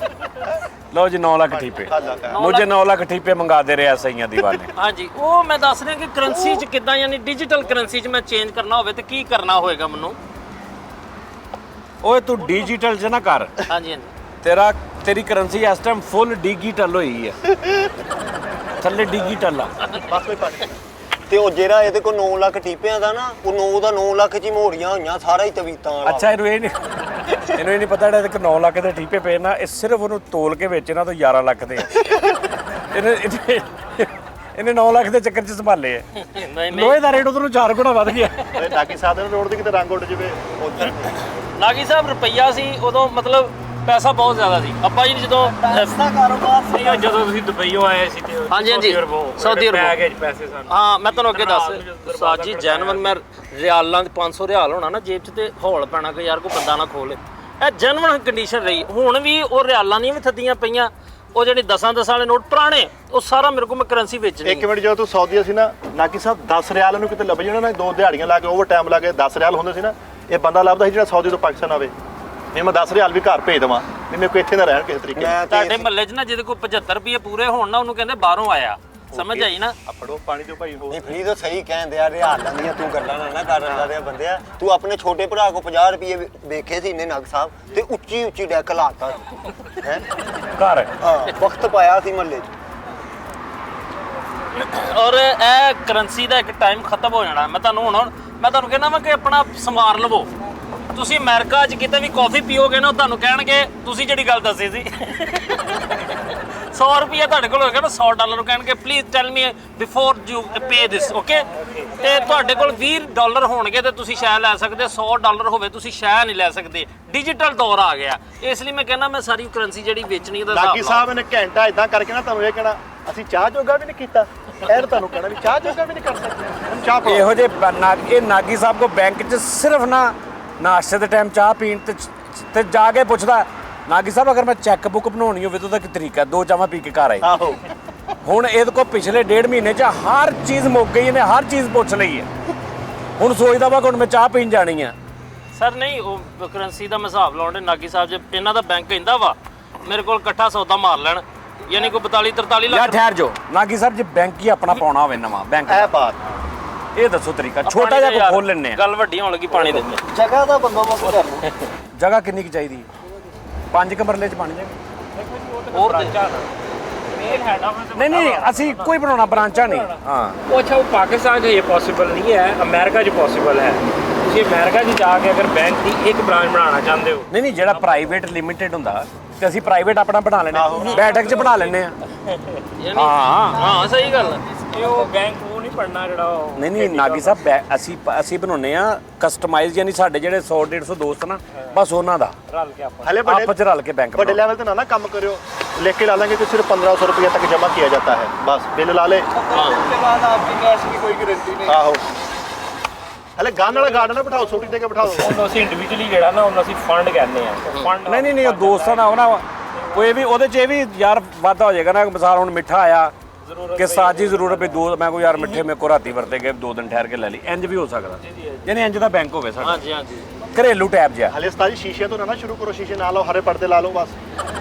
ਲਓ ਜੀ 9 ਲੱਖ ਠੀਪੇ, ਮੁਝੇ 9 ਲੱਖ ਠੀਪੇ ਮੰਗਾ ਦੇ ਰਿਹਾ ਸਈਆਂ ਦੀਵਾਨੇ।
ਹਾਂਜੀ, ਉਹ ਮੈਂ ਦੱਸ ਰਿਹਾ ਕਿ ਕਰੰਸੀ 'ਚ ਕਿੱਦਾਂ, ਯਾਨੀ ਡਿਜੀਟਲ ਕਰੰਸੀ 'ਚ ਮੈਂ ਚੇਂਜ ਕਰਨਾ ਹੋਵੇ ਤੇ ਕੀ ਕਰਨਾ ਹੋਏਗਾ ਮੈਨੂੰ?
ਓਏ ਤੂੰ ਡਿਜੀਟਲ 'ਚ ਨਾ ਕਰ,
ਹਾਂਜੀ
ਤੇਰੀ ਕਰੰਸੀ ਇਸ ਟਾਈਮ ਫੁੱਲ ਡਿਜੀਟਲ ਹੋਈ ਹੈ, ਥੱਲੇ ਡਿਜੀਟਲ ਆ।
ਬਸ ਕੋਈ ਪਾਣੀ
ਤੇ ਉਹ ਜਿਹੜਾ ਇਹਦੇ ਕੋਲ 9 ਲੱਖ ਟੀਪਿਆਂ ਦਾ ਨਾ, ਉਹ 9 ਦਾ 9 ਲੱਖ ਚ ਹੀ ਮੋੜੀਆਂ ਹੋਈਆਂ, ਸਾਰਾ ਹੀ ਤਵੀਤਾਂ ਵਾਲਾ।
ਅੱਛਾ ਇਹਨੂੰ ਇਹ ਨਹੀਂ ਪਤਾ ਜਿਹੜਾ ਇਹਦੇ ਕੋਲ 9 ਲੱਖ ਦੇ ਟੀਪੇ ਪਏ ਨਾ, ਇਹ ਸਿਰਫ ਉਹਨੂੰ ਤੋਲ ਕੇ ਵੇਚੇ ਨਾ ਤਾਂ 11 ਲੱਖ ਦੇ ਆ। ਇਹਨੇ 9 ਲੱਖ ਦੇ ਚੱਕਰ 'ਚ ਸੰਭਾਲੇ ਆ।
ਨਹੀਂ
ਲੋਹੇ ਦਾ ਰੇਟ ਉਧਰੋਂ 4 ਗੁਣਾ ਵੱਧ ਗਿਆ।
ਇਹ ਨਾਕੀ ਸਾਧਨ ਰੋਡ ਦੇ ਕਿਤੇ ਰੰਗ ਉੱਡ ਜਵੇ ਉੱਧਰ।
ਨਾਗੀ ਸਾਹਿਬ ਰੁਪਈਆ ਸੀ ਉਦੋਂ, ਮਤਲਬ ਪੈਸਾ ਬਹੁਤ ਜ਼ਿਆਦਾ ਸੀ। ਅੱਬਾ ਜੀ ਜਦੋਂ
ਕਾਰੋਬਾਰ
ਨਹੀਂ, ਜਦੋਂ ਤੁਸੀਂ ਦੁਬਈੋਂ ਆਏ ਸੀ ਤੇ
ਹਾਂਜੀ, ਸਾਊਦੀ ਅਰਬ
ਬੈਗ 'ਚ ਪੈਸੇ ਸਨ।
ਹਾਂ ਮੈਂ ਤੁਹਾਨੂੰ ਅੱਗੇ ਦੱਸ ਸਾਜੀ ਜੈਨੂਅਨ, ਮੈਂ ਰਿਆਲਾਂ ਦੇ 500 ਰਿਆਲ ਹੋਣਾ ਨਾ ਜੇਬ 'ਚ ਤੇ ਹੌਲ ਪੈਣਾ ਕਿ ਯਾਰ ਕੋਈ ਬੰਦਾ ਨਾ ਖੋਲੇ। ਇਹ ਜੈਨੂਅਨ ਕੰਡੀਸ਼ਨ ਰਹੀ। ਹੁਣ ਵੀ ਉਹ ਰਿਆਲਾਂ ਦੀਆਂ ਵੀ ਥੱਦੀਆਂ ਪਈਆਂ, ਉਹ ਜਿਹੜੇ 10 ਵਾਲੇ ਨੋਟ ਪੁਰਾਣੇ, ਉਹ ਸਾਰਾ ਮੇਰੇ ਕੋਲ ਮੈਂ ਕਰੰਸੀ ਵੇਚਣੀ।
ਇੱਕ ਮਿੰਟ, ਜਦੋਂ ਤੂੰ ਸਾਊਦੀ ਸੀ ਨਾ ਨਾਕੀ ਸਾਹਿਬ, 10 ਰਿਆਲ ਨੂੰ ਕਿਤੇ ਲੱਭ ਜਾਣਾ ਨਾ, 2 ਦਿਹਾੜੀਆਂ ਲਾ ਕੇ ਓਵਰ ਟਾਈਮ ਲਾ ਕੇ 10 ਰਿਆਲ ਹੁੰਦੇ ਸੀ ਨਾ, ਇਹ ਬੰਦਾ ਲੱਭਦਾ ਸੀ ਜਿਹੜਾ ਸਾਊਦੀ ਤੋਂ ਪਾਕਿਸਤਾਨ ਆਵੇ। ਨਹੀਂ ਮੈਂ 10 ਰਿਆਲ ਵੀ ਘਰ ਭੇਜ ਦੇਵਾਂ, ਨਹੀਂ ਮੇਰੇ ਕੋਲ ਇੱਥੇ ਨਾ ਰਹਿਣ ਕਿਸੇ ਤਰੀਕੇ।
ਮੈਂ
ਤੁਹਾਡੇ
ਤੇ
ਮਹੱਲੇ 'ਚ ਨਾ ਜਿਹਦੇ ਕੋਲ 75 ਰੁਪਏ ਪੂਰੇ ਹੋਣ ਨਾ, ਉਹਨੂੰ ਕਹਿੰਦੇ ਬਾਹਰੋਂ ਆਇਆ, ਸਮਝ ਆਈ ਨਾ?
ਆ ਫੜੋ ਪਾਣੀ ਦਿਓ ਭਾਈ। ਹੋਰ
ਨਹੀਂ ਫਰੀ ਤਾਂ ਸਹੀ ਕਹਿੰਦੇ ਆ, ਰਿਹਾਲਾਂ ਦੀਆਂ ਤੂੰ ਗੱਲਾਂ ਨਾ ਕਰ ਰਿਹਾ ਬੰਦਿਆ। ਤੂੰ ਆਪਣੇ ਛੋਟੇ ਭਰਾ ਕੋ 50 ਰੁਪਏ ਵੇਖੇ ਸੀ ਇਹਨੇ ਨਗ ਸਾਹਿਬ, ਤੇ ਉੱਚੀ ਉੱਚੀ ਡੈਕ ਲਾਤਾ ਹੈ
ਘਰ
ਵਕਤ ਪਾਇਆ ਸੀ ਮਹੱਲੇ 'ਚ।
ਔਰ ਇਹ ਕਰੰਸੀ ਦਾ ਇੱਕ ਟਾਈਮ ਖਤਮ ਹੋ ਜਾਣਾ। ਮੈਂ ਤੁਹਾਨੂੰ ਕਹਿੰਦਾ ਵਾ ਕਿ ਆਪਣਾ ਸਮਾਰ ਲਵੋ। ਤੁਸੀਂ ਅਮਰੀਕਾ 'ਚ ਕਿਤੇ ਵੀ ਕਾਫੀ ਪੀਓਗੇ ਨਾ, ਉਹ ਤੁਹਾਨੂੰ ਕਹਿਣਗੇ ਤੁਸੀਂ ਜਿਹੜੀ ਗੱਲ ਦੱਸੀ ਸੀ 100 ਰੁਪਏ ਤੁਹਾਡੇ ਕੋਲ ਹੋਏਗਾ ਨਾ $100 ਕਹਿਣਗੇ please tell me before you pay this okay ਤੇ ਤੁਹਾਡੇ ਕੋਲ $20 ਹੋਣਗੇ ਤੇ ਤੁਸੀਂ ਸ਼ੈ ਲੈ ਸਕਦੇ $100 ਹੋਵੇ ਤੁਸੀਂ ਸ਼ੈ ਨਹੀਂ ਲੈ ਸਕਦੇ ਡਿਜੀਟਲ ਦੌਰ ਆ ਗਿਆ ਇਸ ਲਈ ਮੈਂ ਕਹਿੰਦਾ ਮੈਂ ਸਾਰੀ ਕਰੰਸੀ ਜਿਹੜੀ ਵੇਚਣੀ ਉਹਦਾ
ਨਾਗੀ ਸਾਹਿਬ ਨੇ ਘੰਟਾ ਇਦਾਂ ਕਰਕੇ ਨਾ ਤੁਹਾਨੂੰ ਇਹ ਕਹਿਣਾ ਅਸੀਂ ਚਾਹ ਜੋਗਾ ਵੀ ਨਹੀਂ ਕੀਤਾ ਇਹ ਤੁਹਾਨੂੰ ਕਹਿਣਾ ਵੀ ਚਾਹ ਜੋਗਾ ਵੀ ਨਹੀਂ ਕਰ ਸਕਦੇ ਹੁਣ ਚਾਹ ਪੀਓ
ਇਹੋ ਜਿਹੇ ਇਹ ਨਾਗੀ ਸਾਹਿਬ ਕੋ ਬੈਂਕ 'ਚ ਸਿਰਫ ਨਾ ਨਾਸ਼ਤੇ ਦੇ ਟਾਈਮ ਚਾਹ ਪੀਣ ਤੇ ਜਾ ਕੇ ਪੁੱਛਦਾ ਨਾਗੀ ਸਾਹਿਬ ਅਗਰ ਮੈਂ ਚੈੱਕ ਬੁੱਕ ਬਣਾਉਣੀ ਹੋਵੇ ਤਾਂ ਉਹਦਾ ਕੀ ਤਰੀਕਾ 2 ਚਾਹਾਂ ਪੀ ਕੇ ਘਰ ਆਏ
ਆਹੋ
ਹੁਣ ਇਹਦੇ ਕੋ ਪਿਛਲੇ 1.5 ਮਹੀਨੇ 'ਚ ਹਰ ਚੀਜ਼ ਮੁੱਕ ਗਈ ਇਹਨੇ ਹਰ ਚੀਜ਼ ਪੁੱਛ ਲਈ ਹੈ ਹੁਣ ਸੋਚਦਾ ਵਾ ਕਿ ਹੁਣ ਮੈਂ ਚਾਹ ਪੀਣ ਜਾਣੀ ਆ
ਸਰ ਨਹੀਂ ਉਹ ਕਰੰਸੀ ਦਾ ਮੈਂ ਹਿਸਾਬ ਲਾਉਣ ਦੇ ਨਾਗੀ ਸਾਹਿਬ ਜੇ ਇਹਨਾਂ ਦਾ ਬੈਂਕ ਕਹਿੰਦਾ ਵਾ ਮੇਰੇ ਕੋਲ ਇਕੱਠਾ ਸੌਦਾ ਮਾਰ ਲੈਣ ਯਾਨੀ ਕੋਈ 42-43
ਯਾ
ਲੱਖ
ਠਹਿਰ ਜੋ ਨਾਗੀ ਸਾਹਿਬ ਜੇ ਬੈਂਕ ਹੀ ਆਪਣਾ ਪਾਉਣਾ ਹੋਵੇ ਨਵਾਂ ਬੈਂਕ
ਇਹ ਬਾਤ
ਇਹ ਦੱਸੋ ਤਰੀਕਾ ਛੋਟਾ ਜਿਹਾ ਕੋ ਖੋਲ ਲੈਣੇ ਆ
ਗੱਲ ਵੱਡੀ ਹੋਣ ਲੱਗੀ ਪਾਣੀ ਦੇ
ਜਗ੍ਹਾ ਦਾ ਬੰਦੋਬਸਤ ਕਰ ਲਓ
ਜਗ੍ਹਾ ਕਿੰਨੀ ਕੁ ਚਾਹੀਦੀ 5 ਕਮਰਲੇ 'ਚ ਬਣ ਜਾਏਗਾ
ਹੋਰ
ਮੇਨ ਹੈਡ ਆਫਿਸ
ਨਹੀਂ ਅਸੀਂ ਇੱਕੋ ਹੀ ਬਣਾਉਣਾ ਬ੍ਰਾਂਚਾਂ ਨਹੀਂ ਹਾਂ
ਉਹ ਅੱਛਾ ਉਹ ਪਾਕਿਸਤਾਨ 'ਚ ਇਹ ਪੋਸੀਬਲ ਨਹੀਂ ਹੈ ਅਮਰੀਕਾ 'ਚ ਪੋਸੀਬਲ ਹੈ ਤੁਸੀਂ ਅਮਰੀਕਾ 'ਚ ਜਾ ਕੇ ਅਗਰ ਬੈਂਕ ਦੀ ਇੱਕ ਬ੍ਰਾਂਚ ਬਣਾਉਣਾ ਚਾਹੁੰਦੇ ਹੋ
ਨਹੀਂ ਜਿਹੜਾ ਪ੍ਰਾਈਵੇਟ ਲਿਮਿਟਿਡ ਹੁੰਦਾ ਤੇ ਅਸੀਂ ਪ੍ਰਾਈਵੇਟ ਆਪਣਾ ਬਣਾ ਲੈਣੇ ਬੈਠਕ 'ਚ ਬਣਾ ਲੈਣੇ ਆ ਹਾਂ
ਹਾਂ ਸਹੀ ਗੱਲ ਹੈ
ਇਹ ਉਹ ਬੈਂਕ ਉਹ ਨਹੀਂ ਪੜਨਾ ਜਿਹੜਾ ਉਹ
ਨਹੀਂ ਨਾਗੀ ਸਾਹਿਬ ਅਸੀਂ ਬਣਾਉਨੇ ਆ ਕਸਟਮਾਈਜ਼ ਯਾਨੀ ਸਾਡੇ ਜਿਹੜੇ 100-150 ਦੋਸਤ ਨਾ ਬਸ ਉਹਨਾਂ ਦਾ
ਰਲ ਕੇ ਆਪਾਂ
ਹਲੇ
ਆਪਸ 'ਚ ਰਲ ਕੇ ਬੈਂਕ
बड़े लेवल पे ना काम करो लिख के ला लेंगे कि सिर्फ 1500 रुपया तक जमा किया जाता है बस बिल ला ले
उसके बाद आपकी कैश की कोई गारंटी नहीं
आहो हले गान वाला गार्डन बिठाओ छोटी दे के बिठाओ
ਉਹਨੂੰ ਅਸੀਂ ਇੰਡੀਵਿਜੂਅਲੀ ਜਿਹੜਾ ਨਾ ਉਹਨੂੰ ਅਸੀਂ ਫੰਡ ਕਹਿੰਦੇ ਆ ਫੰਡ
ਨਹੀਂ ਉਹ ਦੋਸਤਾਂ ਨਾਲ ਉਹਨਾਂ ਕੋਈ ਵੀ ਉਹਦੇ 'ਚ ਇਹ ਵੀ ਯਾਰ ਵਾਧਾ ਹੋ ਜਾਏਗਾ ਨਾ ਮਿਸਾਲ ਹੁਣ ਮਿੱਠਾ ਆਇਆ ਕਿ ਸਾਜੀ ਜ਼ਰੂਰਤ ਵੀ ਦੋ ਮੈਂ ਕੋਈ ਯਾਰ ਮਿੱਠੇ ਮੇਰੇ ਕੋ ਰਾਤੀ ਵਰਤੇ ਗਏ 2 ਦਿਨ ਠਹਿਰ ਕੇ ਲੈ ਲਈ ਇੰਜ ਵੀ ਹੋ ਸਕਦਾ ਯਾਨੀ ਇੰਜ ਦਾ ਬੈਂਕ ਹੋਵੇ ਸਾਡਾ
ਹਾਂਜੀ ਹਾਂਜੀ
ਘਰੇਲੂ ਟੈਬ ਜਿਹਾ
हले उस्ताद जी शीशे तो ना शुरू करो शीशे ना लो हरे पर्दे ला लो बस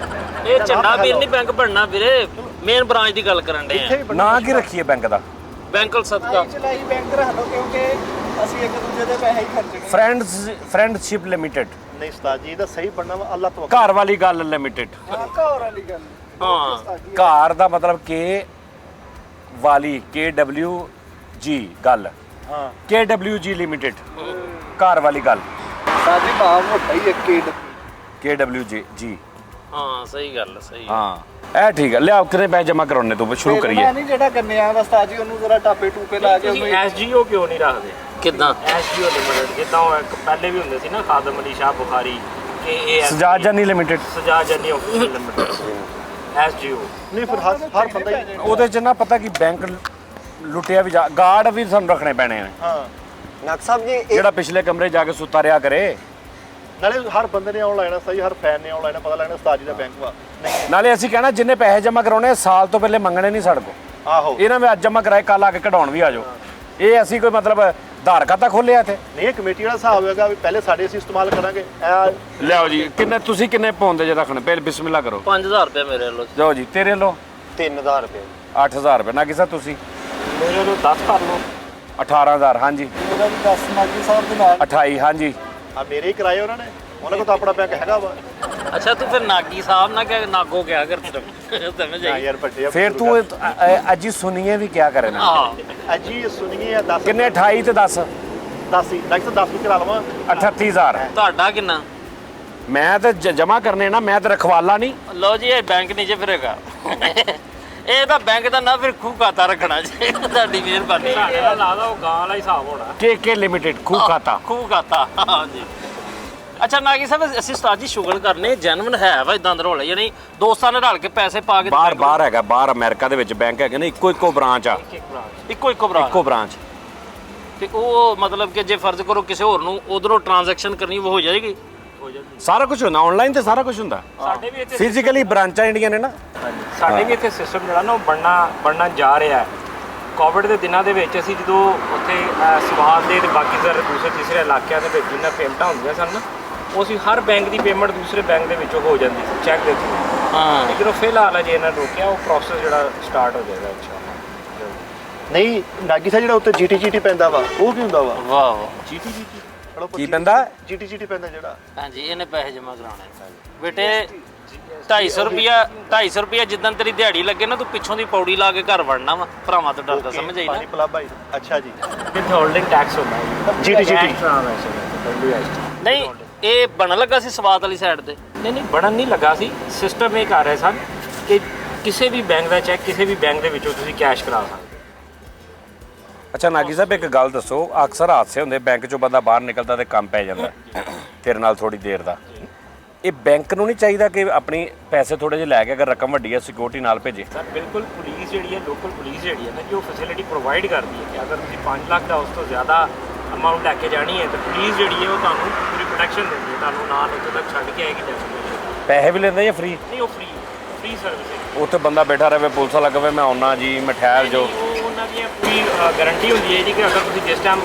ਇਹ ਝੰਡਾ ਵੀਰ ਨਹੀਂ ਬੈਂਕ ਬਣਨਾ ਵੀਰੇ ਮੇਨ ਬ੍ਰਾਂਚ ਦੀ ਗੱਲ ਕਰਨ ਦੇ ਆ
ਨਾ ਕੀ ਰੱਖੀਏ ਬੈਂਕ ਦਾ
ਬੈਂਕਲ ਸਦਕਾ
ਚਲਾਈ ਬੈਂਕ ਰੱਖ ਲਓ ਕਿਉਂਕਿ ਅਸੀਂ ਇੱਕ ਦੂਜੇ ਦੇ ਪੈਸੇ ਹੀ ਖਰਚਣੇ
ਫਰੈਂਡਸ਼ਿਪ ਲਿਮਿਟਿਡ
नहीं उस्ताद जी इधर सही बनना अल्लाह तो
ਘਰ ਵਾਲੀ ਗੱਲ ਲਿਮਿਟਿਡ
ਹਾਂ ਘਰ ਵਾਲੀ ਗੱਲ
ਹਾਂ
ਘਰ ਦਾ ਮਤਲਬ ਕੇ ਵਾਲੀ KWG ਗੱਲ
हाँ
KWG ਲਿਮਿਟਿਡ ਘਰ ਵਾਲੀ ਗੱਲ
ਸਾਡੀ ਮਾਂ ਮੋਟਾ ਹੀ ਇੱਕ ਹੀ
KWG
ਹਾਂ ਸਹੀ ਗੱਲ ਸਹੀ
ਹਾਂ ਇਹ ਠੀਕ ਹੈ ਲਿਆਓ ਕਿੰਨੇ ਪੈਸੇ ਜਮਾ ਕਰਾਉਣੇ ਤੂੰ ਸ਼ੁਰੂ ਕਰੀਏ
ਨਹੀਂ ਜਿਹੜਾ ਕੰਨੇ ਆ ਉਸਤਾਦ ਜੀ ਉਹਨੂੰ ਜ਼ਰਾ ਟਾਪੇ ਟੂਪੇ ਲਾ ਕੇ
ਤੁਸੀਂ
ਉਹਨੂੰ
ਐਸਜੀਓ ਕਿਉਂ ਨਹੀਂ ਰੱਖਦੇ
ਕਿਦਾਂ
ਐਸਜੀਓ ਲਿਮਿਟਡ ਜਿੱਦਾਂ ਉਹ ਇੱਕ ਪਹਿਲੇ ਵੀ ਹੁੰਦੇ ਸੀ ਨਾ ਖਾਦਮ ਅਲੀ ਸ਼ਾਹ ਬੁਖਾਰੀ KAS
ਸਜਾਦ ਜਾਨੀ ਲਿਮਿਟਡ
ਸਜਾ ਜਨੀ ਆਫੀਸ਼ੀਅਲ ਲਿਮਿਟਡ ਐਸਜੀਓ
नहीं फिर हर बंदा ही
ਉਹਦੇ ਚ ਨਾ ਪਤਾ ਕੀ ਬੈਂਕ ਲੁੱਟਿਆ ਵੀ ਜਾ ਗਾਰਡ ਵੀ ਸਾਨੂੰ ਰੱਖਣੇ ਪੈਣੇ ਆ
हाँ
ਨਕ ਸਾਹਿਬ ਜੀ
ਜਿਹੜਾ ਪਿਛਲੇ ਕਮਰੇ ਜਾ ਕੇ ਸੁੱਤਾ ਰਿਹਾ ਕਰੇ
नाले हर बंदे ने ऑनलाइन सही हर फैन ने ऑनलाइन पता लगना उस्ताद जी का बैंक वा नहीं
ਨਾਲੇ ਅਸੀਂ ਕਹਿਣਾ ਜਿੰਨੇ ਪੈਸੇ ਜਮਾ ਕਰਾਉਣੇ ਆ, ਸਾਲ ਤੋਂ ਪਹਿਲੇ ਮੰਗਣੇ ਨਹੀਂ ਸਾਡੇ ਕੋਲ
आहो
ਇਹਨਾਂ ਵਿੱਚ ਅੱਜ ਜਮਾ ਕਰਾਏ ਕੱਲ ਆ ਕੇ ਕਢਾਉਣ ਵੀ ਆ ਜਾਓ ਇਹ ਅਸੀਂ ਕੋਈ ਮਤਲਬ ਆਧਾਰ ਖਾਤਾ ਖੋਲਿਆ ਇੱਥੇ
नहीं ये कमेटी वाला हिसाब होगा भी पहले साढ़े ਅਸੀਂ इस्तेमाल करांगे
ਲਿਆਓ ਜੀ ਕਿੰਨੇ ਤੁਸੀਂ ਕਿੰਨੇ ਪਾਉਂਦੇ ਜੇ ਰੱਖਣੇ ਪਹਿਲੇ ਬਿਸਮਿਲ੍ਲਾ ਕਰੋ
5000 ਰੁਪਏ ਮੇਰੇ ਵੱਲੋਂ
ਜਾਓ ਜੀ ਤੇਰੇ ਲੋ
3000 ਰੁਪਏ
8000 ਰੁਪਏ ਨਾ ਕਿਸੇ ਤੁਸੀਂ
ਮੇਰੇ ਨੂੰ 10 ਕਰ ਲਓ
18000 ਹਾਂਜੀ
ਮੇਰਾ ਵੀ 10 ਨਾਗੀ ਸਾਹਿਬ ਦੇ ਨਾਲ
28 ਹਾਂਜੀ
ਆ ਮੇਰੇ ਹੀ ਕਰਾਏ ਉਹਨਾਂ ਨੇ ਉਹਨਾਂ ਕੋਲ ਤਾਂ ਆਪਣਾ ਬੈਂਕ ਹੈਗਾ ਵਾ
ਅੱਛਾ ਤੂੰ ਫਿਰ ਨਾਗੀ ਸਾਹਿਬ ਨਾ ਕਿ ਨਾਗੋ ਕਿਆ ਕਰ ਸਮਝ
ਹਾਂ
ਆਈ
ਯਾਰ ਵੱਡੇ ਆ
ਫਿਰ ਤੂੰ ਅੱਜ ਹੀ ਸੁਣੀਏ ਵੀ ਕਿਆ ਕਰੇ ਨਾ
ਹਾਂ
ਅਜੀ ਸੁਣੀਏ ਆ 10
ਕਿੰਨੇ 28 ਤੇ 10
10 ਹੀ ਨੈਕਸਟ 10 ਵੀ ਕਰਾ ਲਵਾਂ
38000
ਤੁਹਾਡਾ ਕਿੰਨਾ
ਮੈਂ ਤੇ ਜਮਾ ਕਰਨੇ ਨਾ ਮੈਂ ਤੇ ਰਖਵਾਲਾ ਨਹੀਂ
ਲਓ ਜੀ ਇਹ ਬੈਂਕ ਨਹੀਂ ਜੇ ਫਿਰੇਗਾ ਇਹ ਤਾਂ ਬੈਂਕ ਦਾ ਨਾ ਫਿਰ ਖੂ ਖਾਤਾ ਰੱਖਣਾ ਜੀ ਤੁਹਾਡੀ ਮਿਹਰਬਾਨੀ
ਸਾਡੇ ਨਾਲ ਲਾਦਾ ਉਹ ਗਾਂ ਵਾਲਾ ਹਿਸਾਬ ਹੋਣਾ
KK ਲਿਮਿਟਿਡ ਖੂ ਖਾਤਾ
ਖੂ ਖਾਤਾ ਹਾਂਜੀ ਅੱਛਾ ਨਾਗੀ ਸਾਹਿਬ ਅਸੀਂ ਉਸਤਾਦ ਜੀ ਸ਼ੁਗਲ ਕਰਨੇ ਜੈਨੂਇਨ ਹੈ ਵਾ ਇਦਾਂ ਦਾ ਰੋਲਾ ਯਾਨੀ ਦੋਸਤਾਂ ਨੇ ਰਲ ਕੇ ਪੈਸੇ ਪਾ ਕੇ
ਬਾਹਰ ਹੈਗਾ ਬਾਹਰ ਅਮਰੀਕਾ ਦੇ ਵਿੱਚ ਬੈਂਕ ਹੈਗੇ ਨੇ ਇੱਕੋ ਬ੍ਰਾਂਚ ਆ
ਇੱਕੋ ਬਰਾ
ਇੱਕੋ ਬ੍ਰਾਂਚ
ਤੇ ਉਹ ਮਤਲਬ ਕਿ ਜੇ ਫਰਜ਼ ਕਰੋ ਕਿਸੇ ਹੋਰ ਨੂੰ ਉਧਰੋਂ ਟ੍ਰਾਂਜੈਕਸ਼ਨ ਕਰਨੀ ਉਹ ਹੋ ਜਾਏਗੀ
ਸਾਰਾ ਕੁਝ ਹੁੰਦਾ ਆਨਲਾਈਨ ਤੇ ਸਾਰਾ ਕੁਝ ਹੁੰਦਾ
ਸਾਡੇ ਵੀ ਇੱਥੇ
ਫਿਜ਼ੀਕਲੀ ਬ੍ਰਾਂਚਾਂ ਇੰਡੀਆਂ ਨੇ ਨਾ
ਸਾਡੇ ਵੀ ਇੱਥੇ ਸਿਸਟਮ ਜਿਹੜਾ ਨਾ ਉਹ ਬਣਨਾ ਜਾ ਰਿਹਾ ਹੈ ਕੋਵਿਡ ਦੇ ਦਿਨਾਂ ਦੇ ਵਿੱਚ ਅਸੀਂ ਜਦੋਂ ਉੱਥੇ ਸਵਾਦ ਦੇ ਤੇ ਬਾਕੀ ਸਾਰੇ ਦੂਸਰੇ ਤੀਸਰੇ ਇਲਾਕਿਆਂ ਦੇ ਵਿੱਚ ਜਿੰਨਾ ਪੇਮੈਂਟਾਂ ਹੁੰਦੀਆਂ ਸਨ ਨਾ ਉਹ ਅਸੀਂ ਹਰ ਬੈਂਕ ਦੀ ਪੇਮੈਂਟ ਦੂਸਰੇ ਬੈਂਕ ਦੇ ਵਿੱਚੋਂ ਹੋ ਜਾਂਦੀ ਸੀ ਚੈੱਕ ਦੇ ਥਰੂ
ਹਾਂ
ਲੇਕਿਨ ਉਹ ਫਿਲਹਾਲ ਅਜੇ ਇਹਨਾਂ ਰੋਕਿਆ ਉਹ ਪ੍ਰੋਸੈਸ ਜਿਹੜਾ ਸਟਾਰਟ ਹੋ ਜਾਏਗਾ ਇਨਸ਼ਾਅੱਲਾ
ਨਹੀਂ ਨਾਗੀ ਸਾਹਿਬ ਜਿਹੜਾ ਉੱਤੇ GT ਪੈਂਦਾ ਵਾ ਉਹ ਕੀ ਹੁੰਦਾ ਵਾ
ਵਾਹ ਵਾਹ
ਕੀ ਪੈਂਦਾ
GT ਪੈਂਦਾ ਜਿਹੜਾ
ਹਾਂਜੀ ਇਹਨੇ ਪੈਸੇ ਜਮ੍ਹਾਂ ਕਰਾਉਣੇ ਬੇਟੇ 250 ਰੁਪਿਆ ਜਿੱਦਾਂ ਤੇਰੀ ਦਿਹਾੜੀ ਲੱਗੇ ਨਾ ਤੂੰ ਪਿੱਛੋਂ ਦੀ ਪੌੜੀ ਲਾ ਕੇ ਘਰ ਵੜਨਾ ਵਾ ਭਰਾਵਾਂ ਤੋਂ ਡਰਦਾ ਸਮਝ ਆਈ ਨਾ
ਪਾਣੀ ਪਲਾ ਭਾਈ ਅੱਛਾ ਜੀ
ਜਿੱਥੇ ਹੋਲਡਿੰਗ ਟੈਕਸ ਹੁੰਦਾ ਹੈ
GT
ਨਹੀਂ ਇਹ ਬਣਨ ਲੱਗਾ ਸੀ ਸਵਾਦ ਵਾਲੀ ਸਾਈਡ ਤੇ
ਨਹੀਂ ਬਣਨ ਨਹੀਂ ਲੱਗਾ ਸੀ ਸਿਸਟਮ ਇਹ ਕਰ ਰਹੇ ਸਨ ਕਿ ਕਿਸੇ ਵੀ ਬੈਂਕ ਦਾ ਚੈੱਕ ਕਿਸੇ ਵੀ ਬੈਂਕ ਦੇ ਵਿੱਚੋਂ ਤੁਸੀਂ ਕੈਸ਼ ਕਰਾ ਸਕਦੇ
ਅੱਛਾ ਨਾਗੀ ਸਾਹਿਬ ਇੱਕ ਗੱਲ ਦੱਸੋ, ਅਕਸਰ ਹਾਦਸੇ ਹੁੰਦੇ ਬੈਂਕ ਚੋਂ ਬੰਦਾ ਬਾਹਰ ਨਿਕਲਦਾ ਤੇ ਕੰਮ ਪੈ ਜਾਂਦਾ ਤੇਰੇ ਨਾਲ ਥੋੜੀ ਦੇਰ ਦਾ। ਇਹ ਬੈਂਕ ਨੂੰ ਨਹੀਂ ਚਾਹੀਦਾ ਕਿ ਆਪਣੀ ਪੈਸੇ ਥੋੜੇ ਜਿਹੇ ਲੈ ਕੇ ਅਗਰ ਰਕਮ ਵੱਡੀ ਹੈ ਸਿਕਿਉਰਿਟੀ ਨਾਲ ਭੇਜੇ?
ਸਰ ਬਿਲਕੁਲ ਪੁਲਿਸ ਜਿਹੜੀ ਹੈ ਲੋਕਲ ਪੁਲਿਸ ਜਿਹੜੀ ਹੈ ਨਾ ਜੀ ਉਹ ਫੈਸਿਲਿਟੀ ਪ੍ਰੋਵਾਈਡ ਕਰਦੀ ਹੈ ਕਿ ਅਗਰ ਤੁਸੀਂ 5 ਲੱਖ ਦਾ ਉਸ ਤੋਂ ਜ਼ਿਆਦਾ ਅਮਾਊਂਟ ਲੈ ਕੇ ਜਾਣੀ ਹੈ ਤਾਂ ਪੁਲਿਸ ਜਿਹੜੀ ਹੈ ਉਹ ਤੁਹਾਨੂੰ ਪੂਰੀ ਪ੍ਰੋਟੈਕਸ਼ਨ ਦਿੰਦੀ ਹੈ, ਤੁਹਾਨੂੰ ਨਾਲ ਉੱਥੇ ਤੱਕ ਛੱਡ ਕੇ ਆਏਗੀ ਡੈਸਟੀਨੇਸ਼ਨ।
ਪੈਸੇ ਵੀ ਲੈਂਦੇ ਜਾਂ ਫ੍ਰੀ?
ਨਹੀਂ ਉਹ ਫ੍ਰੀ ਸਰਵਿਸ ਹੈ।
ਉੱਥੇ ਬੰਦਾ ਬੈਠਾ ਰਹੇ ਪੁਲਿਸ ਵਾਲਾ ਕਹੇ ਮੈਂ ਆਉਣਾ ਜੀ ਮੈਂ ਠਹਿਰ ਜੋ?
ਉਹ ਉਹਨਾਂ ਦੀ ਪੂਰੀ ਗਾਰੰਟੀ ਹੁੰਦੀ ਹੈ ਜੀ ਕਿ ਅਗਰ ਤੁਸੀਂ ਜਿਸ ਟਾਈਮ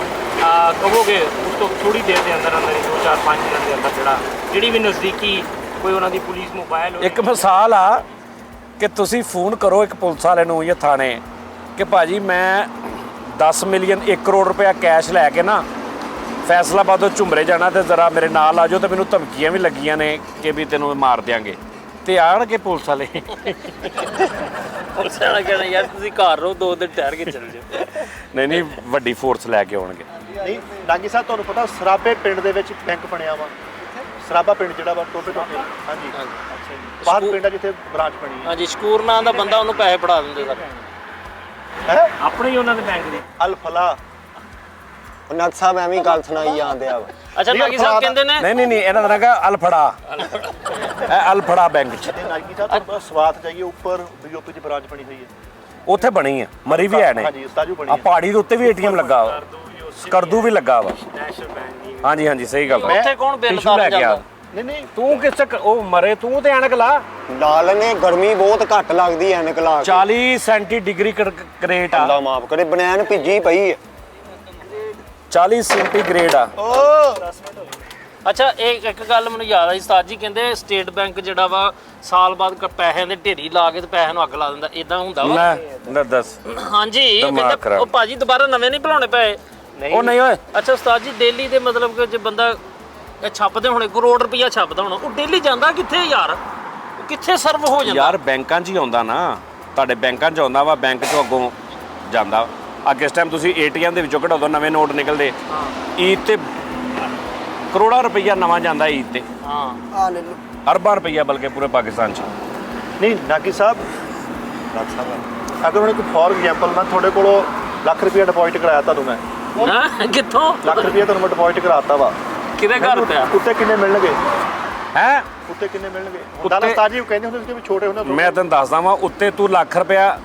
ਕਹੋਗੇ ਉਸ ਤੋਂ ਥੋੜੀ ਦੇਰ ਦੇ ਅੰਦਰ ਅੰਦਰ 2 4 5 ਦਿਨ ਦੇ ਅੰਦਰ ਜਿਹੜੀ ਵੀ ਨਜ਼ਦੀਕੀ ਕੋਈ ਉਹਨਾਂ ਦੀ ਪੁਲਿਸ ਮੋਬਾਈਲ
ਇੱਕ ਮਿਸਾਲ ਆ ਕਿ ਤੁਸੀਂ ਫੋਨ ਕਰੋ ਇੱਕ ਪੁਲਿਸ ਵਾਲੇ ਨੂੰ ਜਾਂ ਥਾਣੇ ਕਿ ਭਾਜੀ ਮੈਂ 10 ਮਿਲੀਅਨ 1 ਕਰੋੜ ਰੁਪਇਆ ਕੈਸ਼ ਲੈ ਕੇ ਨਾ ਫੈਸਲਾਬਾਦੋਂ ਝੁੰਮਰੇ ਜਾਣਾ ਤੇ ਜ਼ਰਾ ਮੇਰੇ ਨਾਲ ਆ ਜਾਓ, ਤੇ ਮੈਨੂੰ ਧਮਕੀਆਂ ਵੀ ਲੱਗੀਆਂ ਨੇ ਕਿ ਵੀ ਤੈਨੂੰ ਮਾਰ ਦਿਆਂਗੇ, ਤੇ ਆਣਗੇ ਪੁਲਿਸ ਵਾਲੇ।
ਪੁਲਿਸ ਵਾਲਾ ਕਹਿਣਾ ਯਾਰ ਤੁਸੀਂ ਘਰ ਰਹੋ 2 ਦਿਨ ਠਹਿਰ ਕੇ ਚੱਲ ਜਾਓ।
ਨਹੀਂ ਵੱਡੀ ਫੋਰਸ ਲੈ ਕੇ ਆਉਣਗੇ।
ਨਹੀਂ ਨਾਗੀ ਸਾਹਿਬ ਤੁਹਾਨੂੰ ਪਤਾ ਸਰਾਬੇ ਪਿੰਡ ਦੇ ਵਿੱਚ ਬੈਂਕ ਬਣਿਆ ਵਾ, ਸਰਾਬਾ ਪਿੰਡ ਜਿਹੜਾ ਵਾ ਟੋਪੇ ਟੋਪੇ। ਹਾਂਜੀ ਅੱਛਾ ਜੀ, ਬਾਹਰ ਪਿੰਡ ਆ ਜਿੱਥੇ ਬ੍ਰਾਂਚ ਬਣੀ ਹੈ।
ਹਾਂਜੀ ਸ਼ਕੂਰ ਨਾਂ ਦਾ ਬੰਦਾ ਉਹਨੂੰ ਪੈਸੇ ਫੜਾ ਦਿੰਦੇ ਸਰ।
ਹੈ
ਆਪਣੇ ਹੀ ਉਹਨਾਂ ਦੇ ਬੈਂਕ ਦੇ
ਅਲ ਫਲਾ
ਨਕ ਸਾਹਿਬ ਐਵੇਂ ਹੀ ਗੱਲ ਸੁਣਾਈ ਜਾਂਦੇ ਆ।
ਅੱਛਾ ਨਾਗੀ ਸਾਹਿਬ ਕਹਿੰਦੇ ਨੇ
ਨਹੀਂ ਇਹਨਾਂ ਦਾ ਨਾ ਅਲਫੜਾ ਇਹ ਅਲਫੜਾ ਬੈਂਕ ਚ
ਤੇ ਨਾਗੀ ਸਾਹਿਬ ਤੁਹਾਨੂੰ ਪਤਾ ਸਵਾਤ ਜਾਈਏ ਉੱਪਰ ਯੂਪੀ ਦੀ ਬ੍ਰਾਂਚ ਬਣੀ ਹੋਈ ਹੈ।
ਉੱਥੇ ਬਣੀ ਆ, ਮਰੀ ਵੀ ਹੈ ਨੇ।
ਹਾਂਜੀ ਉਸਤਾਜੂ ਬਣੀ
ਆ
ਹੈ।
ਪਹਾੜੀ ਦੇ ਉੱਤੇ ਵੀ ਏਟੀਐਮ ਲੱਗਾ ਵਾ, ਸਕਰਦੂ ਵੀ ਲੱਗਾ ਵਾ।
ਨੈਸ਼ਨਲ ਬੈਂਕ ਦੀ
ਹਾਂਜੀ ਸਹੀ ਗੱਲ।
ਉੱਥੇ ਕੌਣ ਬਿੱਲ
ਟਿਸ਼ੂ ਲੈ
ਤਾਰਨ
ਕੇ ਆ।
ਜਾਂਦਾ?
ਨਹੀਂ
ਤੂੰ ਕਿਸ ਤੱਕ ਉਹ ਮਰੇ ਤੂੰ ਤੇ ਐਨਕ ਲਾ।
ਲਾਲ ਨੇ ਗਰਮੀ ਬਹੁਤ ਘੱਟ ਲੱਗਦੀ ਐ ਐਨਕ ਲਾ ਕੇ।
40 ਸੈਂਟੀਗ੍ਰੇਡ ਕਰੇਟ ਆ,
ਅੱਲਾ ਮਾਫ ਕਰੇ ਬਨੈਣ ਭਿੱਜੀ ਪਈ ਐ।
40 ਸੈਂਟੀਗ੍ਰੇਡ ਆ।
ਅੱਛਾ ਇੱਕ ਗੱਲ ਮੈਨੂੰ ਯਾਦ ਆਈ, ਉਸਤਾਦ ਜੀ ਕਹਿੰਦੇ ਸਟੇਟ ਬੈਂਕ ਜਿਹੜਾ ਵਾ ਸਾਲ ਬਾਅਦ ਪੈਸਿਆਂ ਦੇ ਢੇਰੀ ਲਾ ਕੇ ਤੇ ਪੈਸਿਆਂ ਨੂੰ ਅੱਗ ਲਾ ਦਿੰਦਾ, ਇਦਾਂ ਹੁੰਦਾ ਵਾ?
ਲੈ ਦੱਸ।
ਹਾਂਜੀ
ਦਿਮਾਗ
ਕਹਿੰਦੇ
ਖਰਾਬ।
ਉਹ ਭਾਜੀ ਦੁਬਾਰਾ ਨਵੇਂ ਨਹੀਂ ਭਲਾਉਣੇ ਪਏ।
ਉਹ ਨਹੀਂ ਓਏ,
ਅੱਛਾ ਉਸਤਾਦ ਜੀ ਡੇਲੀ ਦੇ ਮਤਲਬ ਕਿ ਜੇ ਬੰਦਾ ਇਹ ਛਾਪਦੇ ਹੋਣੇ ਕਰੋੜ ਰੁਪਈਆ ਛਾਪਦਾ ਹੋਣਾ, ਉਹ ਡੇਲੀ ਜਾਂਦਾ ਕਿੱਥੇ ਯਾਰ? ਉਹ ਕਿੱਥੇ ਸਰਵ ਹੋ ਜਾਂਦਾ?
ਯਾਰ ਬੈਂਕਾਂ 'ਚ ਹੀ ਆਉਂਦਾ ਨਾ, ਤੁਹਾਡੇ ਬੈਂਕਾਂ 'ਚ ਆਉਂਦਾ ਵਾ, ਬੈਂਕ 'ਚੋਂ ਅੱਗੋਂ ਜਾਂਦਾ। ਅੱਗੇ ਇਸ ਟਾਈਮ ਤੁਸੀਂ ਏਟੀਐਮ ਦੇ ਵਿੱਚੋਂ ਕਢਾਉਂਦੇ ਨਵੇਂ ਨੋਟ ਨਿਕਲਦੇ, ਈਦ ਤੇ ਕਰੋੜਾਂ ਰੁਪਈਆ ਨਵਾਂ ਜਾਂਦਾ ਈਦ ਤੇ।
ਹਾਂ
ਆ ਲੈ ਲੋ
ਅਰਬਾਂ ਰੁਪਈਆ ਬਲਕਿ ਪੂਰੇ ਪਾਕਿਸਤਾਨ 'ਚ।
ਨਹੀਂ ਨਾਗੀ ਸਾਹਿਬ
ਨਕ ਸਾਹਿਬ
ਅਗਰ ਹੁਣ ਕੋਈ ਫੋਰ ਐਗਜ਼ਾਮਪਲ ਮੈਂ ਤੁਹਾਡੇ ਕੋਲੋਂ ਲੱਖ ਰੁਪਇਆ ਡਿਪੋਜ਼ਿਟ ਕਰਾਇਆ ਤੁਹਾਨੂੰ ਮੈਂ
ਹਾਂ ਕਿੱਥੋਂ
ਲੱਖ ਰੁਪਇਆ ਤੁਹਾਨੂੰ ਮੈਂ ਡਿਪੋਜ਼ਿਟ ਕਰਾਤਾ ਵਾ
ਕਿਹਦੇ ਘਰ ਪਿਆ?
ਉੱਤੇ ਕਿੰਨੇ ਮਿਲਣਗੇ?
ਹੈ
ਉੱਤੇ ਕਿੰਨੇ ਮਿਲਣਗੇ? ਹੁੰਦਾ ਨਾ ਉਸਤਾਦ ਜੀ ਕਹਿੰਦੇ ਹੁੰਦੇ ਸੀ ਕਿ ਛੋਟੇ ਹੁੰਦੇ
ਮੈਂ ਤੈਨੂੰ ਦੱਸਦਾ ਵਾਂ, ਉੱਤੇ ਤੂੰ ਲੱਖ ਰੁਪਇਆ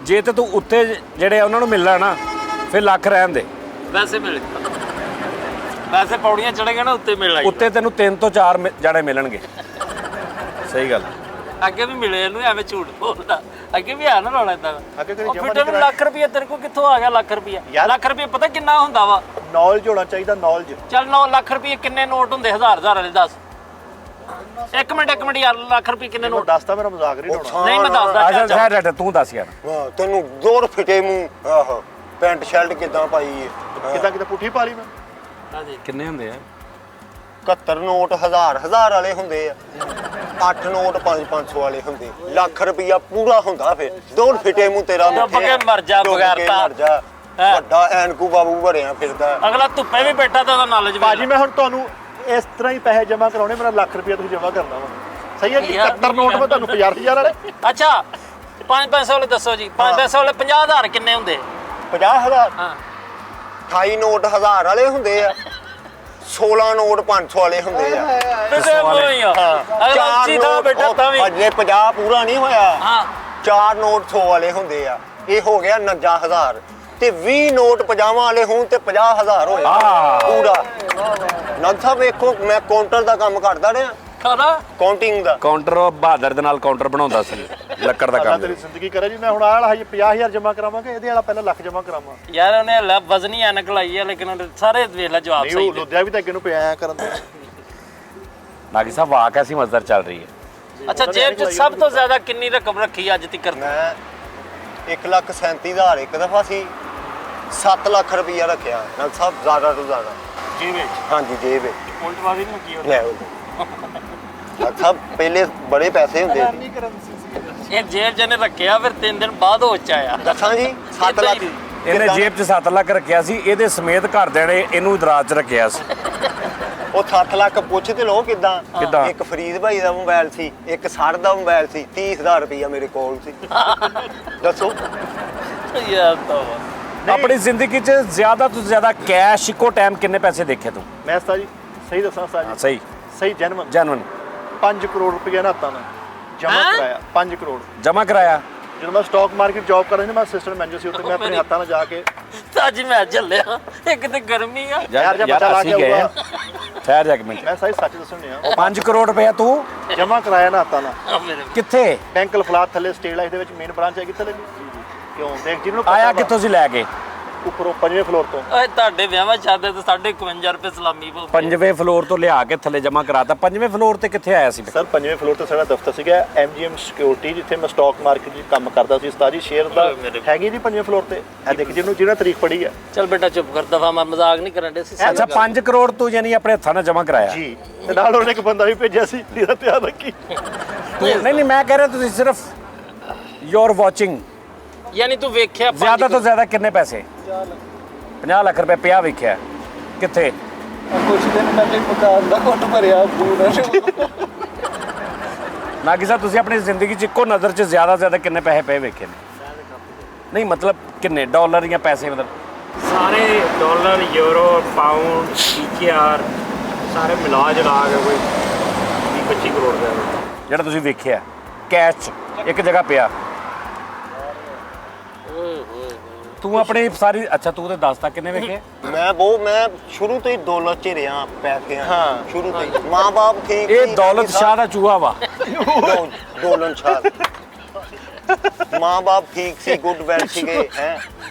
ਜੇ ਤੇ ਤੂੰ ਉੱਤੇ ਜਿਹੜੇ ਉਹਨਾਂ ਨੂੰ ਮਿਲਣਾ ਨਾ ਫਿਰ ਲੱਖ ਰਹਿਣ ਦੇ।
ਵੈਸੇ ਮਿਲ ਵੈਸੇ ਪੌੜੀਆਂ ਚੜੇਗਾ ਨਾ ਉੱਤੇ ਮਿਲ ਆਈ।
ਉੱਤੇ ਤੈਨੂੰ 3 ਤੋਂ 4 ਜਾਣੇ ਮਿਲਣਗੇ। ਸਹੀ ਗੱਲ।
ਅੱਗੇ ਵੀ ਮਿਲੇ ਇਹਨੂੰ, ਐਵੇਂ ਝੂਠ ਬੋਲਦਾ। ਅੱਗੇ ਵੀ ਆ ਨਾ ਰੌਲਾ ਏਦਾਂ ਦਾ।
ਅੱਗੇ ਕਦੇ
ਉਹ
ਜਮ੍ਹਾਂ
ਫਿਰ
ਨਹੀਂ
ਤੈਨੂੰ ਲੱਖ ਰੁਪਈਆ ਤੇਰੇ ਕੋਲ ਕਿੱਥੋਂ ਆ ਗਿਆ? ਲੱਖ ਰੁਪਈਆ
ਯਾਰ-
ਲੱਖ ਰੁਪਈਆ ਪਤਾ ਕਿੰਨਾ ਹੁੰਦਾ ਵਾ?
ਨੌਲੇਜ ਹੋਣਾ ਚਾਹੀਦਾ, ਨੌਲੇਜ।
ਚੱਲ 9 ਲੱਖ ਰੁਪਈਏ ਕਿੰਨੇ ਨੋਟ ਹੁੰਦੇ? ਹਜ਼ਾਰ ਵਾਲੇ ਦੱਸ। ਇੱਕ ਮਿੰਟ ਯਾਰ, ਲੱਖ ਰੁਪਈਏ ਕਿੰਨੇ ਨੋਟ?
ਦੱਸਦਾ ਮੇਰਾ ਮਜ਼ਾਕ ਨਹੀਂ ਉਡਾਉਣਾ।
ਨਹੀਂ ਮੈਂ ਦੱਸਦਾ।
ਅੱਛਾ
ਚੱਲ, ਚੱਲ।
ਸਰ ਤੂੰ ਦੱਸ ਯਾਰ।
ਵਾਹ ਤੈਨੂੰ ਜ਼ੋਰ ਫਿਟੇ ਮੂੰਹ। ਆਹੋ ਪੈਂਟ ਸ਼ਰਟ ਕਿਦਾਂ ਪਾਈ ਏ?
ਕਿੱਦਾਂ ਕਿਤੇ ਪੁੱਠੀ ਪਾ ਲਈ ਮੈਂ?
ਹਾਂਜੀ
ਕਿੰਨੇ ਹੁੰਦੇ ਆ?
71 ਨੋਟ ਹਜ਼ਾਰ ਵਾਲੇ ਹੁੰਦੇ ਆ, 8 ਨੋਟ 500 ਵਾਲੇ ਹੁੰਦੇ। ਲੱਖ ਰੁਪਈਆ ਪੂਰਾ ਹੁੰਦਾ ਫਿਰ। ਜ਼ੋਰ ਫਿਟੇ ਮੂੰਹ ਤੇਰਾ
ਡੁੱਬ
ਮਿੱਠੇ
ਕੇ
ਆ।
ਮਰ ਜਾ
ਡੁੱਬ
ਬਗੈਰ
ਕੇ
ਤਾਂ।
ਮਰ ਜਾ।
ਹੈਂ।
ਵੱਡਾ ਐਨਕੂ ਬਾਬੂ ਭਰਿਆ ਫਿਰਦਾ।
ਅਗਲਾ ਧੁੱਪੇ ਵੀ ਬੈਠਾ ਤਾਂ ਉਹਦਾ ਨੌਲੇਜ
ਭਾਜੀ ਮੈਂ ਹੁਣ ਤੁਹਾਨੂੰ ਇਸ ਤਰ੍ਹਾਂ ਹੀ ਪੈਸੇ ਜਮ੍ਹਾਂ ਕਰਾਉਣੇ, ਮੇਰਾ ਲੱਖ ਰੁਪਇਆ ਤੁਸੀਂ ਜਮ੍ਹਾਂ ਕਰਨਾ ਵਾ। ਸਹੀ ਹੈ ਜੀ?
ਯਾਰ
71 ਨੋਟ ਮੈਂ ਤੁਹਾਨੂੰ 50,000 ਵਾਲੇ।
ਅੱਛਾ 500 ਵਾਲੇ ਦੱਸੋ ਜੀ। 500 ਵਾਲੇ 50,000 ਕਿੰਨੇ ਹੁੰਦੇ?
50,000।
ਹਾਂ
28 ਨੋਟ 1000 ਵਾਲੇ ਹੁੰਦੇ ਆ, 16 ਨੋਟ 500 ਵਾਲੇ ਹੁੰਦੇ ਆ।
ਕਿਸੇ ਮੋਈ ਆ ਅਗਲਾ ਉੱਚੀ ਥਾਂ ਬੈਠਾ ਤਾਂ ਵੀ।
ਅਜੇ 50 ਪੂਰਾ ਨਹੀਂ ਹੋਇਆ।
ਹਾਂ
4 ਨੋਟ 100 ਵਾਲੇ ਹੁੰਦੇ ਆ, ਇਹ ਹੋ ਗਿਆ 49,000। ਤੇ 20 ਨੋਟ 50 ਵਾਲੇ ਹੋਣ ਤੇ 50,000 ਹੋਇਆ ਪੂਰਾ। ਨਗ ਸਾਹਿਬ ਵੇਖੋ ਮੈਂ ਕਾਊਂਟਰ ਦਾ ਕੰਮ ਕਰਦਾ ਰਿਹਾ,
ਖਾਦਾ
ਕਾਊਂਟਿੰਗ ਦਾ।
ਕਾਊਂਟਰ ਬਹਾਦਰ ਦੇ ਨਾਲ ਕਾਊਂਟਰ ਬਣਾਉਂਦਾ ਸੀ, ਲੱਕੜ ਦਾ
ਅੱਲਾ
ਕੰਮ।
ਤੇਰੀ ਜ਼ਿੰਦਗੀ ਕਰੇ ਜੀ। ਮੈਂ ਹੁਣ ਆਹ ਵਾਲਾ 50,000 ਜਮ੍ਹਾਂ ਕਰਾਵਾਂਗੇ, ਇਹਦੇ ਵਾਲਾ ਪਹਿਲਾਂ ਲੱਖ ਜਮ੍ਹਾਂ ਕਰਾਵਾਂ।
ਯਾਰ ਉਹਨੇ ਵਜ਼ਨੀ ਐਨਕ ਲਾਈ ਆ, ਲੇਕਿਨ ਉਹਨੇ ਸਾਰੇ ਵੇਖ ਲੈ ਜਵਾਬ
ਨਹੀਂ
ਸਹੀ
ਉਹ
ਦੇ।
ਲੁੱਦਿਆ ਵੀ ਤਾਂ ਅੱਗੇ ਨੂੰ ਪਿਆ ਕਰਨ ਦੇ।
ਨਾਗੀ ਸਾਹਿਬ ਵਾਹ ਕੈਸੀ ਮਜ਼ਦਰ ਚੱਲ ਰਹੀ ਹੈ।
ਅੱਛਾ ਜੇਬ 'ਚ ਸਭ ਤੋਂ ਜ਼ਿਆਦਾ ਕਿੰਨੀ ਰਕਮ ਰੱਖੀ ਅੱਜ ਤੱਕ?
ਮੈਂ 1,37,000 ਇੱਕ ਦਫਾ ਸੀ। 7 ਲੱਖ ਰੁਪਈਆ ਰੱਖਿਆ ਨਗ ਸਾਹਿਬ, ਜ਼ਿਆਦਾ ਤੋਂ ਜ਼ਿਆਦਾ
ਜੀ ਵਿੱਚ
ਹਾਂਜੀ ਜੇਬ ਵਿੱਚ।
ਉਲਟ ਵਾਦੀ ਨੂੰ ਕੀ
ਲੈ ਨਗ ਸਾਹਿਬ ਪਹਿਲੇ ਬੜੇ ਪੈਸੇ ਹੁੰਦੇ ਸੀ।
ਇਹ ਜੇਬ 'ਚ ਇਹਨੇ ਰੱਖਿਆ, ਫਿਰ 3 ਦਿਨ ਬਾਅਦ ਹੋਸ਼ 'ਚ ਆਇਆ।
ਦੱਸਾਂ ਜੀ 7
ਏਦਾਂ
ਲੱਖ
ਹੀ।
ਇਹਨੇ ਜੇਬ 'ਚ 7 ਲੱਖ ਰੱਖਿਆ ਸੀ, ਇਹਦੇ ਸਮੇਤ ਘਰਦਿਆਂ ਨੇ ਇਹਨੂੰ ਦਰਾਜ 'ਚ ਰੱਖਿਆ ਸੀ।
ਉਹ 7 ਲੱਖ ਪੁੱਛ ਤੇ ਲਓ ਕਿੱਦਾਂ
ਕਿੱਦਾਂ?
ਇੱਕ ਫਰੀਦ ਭਾਈ ਦਾ ਮੋਬਾਈਲ ਸੀ, ਇੱਕ ਸਰ ਦਾ ਮੋਬਾਈਲ ਸੀ, 30,000 ਰੁਪਇਆ ਮੇਰੇ ਕੋਲ ਸੀ। ਦੱਸੋ
ਯਾਰ ਤਾਂ
ਆਪਣੀ ਜ਼ਿੰਦਗੀ 'ਚ ਜ਼ਿਆਦਾ ਤੋਂ ਜ਼ਿਆਦਾ ਕੈਸ਼ ਇੱਕੋ ਟਾਈਮ ਕਿੰਨੇ ਪੈਸੇ ਦੇਖੇ ਤੂੰ?
ਮੈਂ ਉਸਤਾਦ ਜੀ ਸਹੀ ਦੱਸਾਂ ਉਸਤਾਦ ਜੀ,
ਸਹੀ
ਸਹੀ ਜੈਨੂਇਨ
ਜੈਨੂਇਨ
5 ਕਰੋੜ ਰੁਪਏ ਨਾ ਹੱਥਾਂ ਨਾਲ ਜਮ੍ਹਾਂ
ਹੈਂ?
ਕਰਾਇਆ। 5 ਕਰੋੜ
ਜਮਾ ਕਰਾਇਆ।
ਜਦੋਂ ਮੈਂ ਸਟਾਕ ਮਾਰਕੀਟ ਜੌਬ ਕਰ ਰਿਹਾ ਸੀ, ਮੈਂ ਅਸਿਸਟੈਂਟ ਮੈਨੇਜਰ ਸੀ ਉੱਥੇ। ਮੈਂ ਆਪਣੇ ਹੱਥਾਂ ਨਾਲ ਜਾ ਕੇ
ਅੱਜ ਮੈਂ ਚੱਲਿਆ, ਇੱਕ ਤੇ ਗਰਮੀ ਆ।
ਯਾਰ ਜੇ ਬੱਚਾ ਲਾ ਕੇ
ਅਸੀਂ ਗਏ
ਆਊਗਾ।
ਠਹਿਰ ਜਾ ਇੱਕ ਮਿੰਟ।
ਮੈਂ ਸਹੀ ਸੱਚ ਦੱਸਣ ਡਿਆ
5 ਕਰੋੜ ਰੁਪਇਆ ਤੂੰ
ਜਮ੍ਹਾਂ ਕਰਾਇਆ ਨਾ ਹੱਥਾਂ ਨਾਲ।
ਆ ਮੇਰੇ
ਕਿੱਥੇ
ਬੈਂਕ ਲਫਲਾਤ ਥੱਲੇ ਸਟੇਟ ਲਾਈਫ ਦੇ ਵਿੱਚ ਮੇਨ ਬ੍ਰਾਂਚ ਹੈ, ਕਿੱਥੇ ਲੱਗੀ? ਕਿਉਂ ਦੇਖ ਜਿਹਨੂੰ ਪਤਾ
ਆਇਆ
ਵਾ,
ਕਿੱਥੋਂ ਸੀ ਲੈ ਕੇ?
ਉੱਪਰੋਂ 5ਵੇਂ ਫਲੋਰ ਤੋਂ।
ਓਏ ਤੁਹਾਡੇ ਵਿਆਹਾਂ ਸ਼ਾਦੇ ਤੇ 51 ਰੁਪਏ ਸਲਾਮੀ ਭੋਗ
5ਵੇਂ ਫਲੋਰ ਤੋਂ ਲਿਆ ਕੇ ਥੱਲੇ ਜਮਾ ਕਰਾਤਾ। 5ਵੇਂ ਫਲੋਰ ਤੇ ਕਿੱਥੇ ਆਇਆ ਸੀ?
ਸਰ 5ਵੇਂ ਫਲੋਰ ਤੇ ਸਾਡਾ ਦਫ਼ਤਰ ਸੀਗਾ MGM ਸਿਕਿਉਰਿਟੀ, ਜਿੱਥੇ ਮੈਂ ਸਟਾਕ ਮਾਰਕੀਟ 'ਚ ਕੰਮ ਕਰਦਾ ਸੀ। ਉਸਤਾਦ ਜੀ ਸ਼ੇਅਰ ਦਾ ਹੈਗੀ ਜੀ 5ਵੇਂ ਫਲੋਰ ਤੇ। ਇਹ ਦੇਖ ਜਿਹਨਾਂ ਤਰੀਕ ਪੜੀ ਹੈ।
ਚੱਲ ਬੇਟਾ ਚੁੱਪ ਕਰ, ਦਫਾ ਮੈਂ ਮਜ਼ਾਕ ਨਹੀਂ ਕਰਨ ਦੇ ਸੀ।
ਅੱਛਾ 5 ਕਰੋੜ ਤੂੰ ਯਾਨੀ ਆਪਣੇ ਹੱਥਾਂ ਨਾਲ ਜਮਾ ਕਰਾਇਆ?
ਜੀ ਤੇ ਨਾਲ ਉਹਨੇ ਇੱਕ ਬੰਦਾ ਵੀ ਭੇਜਿਆ ਸੀ, ਜਿਹਦਾ ਧਿਆਨ ਰੱਖੀ।
ਨਹੀਂ ਮੈਂ ਕਹਿ ਰਿਹਾ ਤੁਸੀਂ ਸਿਰਫ ਯੂਰ ਵਾਚਿੰਗ
ਯਾਨੀ ਤੂੰ ਵੇਖਿਆ
ਜ਼ਿਆਦਾ ਤੋਂ ਜ਼ਿਆਦਾ ਕਿੰਨੇ ਪੈਸੇ? 50 ਲੱਖ ਰੁਪਏ ਪਿਆ ਵੇਖਿਆ ਕਿੱਥੇ?
ਕੁਝ ਦਿਨ ਪਹਿਲੇ ਮਕਾਨ ਦਾ ਘੁੱਟ ਭਰਿਆ ਪੂਰਾ।
ਨਾਗੀ ਸਾਹਿਬ ਤੁਸੀਂ ਆਪਣੀ ਜ਼ਿੰਦਗੀ 'ਚ ਇੱਕੋ ਨਜ਼ਰ 'ਚ ਜ਼ਿਆਦਾ ਕਿੰਨੇ ਪੈਸੇ ਪਏ ਵੇਖੇ ਨੇ? ਨਹੀਂ ਮਤਲਬ ਕਿੰਨੇ ਡਾਲਰ ਜਾਂ ਪੈਸੇ ਮਤਲਬ?
ਸਾਰੇ ਡਾਲਰ, ਯੂਰੋ, ਪਾਉਂਡ, PKR ਸਾਰੇ ਮਿਲਾ ਜਲਾ ਕੇ ਕੋਈ 20-25 ਕਰੋੜ ਦਾ
ਜਿਹੜਾ ਤੁਸੀਂ ਵੇਖਿਆ ਕੈਸ਼ 'ਚ ਇੱਕ ਜਗ੍ਹਾ ਪਿਆ। ਤੂੰ ਆਪਣੀ ਸਾਰੀ ਅੱਛਾ ਤੂੰ ਤੇ ਦੱਸਤਾ ਕਿੰਨੇ ਵੇਖੇ?
ਮੈਂ ਸ਼ੁਰੂ ਤੋਂ ਹੀ ਦੌਲਤ 'ਚ ਰਿਹਾ ਪੈਸੇ। ਹਾਂ ਸ਼ੁਰੂ ਤੋਂ ਹੀ ਮਾਂ-ਬਾਪ ਠੀਕ
ਇਹ
ਸੀ,
ਦੌਲਤ ਸ਼ਾਹ ਦਾ ਚੂਹਾ ਵਾ।
ਦੌਲਤ ਸ਼ਾਹ ਮਾਂ-ਬਾਪ ਠੀਕ ਸੀ, ਗੁੱਡ ਵੈਲ ਸੀਗੇ ਹੈ।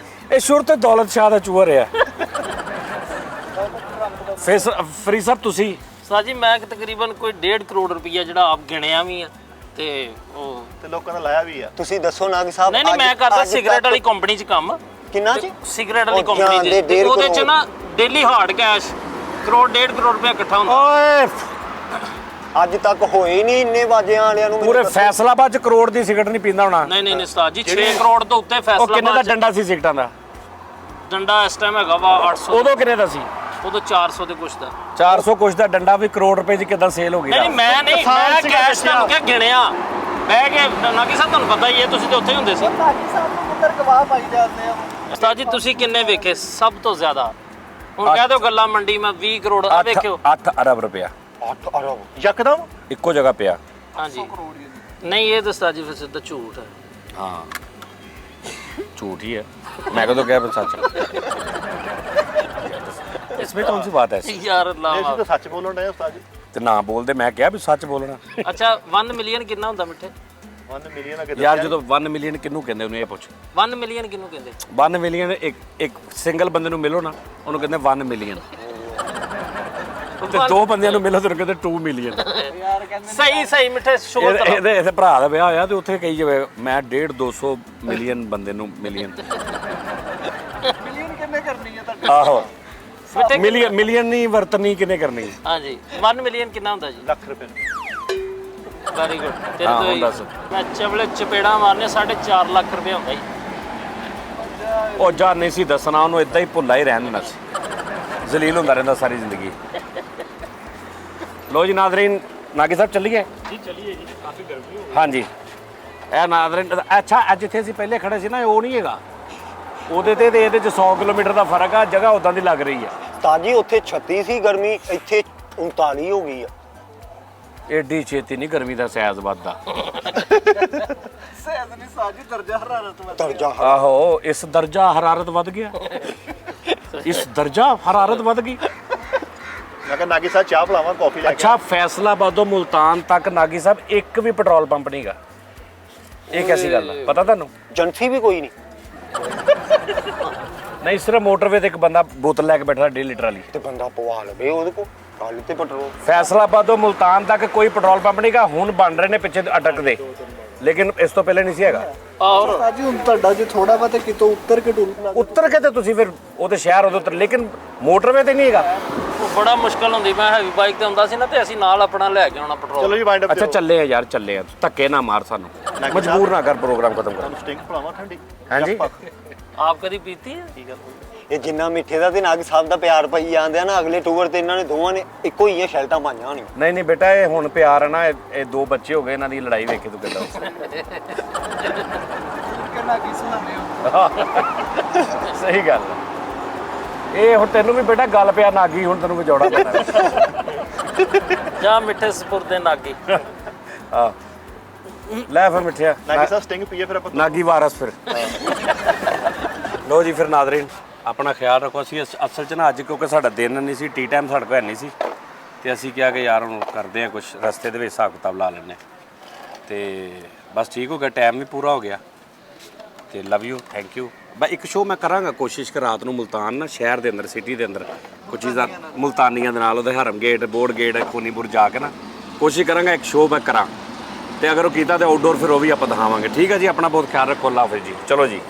ਇਹ ਸ਼ੁਰੂ ਤੋਂ ਦੌਲਤ ਸ਼ਾਹ ਦਾ ਚੂਹਾ ਰਿਹਾ। ਫਰੀ ਸਾਹਿਬ ਤੁਸੀਂ?
ਸਾਜੀ ਮੈਂ ਤਕਰੀਬਨ ਕੋਈ 1.5 ਕਰੋੜ ਰੁਪਈਆ ਜਿਹੜਾ ਆਪ ਗਿਣਿਆ ਵੀ ਆ ਤੇ ਉਹ
ਤੇ ਲੋਕਾਂ ਨੇ ਲਾਇਆ ਵੀ ਆ।
ਤੁਸੀਂ ਦੱਸੋ ਨਾਗ ਸਾਹਿਬ।
ਨਹੀਂ ਮੈਂ ਕਰਦਾ
ਅੱਜ
ਸਿਗਰਟ
ਤੱਕ
ਵਾਲੀ ਕੰਪਨੀ 'ਚ ਕੰਮ।
ਕਿੰਨਾ 'ਚ?
ਸਿਗਰਟ ਵਾਲੀ
ਉਹ
ਕੰਪਨੀ
ਜਾਂਦੇ
'ਚ ਤੇ
1.5
ਉਹਦੇ 'ਚ ਨਾ daily hard cash crore 1.5 crore ਰੁਪਇਆ ਇਕੱਠਾ ਹੁੰਦਾ।
ਓਏ
ਅੱਜ ਤੱਕ ਹੋਏ ਨਹੀਂ ਇੰਨੇ ਬਾਜਿਆਂ ਵਾਲਿਆਂ ਨੂੰ।
ਪੂਰੇ ਫੈਸਲਾਬਾਦ 'ਚ ਕਰੋੜ ਦੀ ਸਿਗਰਟ ਨਹੀਂ ਪੀਂਦਾ ਹੋਣਾ।
ਨਹੀਂ ਉਸਤਾਦ ਜੀ 6 ਕਰੋੜ ਤੋਂ ਉੱਤੇ
ਉਹ ਕਿੰਨੇ ਦਾ
ਫੈਸਲਾ
ਡੰਡਾ ਸੀ ਸਿਗਰਟਾਂ ਦਾ?
ਡੰਡਾ ਇਸ ਟਾਈਮ ਹੈਗਾ ਵਾ 800।
ਉਦੋਂ ਕਿੰਨੇ ਦਾ ਸੀ?
ਉਦੋਂ 400 ਦੇ ਕੁਛ ਦਾ।
400 ਕੁਛ ਦਾ ਡੰਡਾ ਵੀ ਕਰੋੜ ਰੁਪਏ ਦੀ ਕਿਦਾਂ ਸੇਲ ਹੋ ਗਈ?
ਨਹੀਂ ਮੈਂ ਕੈਸ਼ ਤੁਹਾਨੂੰ ਕਿਹਾ ਗਿਣਿਆ ਬਹਿ ਕੇ। ਨਾਗੀ ਸਾਹਿਬ ਤੁਹਾਨੂੰ ਪਤਾ ਹੀ ਹੈ, ਤੁਸੀਂ ਤੇ ਉੱਥੇ ਹੀ ਹੁੰਦੇ ਸੀ।
ਨਾਗੀ ਸਾਹਿਬ ਨੂੰ ਮੁੰਦਰ ਗਵਾਹ ਪਾਈ ਜਾਂਦੇ ਆ।
ਉਸਤਾਦ ਜੀ ਤੁਸੀਂ ਕਿੰਨੇ ਵੇਖੇ ਸਭ ਤੋਂ ਜ਼ਿਆਦਾ? ਹੁਣ ਕਹਿ ਦਿਓ ਗੱਲਾਂ ਮੰਡੀ ਮੈਂ 20 ਕਰੋੜ ਆ ਵੇਖਿਓ।
8 ਅਰਬ ਰੁਪਇਆ
8 ਅਰਬ
ਯਕਦਮ
ਇੱਕੋ ਜਗ੍ਹਾ ਪਿਆ।
ਹਾਂਜੀ ਨਹੀਂ ਇਹ ਤਾਂ ਉਸਤਾਦ ਜੀ ਫਿਰ ਸਿੱਧਾ ਝੂਠ ਹੈ।
ਹਾਂ ਝੂਠ ਹੀ ਹੈ। मैं तो क्या सच इसमें कौन सी बात है ऐसी?
ਯਾਰ
ਅਸੀਂ
ਲਾਵਾ
ਤਾਂ ਸੱਚ ਬੋਲਣ ਡਏ ਆ ਉਸਤਾਦ ਜੀ।
ਤੇ ਨਾ ਬੋਲਦੇ ਮੈਂ ਕਿਹਾ ਵੀ ਸੱਚ ਬੋਲਣਾ।
ਅੱਛਾ 1 ਮਿਲੀਅਨ ਕਿੰਨਾ ਹੁੰਦਾ ਮਿੱਠੇ?
1 ਮਿਲੀਅਨ ਅਗੇ
ਯਾਰ ਜਦੋਂ 1 ਮਿਲੀਅਨ ਕਿਹਨੂੰ ਕਹਿੰਦੇ ਉਹਨੂੰ ਇਹ ਪੁੱਛ।
1 ਮਿਲੀਅਨ ਕਿਹਨੂੰ ਕਹਿੰਦੇ?
1 ਮਿਲੀਅਨ ਇੱਕ ਸਿੰਗਲ ਬੰਦੇ ਨੂੰ ਮਿਲੋ ਨਾ ਉਹਨੂੰ ਕਹਿੰਦੇ 1 ਮਿਲੀਅਨ। ਤੇ ਦੋ ਬੰਦਿਆਂ ਨੂੰ ਮਿਲੋ ਤੇ ਉਹਨੂੰ ਕਹਿੰਦੇ 2 ਮਿਲੀਅਨ।
ਸਹੀ ਮਿੱਠੇ ਸ਼ੋਰ ਕਰੋ।
ਇਹਦੇ ਭਰਾ ਦਾ ਵਿਆਹ ਹੋਇਆ ਤੇ ਉੱਥੇ ਕਹੀ ਜਾਵੇ ਮੈਂ 150-200 ਮਿਲੀਅਨ ਬੰਦੇ ਨੂੰ ਮਿਲੀਅਨ।
ਮਿਲੀਅਨ ਕਿੰਨੇ ਕਰਨੀ ਹੈ ਤੁਹਾਡੀ?
ਆਹੋ
ਮਿੱਠੇ
ਮਿਲੀਅਨ ਨਹੀਂ ਵਰਤਨੀ ਕਿੰਨੇ ਕਰਨੀ?
ਹਾਂਜੀ 1 ਮਿਲੀਅਨ ਕਿੰਨਾ ਹੁੰਦਾ ਜੀ?
ਲੱਖ ਰੁਪਏ।
ਵੈਰੀ ਗੁੱਡ ਤੇਰੇ
ਹਾਂ,
ਤੋਂ
ਹੁਣ
ਹੀ
ਦੱਸ।
ਮੈਂ ਚਵਲੇ ਚਪੇੜਾ ਮਾਰਨੇ 4.5 ਲੱਖ ਰੁਪਏ ਹੁੰਦਾ ਜੀ।
ਉਹ ਜਾ ਨਹੀਂ ਸੀ ਦੱਸਣਾ ਉਹਨੂੰ ਇਦਾਂ ਹੀ ਭੁੱਲਾ ਹੀ ਰਹਿਣ ਦੇਣਾ ਸੀ। ਜ਼ਲੀਲ ਹੁੰਦਾ ਰਹਿੰਦਾ ਸਾਰੀ ਜ਼ਿੰਦਗੀ। ਲੋ ਜੀ ਨਾਜ਼ਰੀਨ ਨਾਗੀ ਸਾਹਿਬ ਚੱਲੀਏ?
ਜੀ ਚਲਿਏ ਜੀ, ਕਾਫੀ ਗਰਮੀ ਹੋ
ਹਾਂਜੀ ਇਹ ਨਾਜ਼ਰੀਨ ਅੱਛਾ ਅੱਜ ਜਿੱਥੇ ਅਸੀਂ ਪਹਿਲੇ ਖੜੇ ਸੀ ਨਾ ਉਹ ਨਹੀਂ ਹੈਗਾ। ਉਹਦੇ ਤੇ ਇਹਦੇ 'ਚ 100 ਕਿਲੋਮੀਟਰ ਦਾ ਫਰਕ ਆ। ਜਗ੍ਹਾ ਉਦਾਂ ਦੀ ਲੱਗ ਰਹੀ ਆ।
ਤਾਜੀ ਉੱਥੇ 36 ਸੀ ਗਰਮੀ, ਇੱਥੇ 39 ਹੋ ਗਈ ਆ।
ਏਡੀ ਛੇਤੀ ਨਹੀਂ ਗਰਮੀ ਦਾ ਸਹਿਜ ਵੱਧਦਾ।
ਸਹਿਜ ਨਹੀਂ ਸਾਜੀ ਦਰਜਾ ਹਰਾਰਤ ਵੱਧ
ਦਰਜਾ
ਆਹੋ ਇਸ ਦਰਜਾ ਹਰਾਰਤ ਵੱਧ ਗਿਆ। ਇਸ ਦਰਜਾ ਹਰਾਰਤ ਵੱਧ ਗਈ।
ਮੈਂ ਕਿਹਾ ਨਾਗੀ ਸਾਹਿਬ ਚਾਹ ਪਿਲਾਵਾਂ, ਕਾਫੀ ਲੈ ਕੇ।
ਅੱਛਾ ਫੈਸਲਾਬਾਦੋਂ ਮੁਲਤਾਨ ਤੱਕ ਨਾਗੀ ਸਾਹਿਬ ਇੱਕ ਵੀ ਪੈਟਰੋਲ ਪੰਪ ਨਹੀਂਗਾ। ਇਹ ਕੈਸੀ ਗੱਲ ਆ ਪਤਾ ਤੁਹਾਨੂੰ?
ਏਜੰਸੀ ਵੀ ਕੋਈ ਨਹੀਂ।
ਨਹੀਂ ਸਿਰਫ ਮੋਟਰਵੇ ਤੇ ਇੱਕ ਬੰਦਾ ਬੋਤਲ ਲੈ ਕੇ ਬੈਠਾ 1.5 ਲੀਟਰ ਵਾਲੀ।
ਤੇ ਬੰਦਾ ਪਵਾ ਲਵੇ ਉਹਦੇ ਕੋਲ ਗੱਲ ਤੇ ਪੈਟਰੋਲ।
ਫੈਸਲਾਬਾਦੋਂ ਮੁਲਤਾਨ ਤੱਕ ਕੋਈ ਪੈਟਰੋਲ ਪੰਪ ਨਹੀਂਗਾ। ਹੁਣ ਬਣ ਰਹੇ ਨੇ ਪਿੱਛੇ ਅਟਕਦੇ, ਲੇਕਿਨ ਇਸ ਤੋਂ ਪਹਿਲੇ ਨਹੀਂ ਸੀ ਹੈਗਾ।
ਆਹੋ
ਸਾਜੀ ਹੁਣ ਤੁਹਾਡਾ ਜੇ ਥੋੜਾ ਬਹੁਤਾ ਕਿਤੋਂ ਉੱਤਰ ਕੇ ਟੂਲ ਪਲਾਜ਼ਾ
ਉੱਤਰ ਕੇ ਤੇ ਤੁਸੀਂ ਫਿਰ ਉਹਦੇ ਸ਼ਹਿਰ ਉਹਦੇ ਉੱਤਰ, ਲੇਕਿਨ ਮੋਟਰਵੇ ਤੇ ਨਹੀਂ ਹੈਗਾ।
ਉਹ ਬੜਾ ਮੁਸ਼ਕਲ ਹੁੰਦੀ। ਮੈਂ ਹੈਵੀ ਬਾਈਕ ਤੇ ਹੁੰਦਾ ਸੀ ਨਾ ਤੇ ਅਸੀਂ ਨਾਲ ਆਪਣਾ ਲੈ ਕੇ ਆਉਣਾ ਪੈਟਰੋਲ।
ਚਲੋ ਜੀ ਵਾਈਂਡ ਅਪ
ਅੱਛਾ ਚੱਲੇ ਆ ਯਾਰ ਚੱਲੇ ਆ। ਧੱਕੇ ਨਾ ਮਾਰ ਸਾਨੂੰ, ਮਜਬੂਰ ਨਾ ਕਰ ਪ੍ਰੋਗਰਾਮ ਖਤਮ ਕਰ।
ਤੁਹਾਨੂੰ ਸਟਿੰਗ ਪਿਲਾਵਾਂ ਠੰਡੀ?
ਹਾਂਜੀ
ਆਪ ਕਦੀ ਪੀਤੀ ਹੈ?
ਕੀ ਗੱਲ ਹੋਈ?
ਇਹ ਜਿੰਨਾ ਮਿੱਠੇ ਦਾ ਤੇ ਨਾਗ ਸਾਹਿਬ ਦਾ ਪਿਆਰ ਪਈ ਜਾਂਦੇ ਆ ਨਾ, ਅਗਲੇ ਟੂਰ ਤੇ ਇਹਨਾਂ ਨੇ ਦੋਵਾਂ ਨੇ ਇੱਕੋ ਹੀ ਸ਼ਰਟਾਂ ਪਾਈਆਂ ਹੋਣੀਆਂ।
ਨਹੀਂ ਨਹੀਂ ਬੇਟਾ, ਇਹ ਹੁਣ ਪਿਆਰ ਹੈ ਨਾ, ਇਹ ਦੋ ਬੱਚੇ ਹੋ ਗਏ, ਇਹਨਾਂ ਦੀ ਲੜਾਈ ਵੇਖੇ ਤੂੰ ਕਿੱਦਾਂ। ਸਹੀ ਗੱਲ ਹੈ। ਇਹ ਹੁਣ ਤੈਨੂੰ ਵੀ ਬੇਟਾ ਗੱਲ ਪਿਆ ਨਾਗੀ, ਹੁਣ ਤੈਨੂੰ ਵਜਾਉਣਾ ਪੈਣਾ।
ਜਾਂ ਮਿੱਠੇ ਸਪੁਰਦੇ ਨਾਗੀ।
ਆ ਲੈ ਫਿਰ ਮਿੱਠਿਆ
ਨਾਗੀ ਸਾਹਿਬ ਸਟਿੰਗ ਪੀਏ ਫਿਰ ਆਪਾਂ।
ਨਾਗੀ ਵਾਰਸ ਫਿਰ। ਲੋ ਜੀ ਫਿਰ ਨਾਜ਼ਰੀਨ, ਆਪਣਾ ਖਿਆਲ ਰੱਖੋ। ਅਸੀਂ ਅਸਲ 'ਚ ਨਾ ਅੱਜ ਕਿਉਂਕਿ ਸਾਡਾ ਦਿਨ ਨਹੀਂ ਸੀ, ਟੀ ਟਾਈਮ ਸਾਡੇ ਕੋਲ ਹੈ ਨਹੀਂ ਸੀ, ਤੇ ਅਸੀਂ ਕਿਹਾ ਕਿ ਯਾਰ ਹੁਣ ਕਰਦੇ ਆ ਕੁਝ ਰਸਤੇ ਦੇ ਵਿੱਚ ਹਿਸਾਬ ਕਿਤਾਬ ਲਾ ਲੈਂਦੇ, ਤੇ ਬਸ ਠੀਕ ਹੋ ਗਿਆ, ਟਾਈਮ ਵੀ ਪੂਰਾ ਹੋ ਗਿਆ। ਤੇ ਲਵ ਯੂ, ਥੈਂਕ ਯੂ। ਬਈ ਇੱਕ ਸ਼ੋਅ ਮੈਂ ਕਰਾਂਗਾ ਕੋਸ਼ਿਸ਼ ਕਿ ਰਾਤ ਨੂੰ ਮੁਲਤਾਨ ਨਾ ਸ਼ਹਿਰ ਦੇ ਅੰਦਰ, ਸਿਟੀ ਦੇ ਅੰਦਰ ਕੁਝ ਚੀਜ਼ਾਂ ਮੁਲਤਾਨੀਆਂ ਦੇ ਨਾਲ, ਉਹਦੇ ਹਰਮ ਗੇਟ, ਬੋਰਡ ਗੇਟ, ਖੂਨੀਪੁਰ ਜਾ ਕੇ ਨਾ ਕੋਸ਼ਿਸ਼ ਕਰਾਂਗਾ ਇੱਕ ਸ਼ੋਅ ਮੈਂ ਕਰਾਂ, ਤੇ ਅਗਰ ਉਹ ਕੀਤਾ ਤੇ ਆਊਟਡੋਰ ਫਿਰ ਉਹ ਵੀ ਆਪਾਂ ਦਿਖਾਵਾਂਗੇ। ਠੀਕ ਹੈ ਜੀ, ਆਪਣਾ ਬਹੁਤ ਖਿਆਲ ਰੱਖੋ। ਅੱਲਾ ਹਾਫਿਜ਼ ਜੀ। ਚਲੋ ਜੀ।